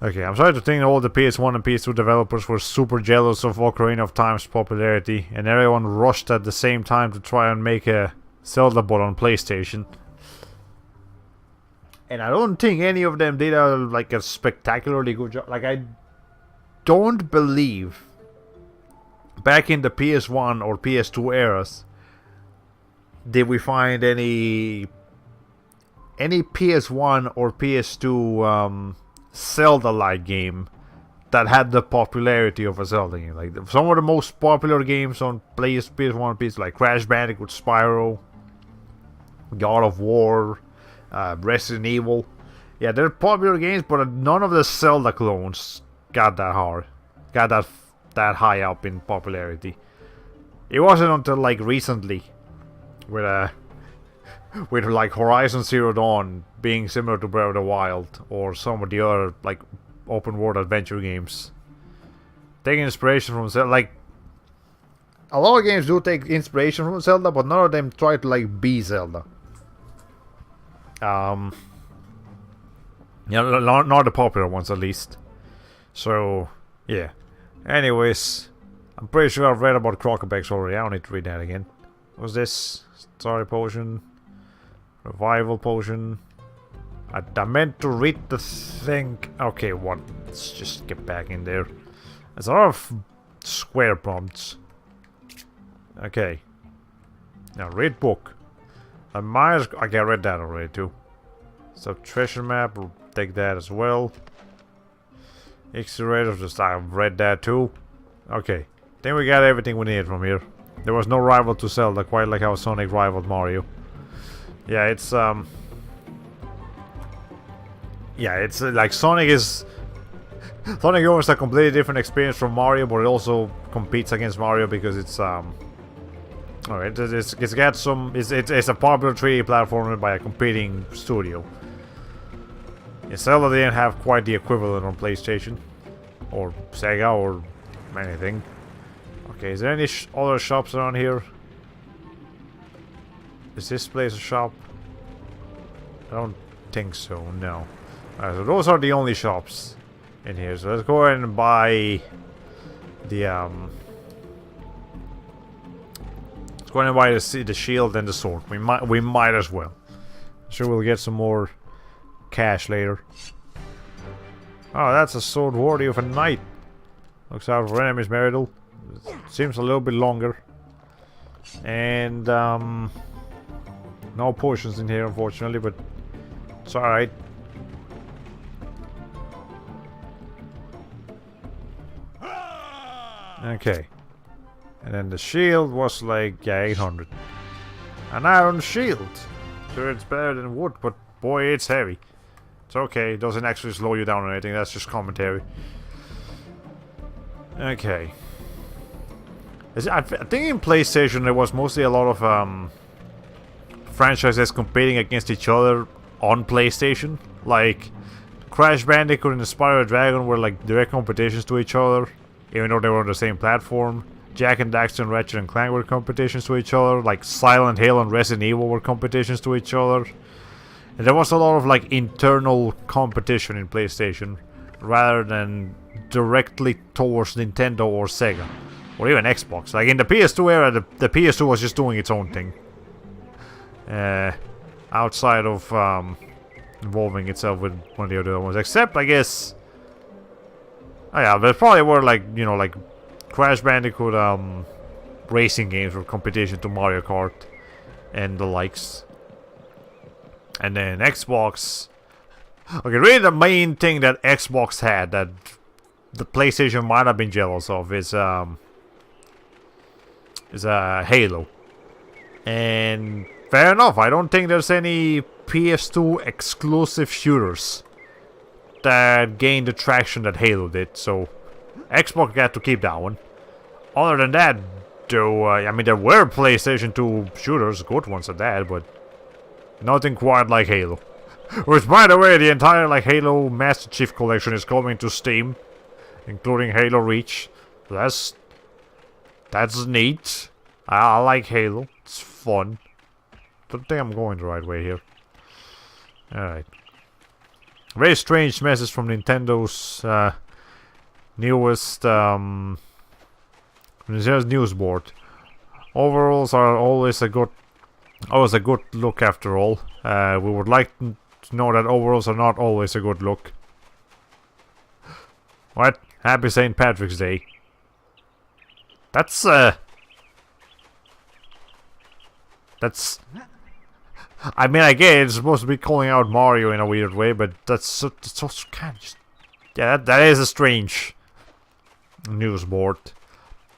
Okay, I'm sorry to think all the PS1 and PS2 developers were super jealous of Ocarina of Time's popularity, and everyone rushed at the same time to try and make a Zelda bot on PlayStation. And I don't think any of them did a spectacularly good job. Like, I don't believe back in the PS1 or PS2 eras did we find any PS1 or PS2 Zelda-like game that had the popularity of a Zelda game. Like, some of the most popular games on PS1 and PS2, like Crash Bandicoot, Spyro, God of War, Resident Evil. Yeah, they're popular games, but none of the Zelda clones got that high up in popularity. It wasn't until like recently, with like Horizon Zero Dawn being similar to Breath of the Wild, or some of the other like open world adventure games, taking inspiration from Zelda. Like, a lot of games do take inspiration from Zelda, but none of them try to like be Zelda. Yeah, not the popular ones at least. So, yeah. Anyways, I'm pretty sure I've read about Crocobacks already. I don't need to read that again. What's this? Story potion. Revival potion. I meant to read the thing. Okay, what? Let's just get back in there. There's a lot of square prompts. Okay. Now, read book. I read that already too. So, treasure map, we'll take that as well. Accelerator, I've read that too. Okay. Then we got everything we need from here. There was no rival to Zelda, quite like how Sonic rivaled Mario. Yeah, it's like Sonic is... Sonic offers a completely different experience from Mario, but it also competes against Mario because it's alright, it's got some... It's a popular 3D platformer by a competing studio. Yeah, Zelda didn't have quite the equivalent on PlayStation. Or Sega, or anything. Okay, is there any other shops around here? Is this place a shop? I don't think so, no. Alright, so those are the only shops in here. So let's go ahead and buy the let's go ahead and buy the shield and the sword. We might as well. Sure, we'll get some more cash later. Oh, that's a sword worthy of a knight. Looks out for enemies, Meridel. Seems a little bit longer. And no potions in here, unfortunately, but it's alright. Okay. And then the shield was like, yeah, 800. An iron shield. Sure, it's better than wood, but boy, it's heavy. It's okay, it doesn't actually slow you down or anything, that's just commentary. Okay. I think in PlayStation there was mostly a lot of franchises competing against each other on PlayStation. Like, Crash Bandicoot and Spyro the Dragon were like direct competitions to each other, even though they were on the same platform. Jak and Daxter and Ratchet and Clank were competitions to each other. Like, Silent Hill and Resident Evil were competitions to each other. And there was a lot of like internal competition in PlayStation, rather than directly towards Nintendo or Sega, or even Xbox. Like in the PS2 era, the PS2 was just doing its own thing, outside of involving itself with one of the other ones. Except, I guess, oh yeah, there probably were like, you know, like Crash Bandicoot racing games were competition to Mario Kart and the likes. And then Xbox... Okay, really the main thing that Xbox had that the PlayStation might have been jealous of is Halo. And fair enough, I don't think there's any PS2 exclusive shooters that gained the traction that Halo did, so Xbox got to keep that one. Other than that, though, I mean, there were PlayStation 2 shooters, good ones at that, but nothing quite like Halo. Which, by the way, the entire like Halo Master Chief Collection is coming to Steam, including Halo Reach. That's neat. I like Halo. It's fun. Don't think I'm going the right way here. Alright. Very strange message from Nintendo's newest news board. Overalls are always a good look after all. We would like to know that overalls are not always a good look. What? Happy St. Patrick's Day. That's I mean, I get it's supposed to be calling out Mario in a weird way, but that's also kind of just... Yeah, that is a strange news board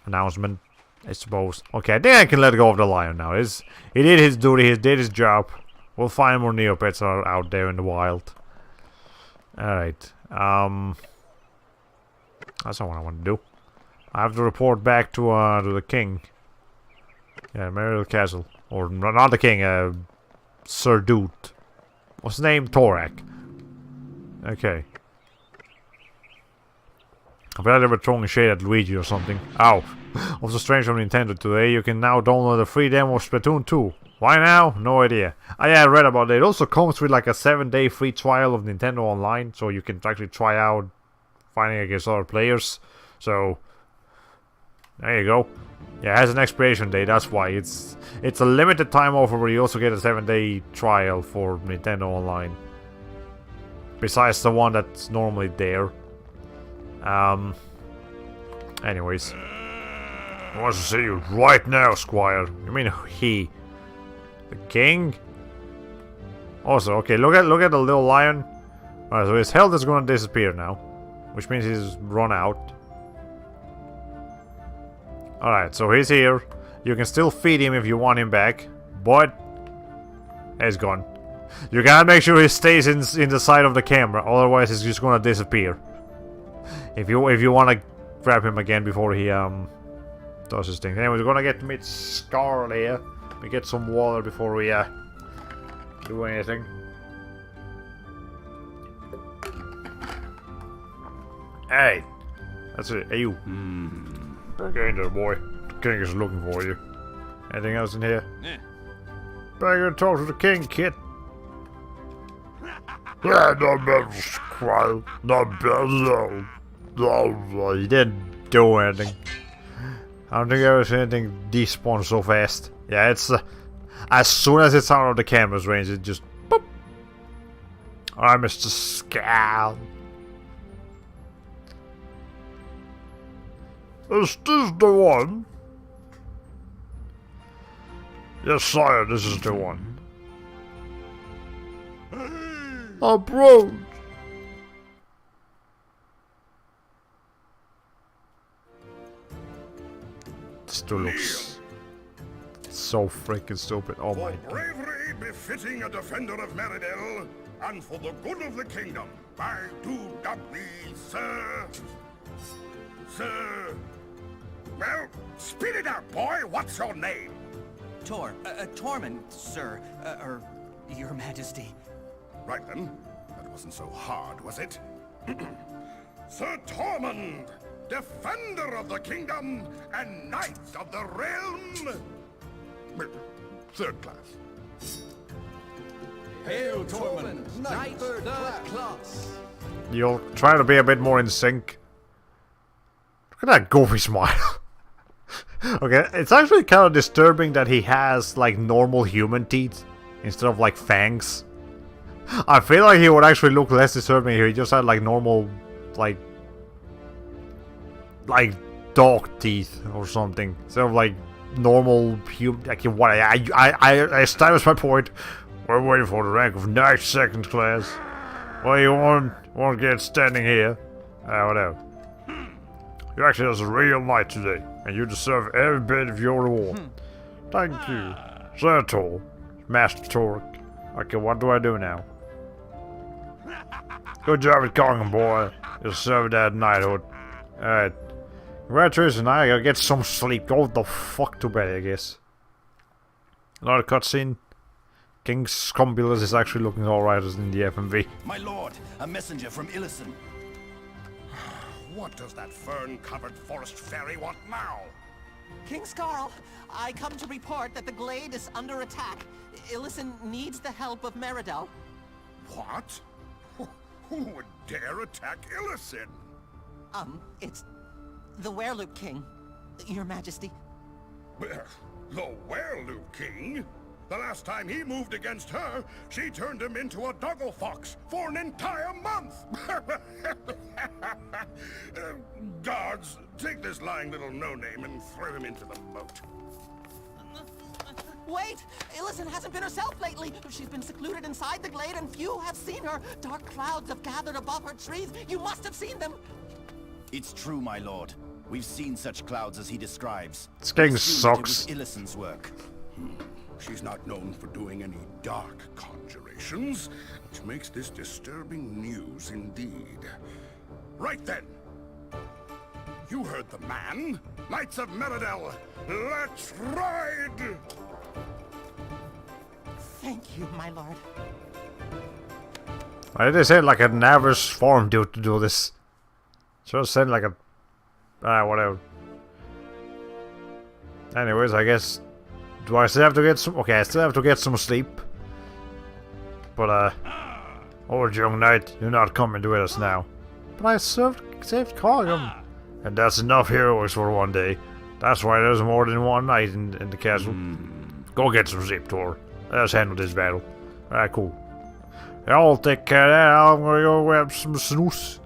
announcement, I suppose. Okay, I think I can let go of the lion now. He did his duty, he did his job. We'll find more Neopets out there in the wild. Alright, that's not what I want to do. I have to report back to the king. Yeah, Meridel Castle. Or, not the king, Sir Dude. What's his name? Torak. Okay. I bet they were throwing shade at Luigi or something. Ow. Also strange from Nintendo today, you can now download a free demo of Splatoon 2. Why now? No idea. I read about it. It also comes with like a 7-day free trial of Nintendo Online, so you can actually try out fighting against other players. So there you go. Yeah, it has an expiration date, that's why. It's a limited time offer where you also get a 7-day trial for Nintendo Online. Besides the one that's normally there. Anyways. I want to see you right now, Squire. You mean he? The king? Also, okay, look at the little lion. Alright, so his health is gonna disappear now. Which means he's run out. Alright, so he's here. You can still feed him if you want him back. But he's gone. You gotta make sure he stays in the side of the camera, otherwise he's just gonna disappear. If you wanna grab him again before he does his thing. Anyway, we're gonna get to meet Scarl here. We get some water before we do anything. Hey, that's it. Hey, you. Back in there, boy. The king is looking for you. Anything else in here? Back here and talk to the king, kid. Yeah, not better, Squire. Not better. No. Well, you didn't do anything. I don't think I ever seen anything despawn so fast. Yeah, it's as soon as it's out of the camera's range, it just boop. Alright, Mr. Scal. Is this the one? Yes, sire, this is the one. Approach! This still looks so freaking stupid. Oh my god. Bravery befitting a defender of Meridel, and for the good of the kingdom, I do dub thee, sir. Sir. Well, spit it out, boy. What's your name? Tormund, sir, or your majesty. Right then. That wasn't so hard, was it? Sir Tormund, defender of the kingdom and knight of the realm. Well, third class. Hail Tormund, knight third class. You'll try to be a bit more in sync. Look at that goofy smile. Okay, it's actually kind of disturbing that he has like normal human teeth instead of like fangs. I feel like he would actually look less disturbing if he just had like normal, like dog teeth or something instead of like normal human. Like what? I established my point. We're waiting for the rank of knight second class. Well, you won't get standing here. Whatever. You actually was a real knight today, and you deserve every bit of your reward. Thank you, Sir Tor, Master Torque. Okay, what do I do now? Good job at Congan, boy. You deserve that knighthood. Alright. Congratulations, now I gotta get some sleep. Go the fuck to bed, I guess. Another cutscene. King Scumbulus is actually looking alright in the FMV. My lord, a messenger from Illison. What does that fern-covered forest fairy want now? King Scarl, I come to report that the glade is under attack. Illison needs the help of Meridel. What? Who would dare attack Illison? It's the Werloop King, your majesty. The Werloop King? The last time he moved against her, she turned him into a doggle fox for an entire month! Guards, take this lying little no-name and throw him into the moat. Wait! Illison hasn't been herself lately. She's been secluded inside the glade and few have seen her. Dark clouds have gathered above her trees. You must have seen them. It's true, my lord. We've seen such clouds as he describes. This king Assumed sucks. It was Illison's work. She's not known for doing any dark conjurations, which makes this disturbing news indeed. Right then. You heard the man. Knights of Meridel, let's ride! Thank you, my lord. Why did they say like an average farm dude to do this? Should have said like a... whatever. Anyways, I guess... Do I still have to get some... Okay, I still have to get some sleep. But, old young knight, you're not coming with us now. But I served saved calling him. And that's enough heroics for one day. That's why there's more than one knight in the castle. Go get some zip, Tor. Let's handle this battle. Alright, cool. I'll take care of that. I'm gonna go grab some snooze.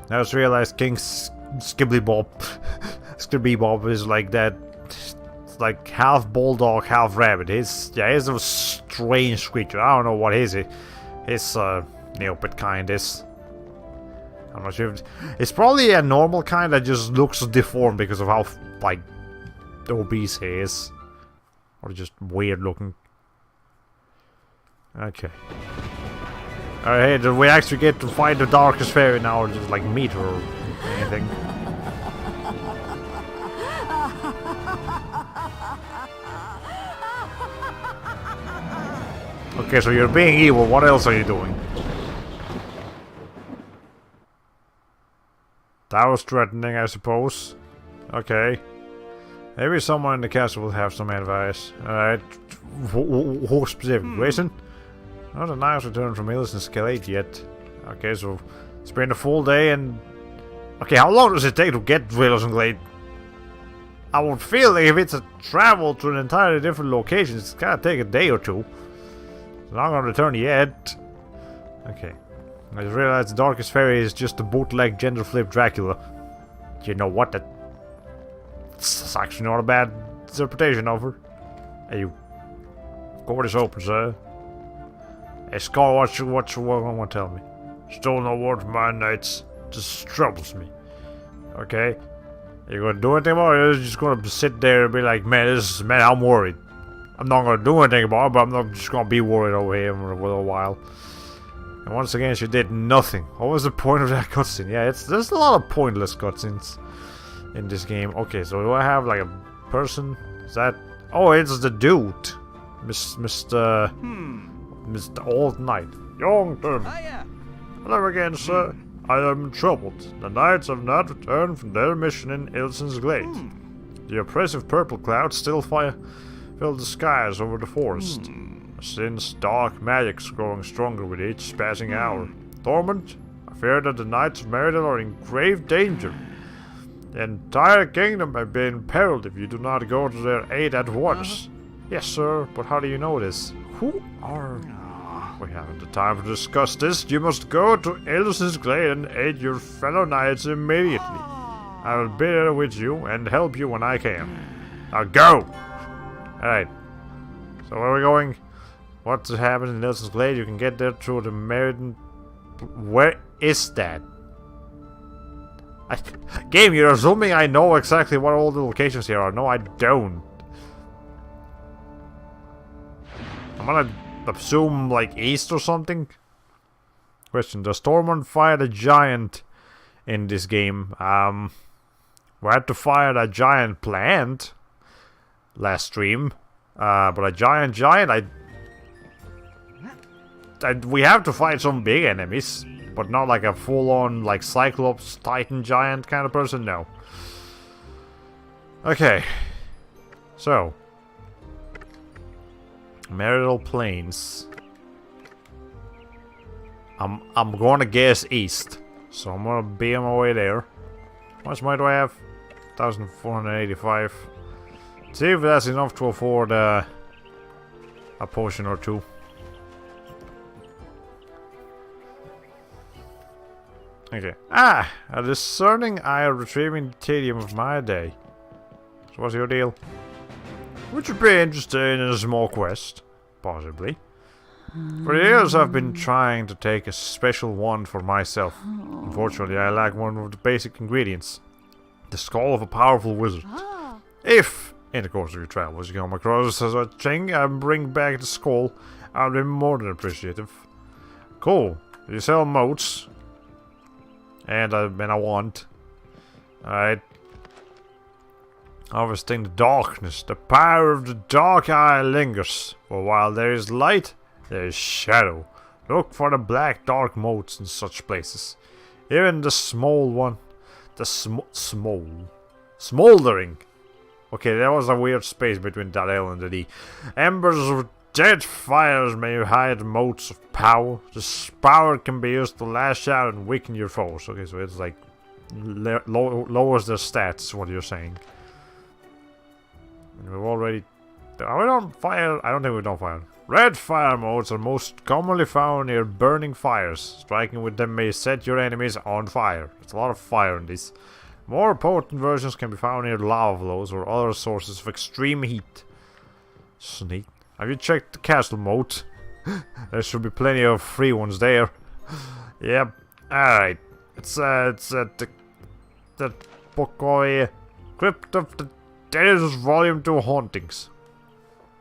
I just realized King Skibbly Bob. Skibbly Bob is like that. Like half bulldog, half rabbit. He's a strange creature. I don't know what his Neopet kind is. I'm not sure if it's probably a normal kind that just looks deformed because of how like obese he is. Or just weird looking. Okay. Alright, hey, did we actually get to fight the darkest fairy now, or just like meet her or anything? Okay, so you're being evil, what else are you doing? That was threatening, I suppose. Okay. Maybe someone in the castle will have some advice. Alright. Who specific? Grayson? Not a nice return from Illusion's Glade yet. Okay, so it's been a full day and... Okay, how long does it take to get to Illusion's Glade? I would feel like if it's a travel to an entirely different location, it's gonna take a day or two. It's not gonna return yet. Okay. I just realized the Darkest Fairy is just a bootleg gender flip Dracula. You know what? That's actually not a bad interpretation of her. Hey, you. Court is open, sir. Hey, Scar, what you want to tell me? Still no word from my knights. Just troubles me. Okay? You gonna do anything about it? Or are you just gonna sit there and be like, man, I'm worried. I'm not gonna do anything about it, but I'm not just gonna be worried over here for a little while. And once again, she did nothing. What was the point of that cutscene? Yeah, there's a lot of pointless cutscenes in this game. Okay, so do I have like a person? Is that? Oh, it's the dude, Mr. Old Knight. Young term. Hello again, sir. I am troubled. The knights have not returned from their mission in Ilsen's Glade. The oppressive purple clouds still fill the skies over the forest. Since dark magic's growing stronger with each passing hour. Torment, I fear that the knights of Meridel are in grave danger. The entire kingdom may be imperiled if you do not go to their aid at once. Yes, sir, but how do you know this? Who are... We haven't the time to discuss this. You must go to Ilsen's Glade and aid your fellow knights immediately. I will be there with you and help you when I can. Now go! Alright. So where are we going? What's happening in Ilsen's Glade? You can get there through the Meriden... Where is that? Game, you're assuming I know exactly what all the locations here are. No, I don't. I'm gonna assume like east or something. Question: does Tormund fire the giant in this game? We had to fire that giant plant last stream, but a giant, we have to fight some big enemies, but not like a full-on like Cyclops, Titan giant kind of person. No. Okay, so. Meridel Plains. I'm gonna guess east, so I'm gonna be on my way there. How much money do I have? 1,485. See if that's enough to afford a potion or two. Okay. Ah! A discerning eye retrieving the tedium of my day. So what's your deal? Would you be interested in a small quest? Possibly. For years I've been trying to take a special wand for myself. Unfortunately, I lack one of the basic ingredients. The skull of a powerful wizard. If, in the course of your travels, you come across such a thing and bring back the skull, I'll be more than appreciative. Cool. You sell motes. And a wand. Alright. Harvesting the darkness. The power of the dark eye lingers. For while there is light, there is shadow. Look for the black dark motes in such places. Even the small one. The smoldering. Okay, there was a weird space between that L and the D. Embers of dead fires may hide motes of power. This power can be used to lash out and weaken your foes. Okay, so it's like lowers their stats, what you're saying. And we've already... Are we on fire? I don't think we've done fire. Red fire modes are most commonly found near burning fires. Striking with them may set your enemies on fire. There's a lot of fire in this. More potent versions can be found near lava flows or other sources of extreme heat. Sneak. Have you checked the castle mode? There should be plenty of free ones there. Yep. Alright. It's at the book of Crypt of the Dead Volume 2 Hauntings.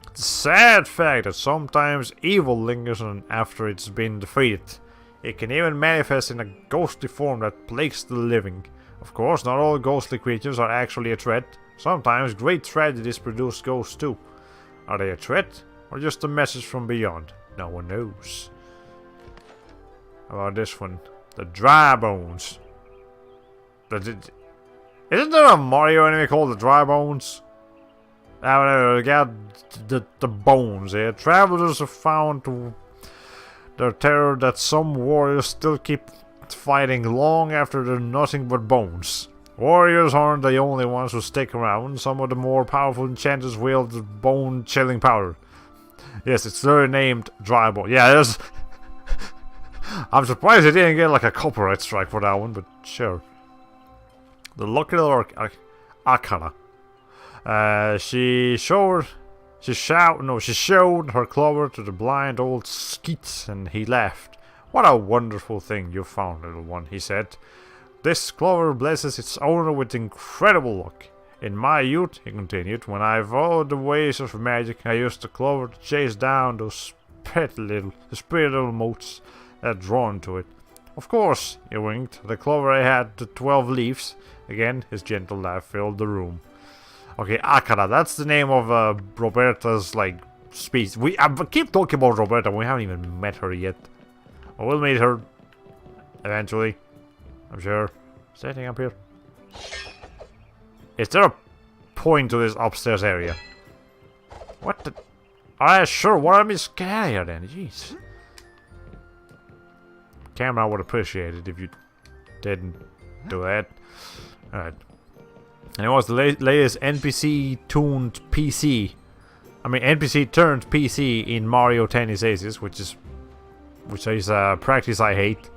It's a sad fact that sometimes evil lingers on after it's been defeated. It can even manifest in a ghostly form that plagues the living. Of course, not all ghostly creatures are actually a threat. Sometimes great tragedies produce ghosts too. Are they a threat or just a message from beyond? No one knows. How about this one? The Dry Bones. Isn't there a Mario enemy called the Dry Bones? I don't know, they got the bones here. Travelers have found to their terror that some warriors still keep fighting long after they're nothing but bones. Warriors aren't the only ones who stick around. Some of the more powerful enchanters wield bone-chilling power. Yes, it's literally named Dry Bone. Yeah, there's... I'm surprised they didn't get like a copyright strike for that one, but sure. The Lucky Little Akana. She showed her clover to the blind old skeet, and he laughed. What a wonderful thing you found, little one, he said. This clover blesses its owner with incredible luck. In my youth, he continued, when I followed the ways of magic, I used the clover to chase down those pretty little motes that drawn to it. Of course, he winked. The clover I had the 12 leaves. Again, his gentle laugh filled the room. Okay, Akara, that's the name of Roberta's, like, species. I keep talking about Roberta, we haven't even met her yet. But we'll meet her eventually, I'm sure. Is there anything up here? Is there a point to this upstairs area? What the... Alright, sure, what am I get out of here then? Jeez. Camera would appreciate it if you didn't do that. Alright. And it was the latest NPC-tuned PC. I mean, NPC-turned PC in Mario Tennis Aces, which is a practice I hate.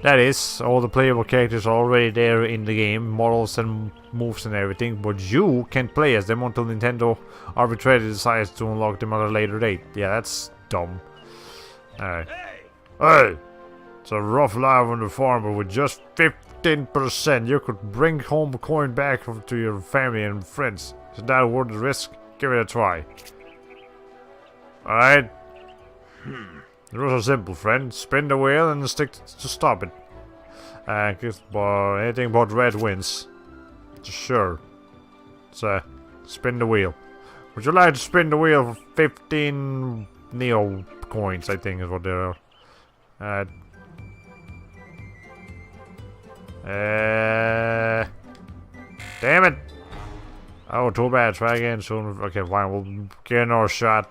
That is, all the playable characters are already there in the game, models and moves and everything, but you can't play as them until Nintendo arbitrarily decides to unlock them at a later date. Yeah, that's dumb. Alright. Hey! It's a rough life on the farm, but with just 15%, you could bring home a coin back to your family and friends. Is that worth the risk? Give it a try. Alright? The rules are simple, friend. Spin the wheel and stick to stop it. Anything but red wins. Sure. So, spin the wheel. Would you like to spin the wheel for 15 Neo coins, I think is what they are. Damn it! Oh, too bad. Try again soon. Okay, fine. We'll get another shot.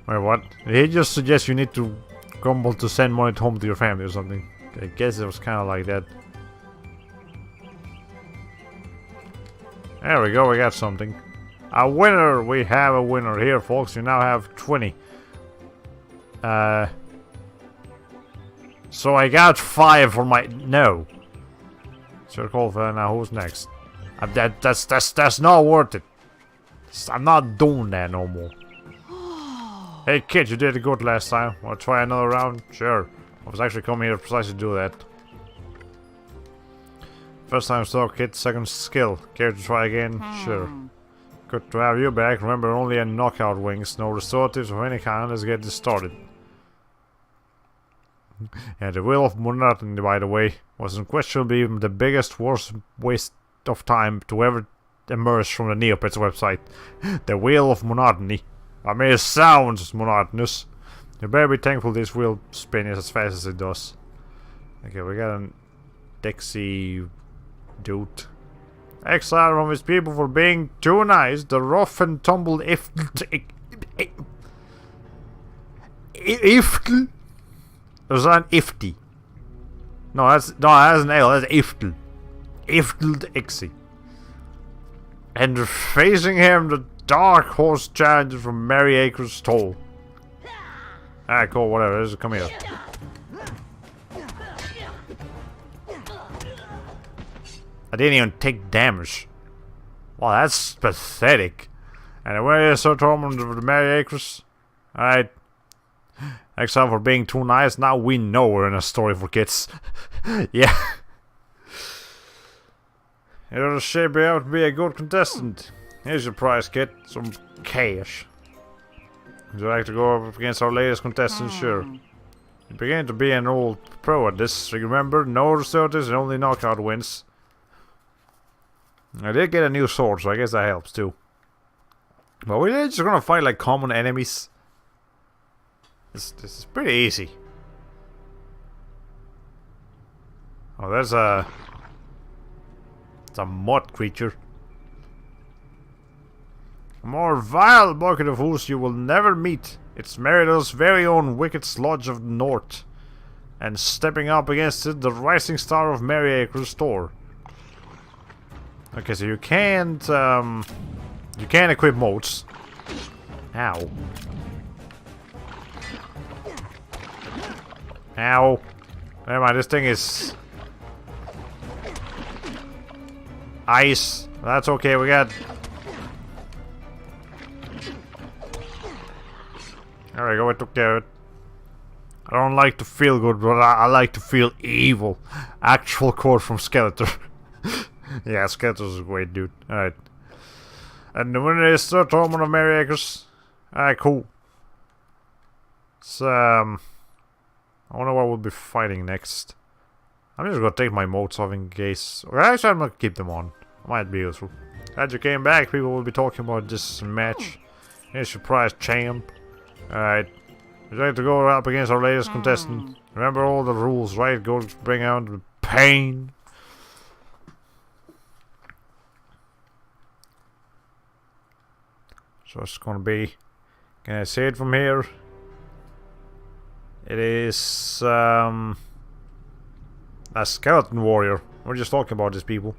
Wait, what? He just suggests you need to grumble to send money home to your family or something. I guess it was kind of like that. There we go, we got something. A winner! We have a winner here, folks. You now have 20. So I got 5 for my... No. It's your call for now. Who's next? That's not worth it. I'm not doing that no more. Hey kid, you did good last time. Wanna try another round? Sure. I was actually coming here precisely to do that. First time saw kid, second skill. Care to try again? Sure. Good to have you back. Remember, only a knockout wings. No restoratives of any kind. Let's get this started. Yeah, the Wheel of Monotony, by the way, was unquestionably the biggest worst waste of time to ever emerge from the Neopets website. The Wheel of Monotony. I mean, it sounds monotonous. You better be thankful this wheel spins as fast as it does. Okay, we got a Dixie dude. Exiled from his people for being too nice. The rough and tumble There's an Ifty. No, that's an L. That's Iftel. Iftel the Ixie. And facing him, the dark horse challenger from Merry Acres Toll. Alright, cool, whatever. Just come here. I didn't even take damage. Wow, that's pathetic. And where is Sir Tormund of the Merry Acres? Alright. Thanks all for being too nice. Now we know we're in a story for kids. Yeah. You're shaping out to be a good contestant. Here's your prize, kid. Some cash. Would you like to go up against our latest contestant? Sure. You begin to be an old pro at this. Remember, no results and only knockout wins. I did get a new sword, so I guess that helps too. But we're just gonna fight like common enemies. This is pretty easy. Oh, there's a... It's a mud creature. A more vile bucket of ooze you will never meet. It's Merida's very own wicked sludge of the north. And stepping up against it, the rising star of Merry Acres Store. Okay, so you can't equip modes. Ow. Ow. Never mind, this thing is... ice. That's okay, we got... There we go, I took care of it. I don't like to feel good, but I like to feel evil. Actual quote from Skeletor. Yeah, Skeletor's a great dude. Alright. And the winner is Sir Tormund of Merry Acres. Alright, cool. So, I wonder what we'll be fighting next. I'm just gonna take my motes off in case... Or actually, I'm gonna keep them on. Might be useful. Glad you came back. People will be talking about this match. Here's your prize, champ. Alright. Would you like to go up against our latest contestant? Remember all the rules, right? Go bring out the pain. So it's gonna be... Can I say it from here? It is... a skeleton warrior. We're just talking about these people.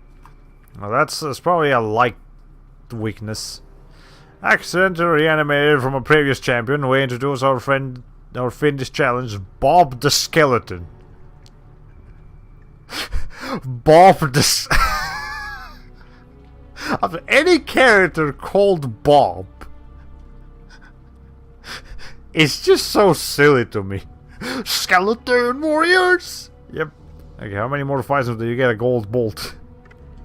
Well, that's probably a light weakness. Accidentally reanimated from a previous champion. We introduce our Finnish challenge, Bob the Skeleton. Bob the... Of any character called Bob. It's just so silly to me. Skeleton warriors! Yep. Okay, how many more fights do you get a gold bolt?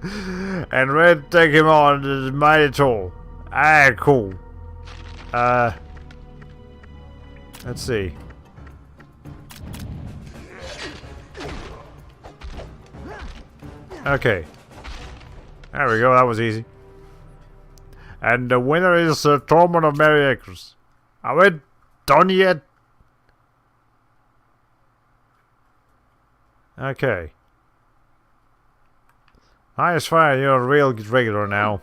And Red take him on the mighty toll. Ah, cool. Let's see. Okay. There we go, that was easy. And the winner is Tormund of Merry Acres. Are we done yet? Okay. Nice fire, you're a real regular now.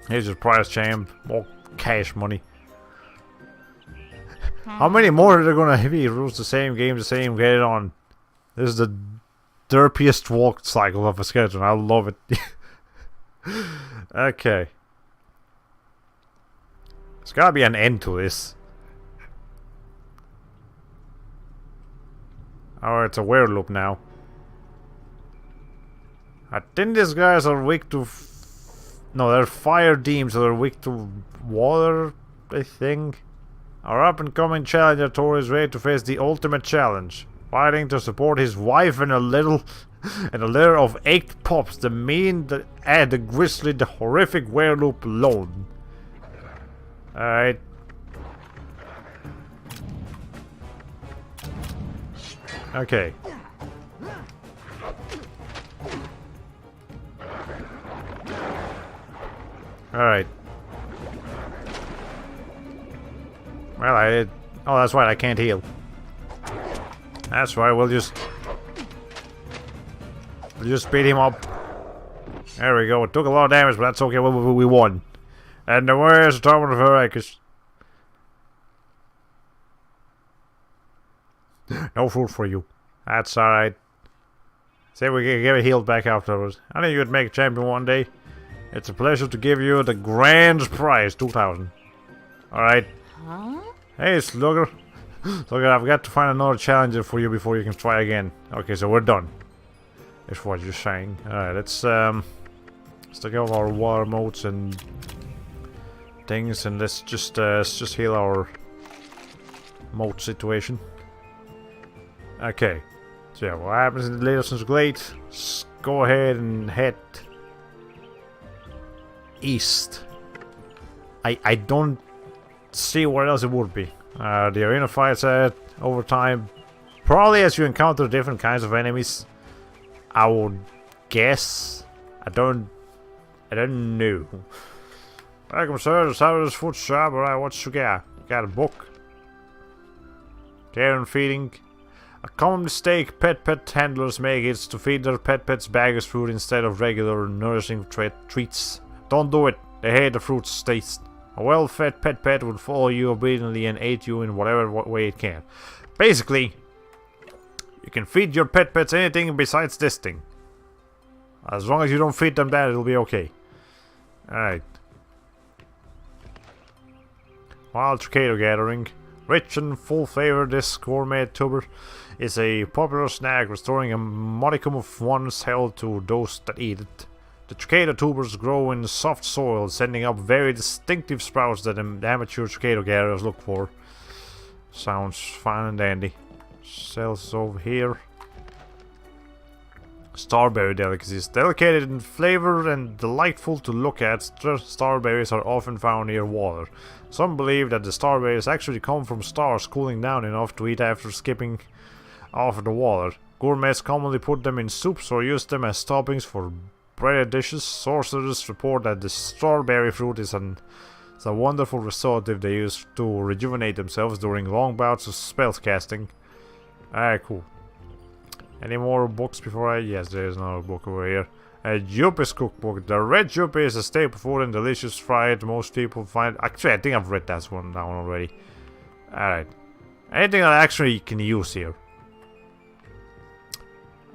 Here's your prize, champ. More cash money. How many more are there gonna be? Rules the same, game the same, get it on. This is the derpiest walk cycle of a skeleton. I love it. Okay. There's gotta be an end to this. Oh, it's a weird now. I think these guys are weak to... No, they're fire demons, so they're weak to water, I think. Our up-and-coming challenger Thor is ready to face the ultimate challenge. Fighting to support his wife and a litter of 8 pups, the mean, the grisly, the horrific werewolf alone. Alright. Okay. Alright. Well, oh, that's right, I can't heal. That's right, we'll just beat him up. There we go, it took a lot of damage, but that's okay, we won. And where's the Tormund of Merry Acres? No food for you. That's alright. Say we can get healed back afterwards. I knew you'd make a champion one day. It's a pleasure to give you the grand prize, 2,000. Alright. Huh? Hey, Slugger. Slugger, I've got to find another challenger for you before you can try again. Okay, so we're done. That's what you're saying. Alright, let's take out our water modes and things, and let's just heal our moat situation. Okay. So yeah, what happens in the Latest Glade? Go ahead and head east. I don't see where else it would be. The arena fights over time. Probably as you encounter different kinds of enemies. I would guess. I don't know. Welcome, sir. The Savage Food Shop. Alright, what you got? Got a book. Care and feeding. A common mistake pet handlers make is to feed their pets baggers food instead of regular nourishing treats. Don't do it. They hate the fruit's taste. A well-fed pet would follow you obediently and aid you in whatever way it can. Basically, you can feed your pets anything besides this thing. As long as you don't feed them that, it'll be okay. Alright. Wild Tricado Gathering. Rich and full flavor, this gourmet tuber is a popular snack, restoring a modicum of one's health to those that eat it. The Tricado tubers grow in soft soil, sending up very distinctive sprouts that amateur Tricado gatherers look for. Sounds fine and dandy. Cells over here. Starberry delicacies. Delicate in flavor and delightful to look at, starberries are often found near water. Some believe that the starberries actually come from stars cooling down enough to eat after skipping off the water. Gourmets commonly put them in soups or use them as toppings for breaded dishes. Sorcerers report that the strawberry fruit is a wonderful restorative they use to rejuvenate themselves during long bouts of spell casting. Alright, cool. Any more books before I... Yes, there is another book over here. A Juppie's cookbook. The red Juppie is a staple food and delicious fried. Most people find... Actually, I think I've read that one down already. Alright. Anything I actually can use here?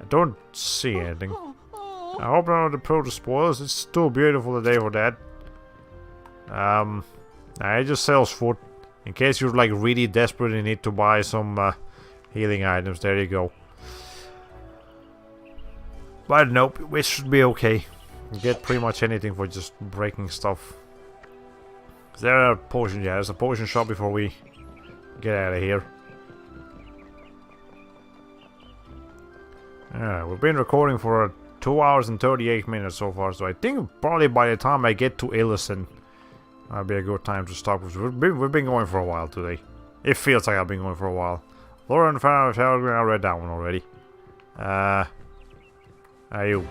I don't see anything. I hope none of the produce spoils. It's too beautiful today for that. It just sells food. In case you're like really desperate and need to buy some healing items. There you go. But nope, it should be okay. You get pretty much anything for just breaking stuff. Is there a potion? Yeah, there's a potion shop before we get out of here. We've been recording for 2 hours and 38 minutes so far, so I think probably by the time I get to Illison, that'll be a good time to stop. We've been going for a while today. It feels like I've been going for a while. Lauren found out I read that one already. Are you?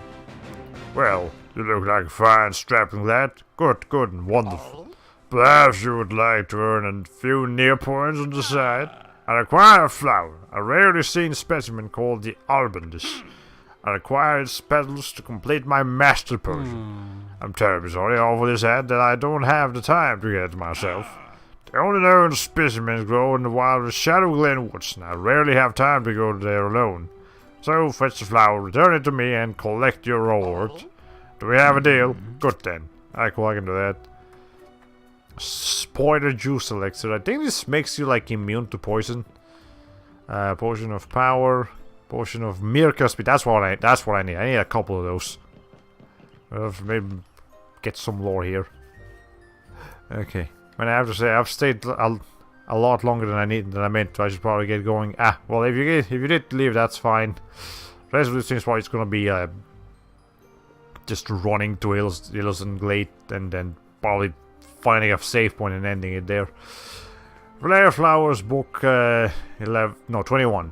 Well, you look like a fine, strapping lad. Good and wonderful. Perhaps you would like to earn a few Neopets on the side. I require a flower, a rarely seen specimen called the Albandus. I require its petals to complete my master potion. I'm terribly sorry over this ad that I don't have the time to get it myself. The only known specimens grow in the wild of Shadow Glen Woods, and I rarely have time to go there alone. So fetch the flower, return it to me, and collect your reward. Do we have a deal? Good then. I can do that. Spoiler juice elixir. I think this makes you like immune to poison. Potion of power. Potion of Mirka speed. That's what I need. I need a couple of those. Maybe get some lore here. Okay. I have to say I've stayed a lot longer than I meant to. I should probably get going. Well, if you did leave, that's fine. The rest of this thing's probably going to be just running to Illison Glade and then probably finding a save point and ending it there. Flare Flowers book 21.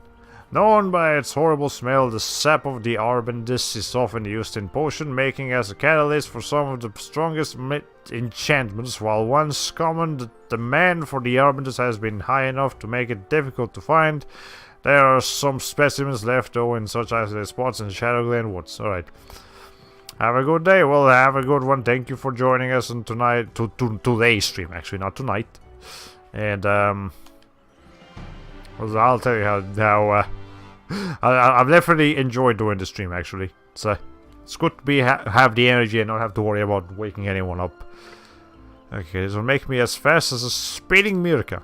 Known by its horrible smell, the sap of the Arbandis is often used in potion making as a catalyst for some of the strongest enchantments. While once common, the demand for the Arbandis has been high enough to make it difficult to find. There are some specimens left though in such isolated spots in Shadow Glen Woods. Alright. Have a good day. Well, have a good one. Thank you for joining us on today's stream, actually, not tonight. And well, I'll tell you how I've definitely enjoyed doing the stream, actually. It's good to have the energy and not have to worry about waking anyone up. Okay, this will make me as fast as a speeding Mirka.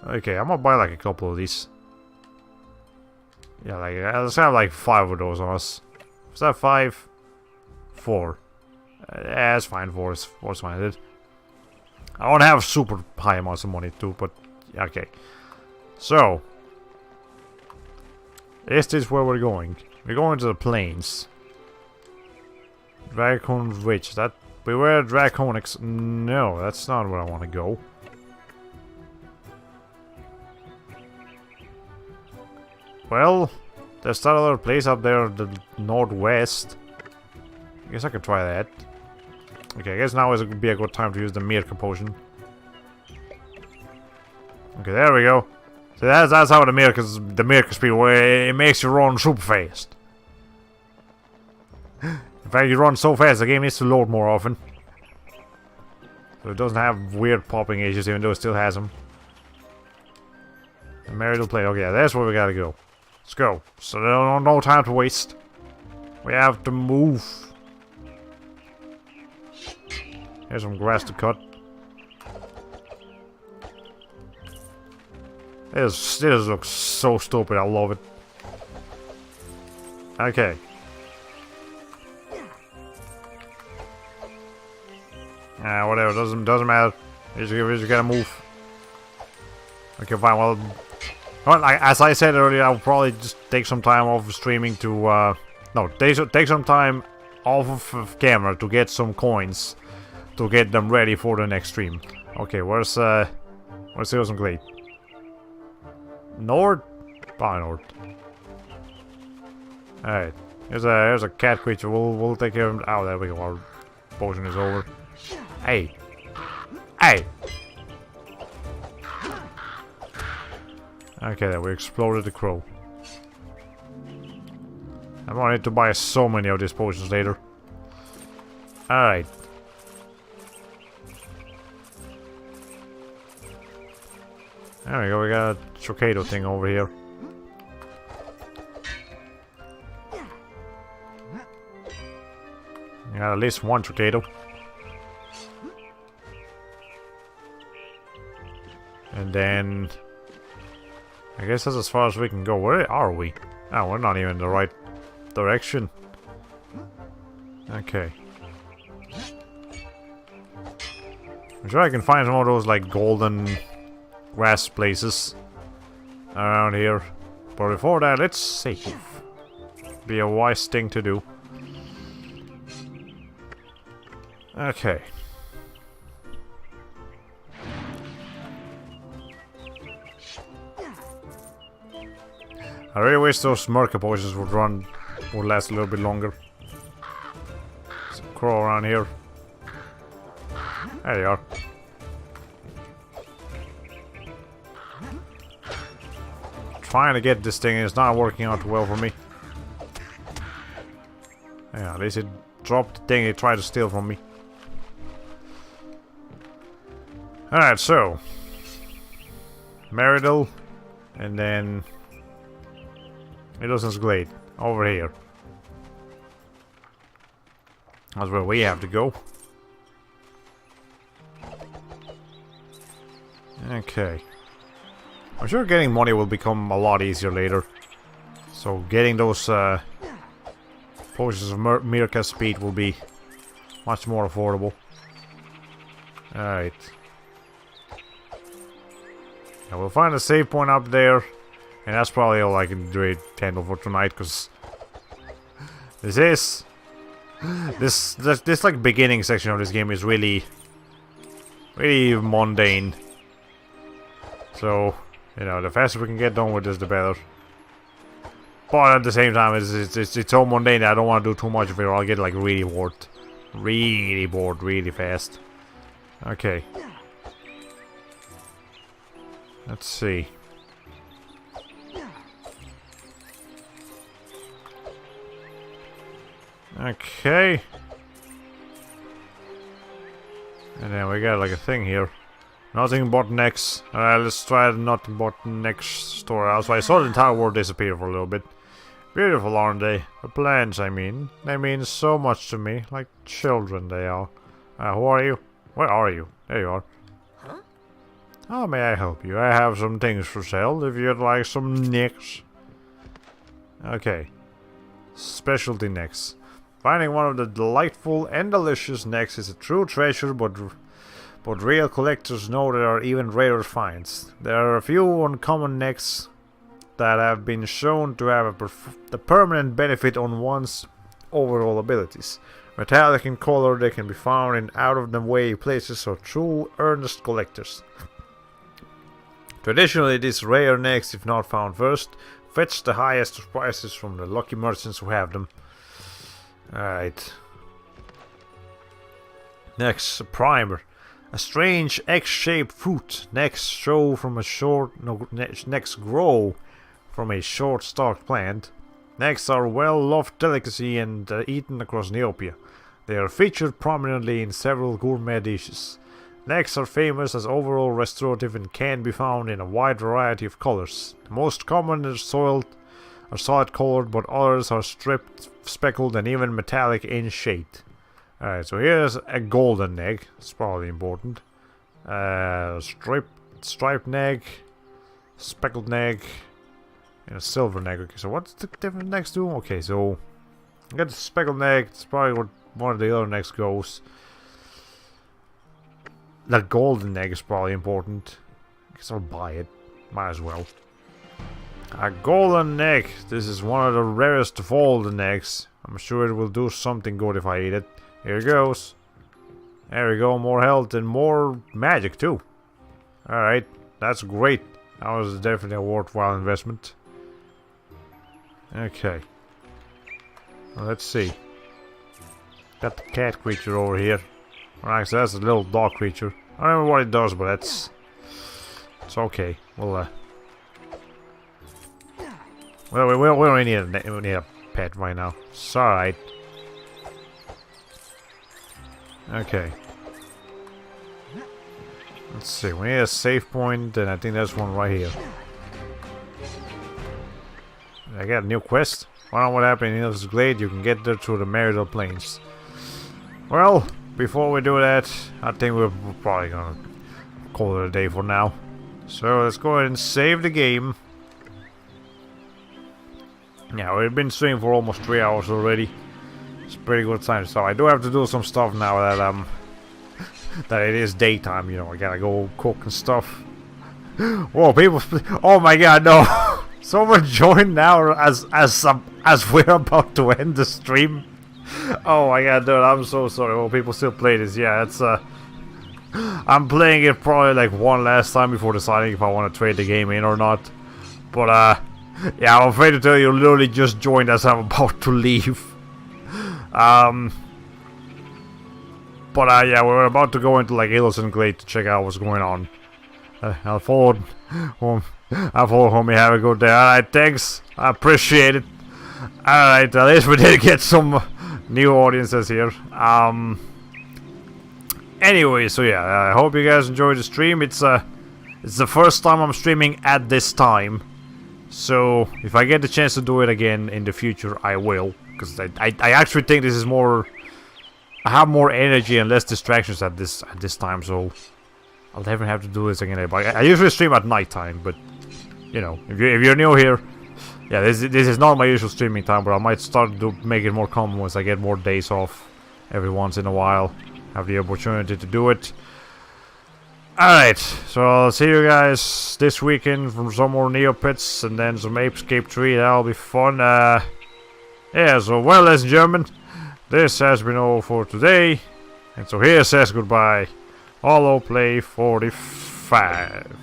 Okay, I'm gonna buy like a couple of these. Yeah, like let's have like 5 of those on us. Is that 5? 4. Yeah, it's fine. 4's fine. I don't have super high amounts of money too, but okay. So, is this where we're going? We're going to the plains. Dracon Ridge. That beware Draconics. No, that's not where I want to go. Well, there's that other place up there, the northwest. I guess I could try that. Okay, I guess now would be a good time to use the Mirka potion. Okay, there we go. So that's how the Mirka speed, where it makes you run super fast. In fact, you run so fast, the game needs to load more often. So it doesn't have weird popping issues, even though it still has them. The marital plate. Okay, that's where we gotta go. Let's go. So no time to waste. We have to move. Here's some grass to cut. This looks so stupid. I love it. Okay. Whatever. Doesn't matter. You just gotta move. Okay, fine. Well, as I said earlier, I'll probably just take some time off of streaming to take some time off of camera to get some coins to get them ready for the next stream. Okay, where's Silson Glade? North? Oh, north. Alright. Here's a cat creature. We'll take care of him. Oh, there we go. Our potion is over. Hey. Hey! Okay, then we exploded the crow. I'm gonna need to buy so many of these potions later. Alright. There we go, we got a Trocado thing over here. We got at least one Trocado. And then... I guess that's as far as we can go. Where are we? Oh, we're not even in the right direction. Okay. I'm sure I can find some of those, like, golden... grass places around here, but before that, let's save. Be a wise thing to do. Okay. I really wish those Mirka potions would last a little bit longer. There's a crow around here. There you are. Trying to get this thing, it's not working out well for me. Yeah, at least it dropped the thing it tried to steal from me. Alright, so Meridal, and then Middleton's Glade over here. That's where we have to go. Okay. I'm sure getting money will become a lot easier later. So getting those potions of Mirka speed will be much more affordable. Alright. Yeah, we'll find a save point up there. And that's probably all I can handle for tonight, because this like beginning section of this game is really mundane. So, you know, the faster we can get done with this, the better. But at the same time, it's so mundane that I don't want to do too much of it, or I'll get like really bored really fast. Okay. Let's see. Okay. And then we got like a thing here. Nothing but next. Let's try the nothing but next store. Also, I saw the entire world disappear for a little bit. Beautiful, aren't they? The plants, I mean. They mean so much to me. Like children they are. Who are you? Where are you? There you are. Huh? How may I help you? I have some things for sale if you'd like some nicks. Okay. Specialty necks. Finding one of the delightful and delicious necks is a true treasure, but real collectors know there are even rarer finds. There are a few uncommon necks that have been shown to have a permanent benefit on one's overall abilities. Metallic in color, they can be found in out-of-the-way places or true earnest collectors. Traditionally, these rare necks, if not found first, fetch the highest prices from the lucky merchants who have them. Alright. Next, a primer. A strange X-shaped fruit. Necks grow from a short-stalked plant. Necks are well-loved delicacy and eaten across Neopia. They are featured prominently in several gourmet dishes. Necks are famous as overall restorative and can be found in a wide variety of colors. The most common are solid colored, but others are striped, speckled, and even metallic in shade. Alright, so here's a golden egg. It's probably important. Striped egg, speckled egg, and a silver egg. Okay, so what's the different eggs do? Okay, so I got the speckled egg. It's probably where one of the other eggs goes. The golden egg is probably important. I guess I'll buy it. Might as well. A golden egg. This is one of the rarest of all the eggs. I'm sure it will do something good if I eat it. Here it goes. There we go. More health and more magic too. Alright. That's great. That was definitely a worthwhile investment. Okay. Well, let's see. Got the cat creature over here. Alright, so that's a little dog creature. I don't know what it does, but it's okay. We'll we don't need a pet right now. It's alright. Okay. Let's see. We need a save point, and I think there's one right here. I got a new quest. Find out what happened in Neopets Glade. You can get there through the Marital Plains. Well, before we do that, I think we're probably gonna call it a day for now. So let's go ahead and save the game. Yeah, we've been streaming for almost 3 hours already. It's a pretty good time. So I do have to do some stuff now that that it is daytime. You know, I gotta go cook and stuff. Whoa, people! Oh my God, no! Someone joined now as we're about to end the stream. Oh my God, dude! I'm so sorry. Well, people still play this. Yeah, it's I'm playing it probably like one last time before deciding if I want to trade the game in or not. But yeah, I'm afraid to tell you, literally just joined as I'm about to leave. But yeah, we're about to go into like Innocent Glade to check out what's going on. I'll follow homie, have a good day. Alright, thanks. I appreciate it. Alright, at least we did get some new audiences here. Anyway, so yeah, I hope you guys enjoyed the stream. It's the first time I'm streaming at this time. So, if I get the chance to do it again in the future, I will. Because I actually think this is more... I have more energy and less distractions at this time, so... I'll never have to do this again. I usually stream at night time, but... You know, if you're new here... Yeah, this is not my usual streaming time, but I might start to make it more common once I get more days off. Every once in a while. Have the opportunity to do it. Alright, so I'll see you guys this weekend from some more Neopets and then some Apescape 3. That'll be fun. Yeah, so well, ladies and gentlemen, this has been all for today. And so here says goodbye. Hollow Play 45.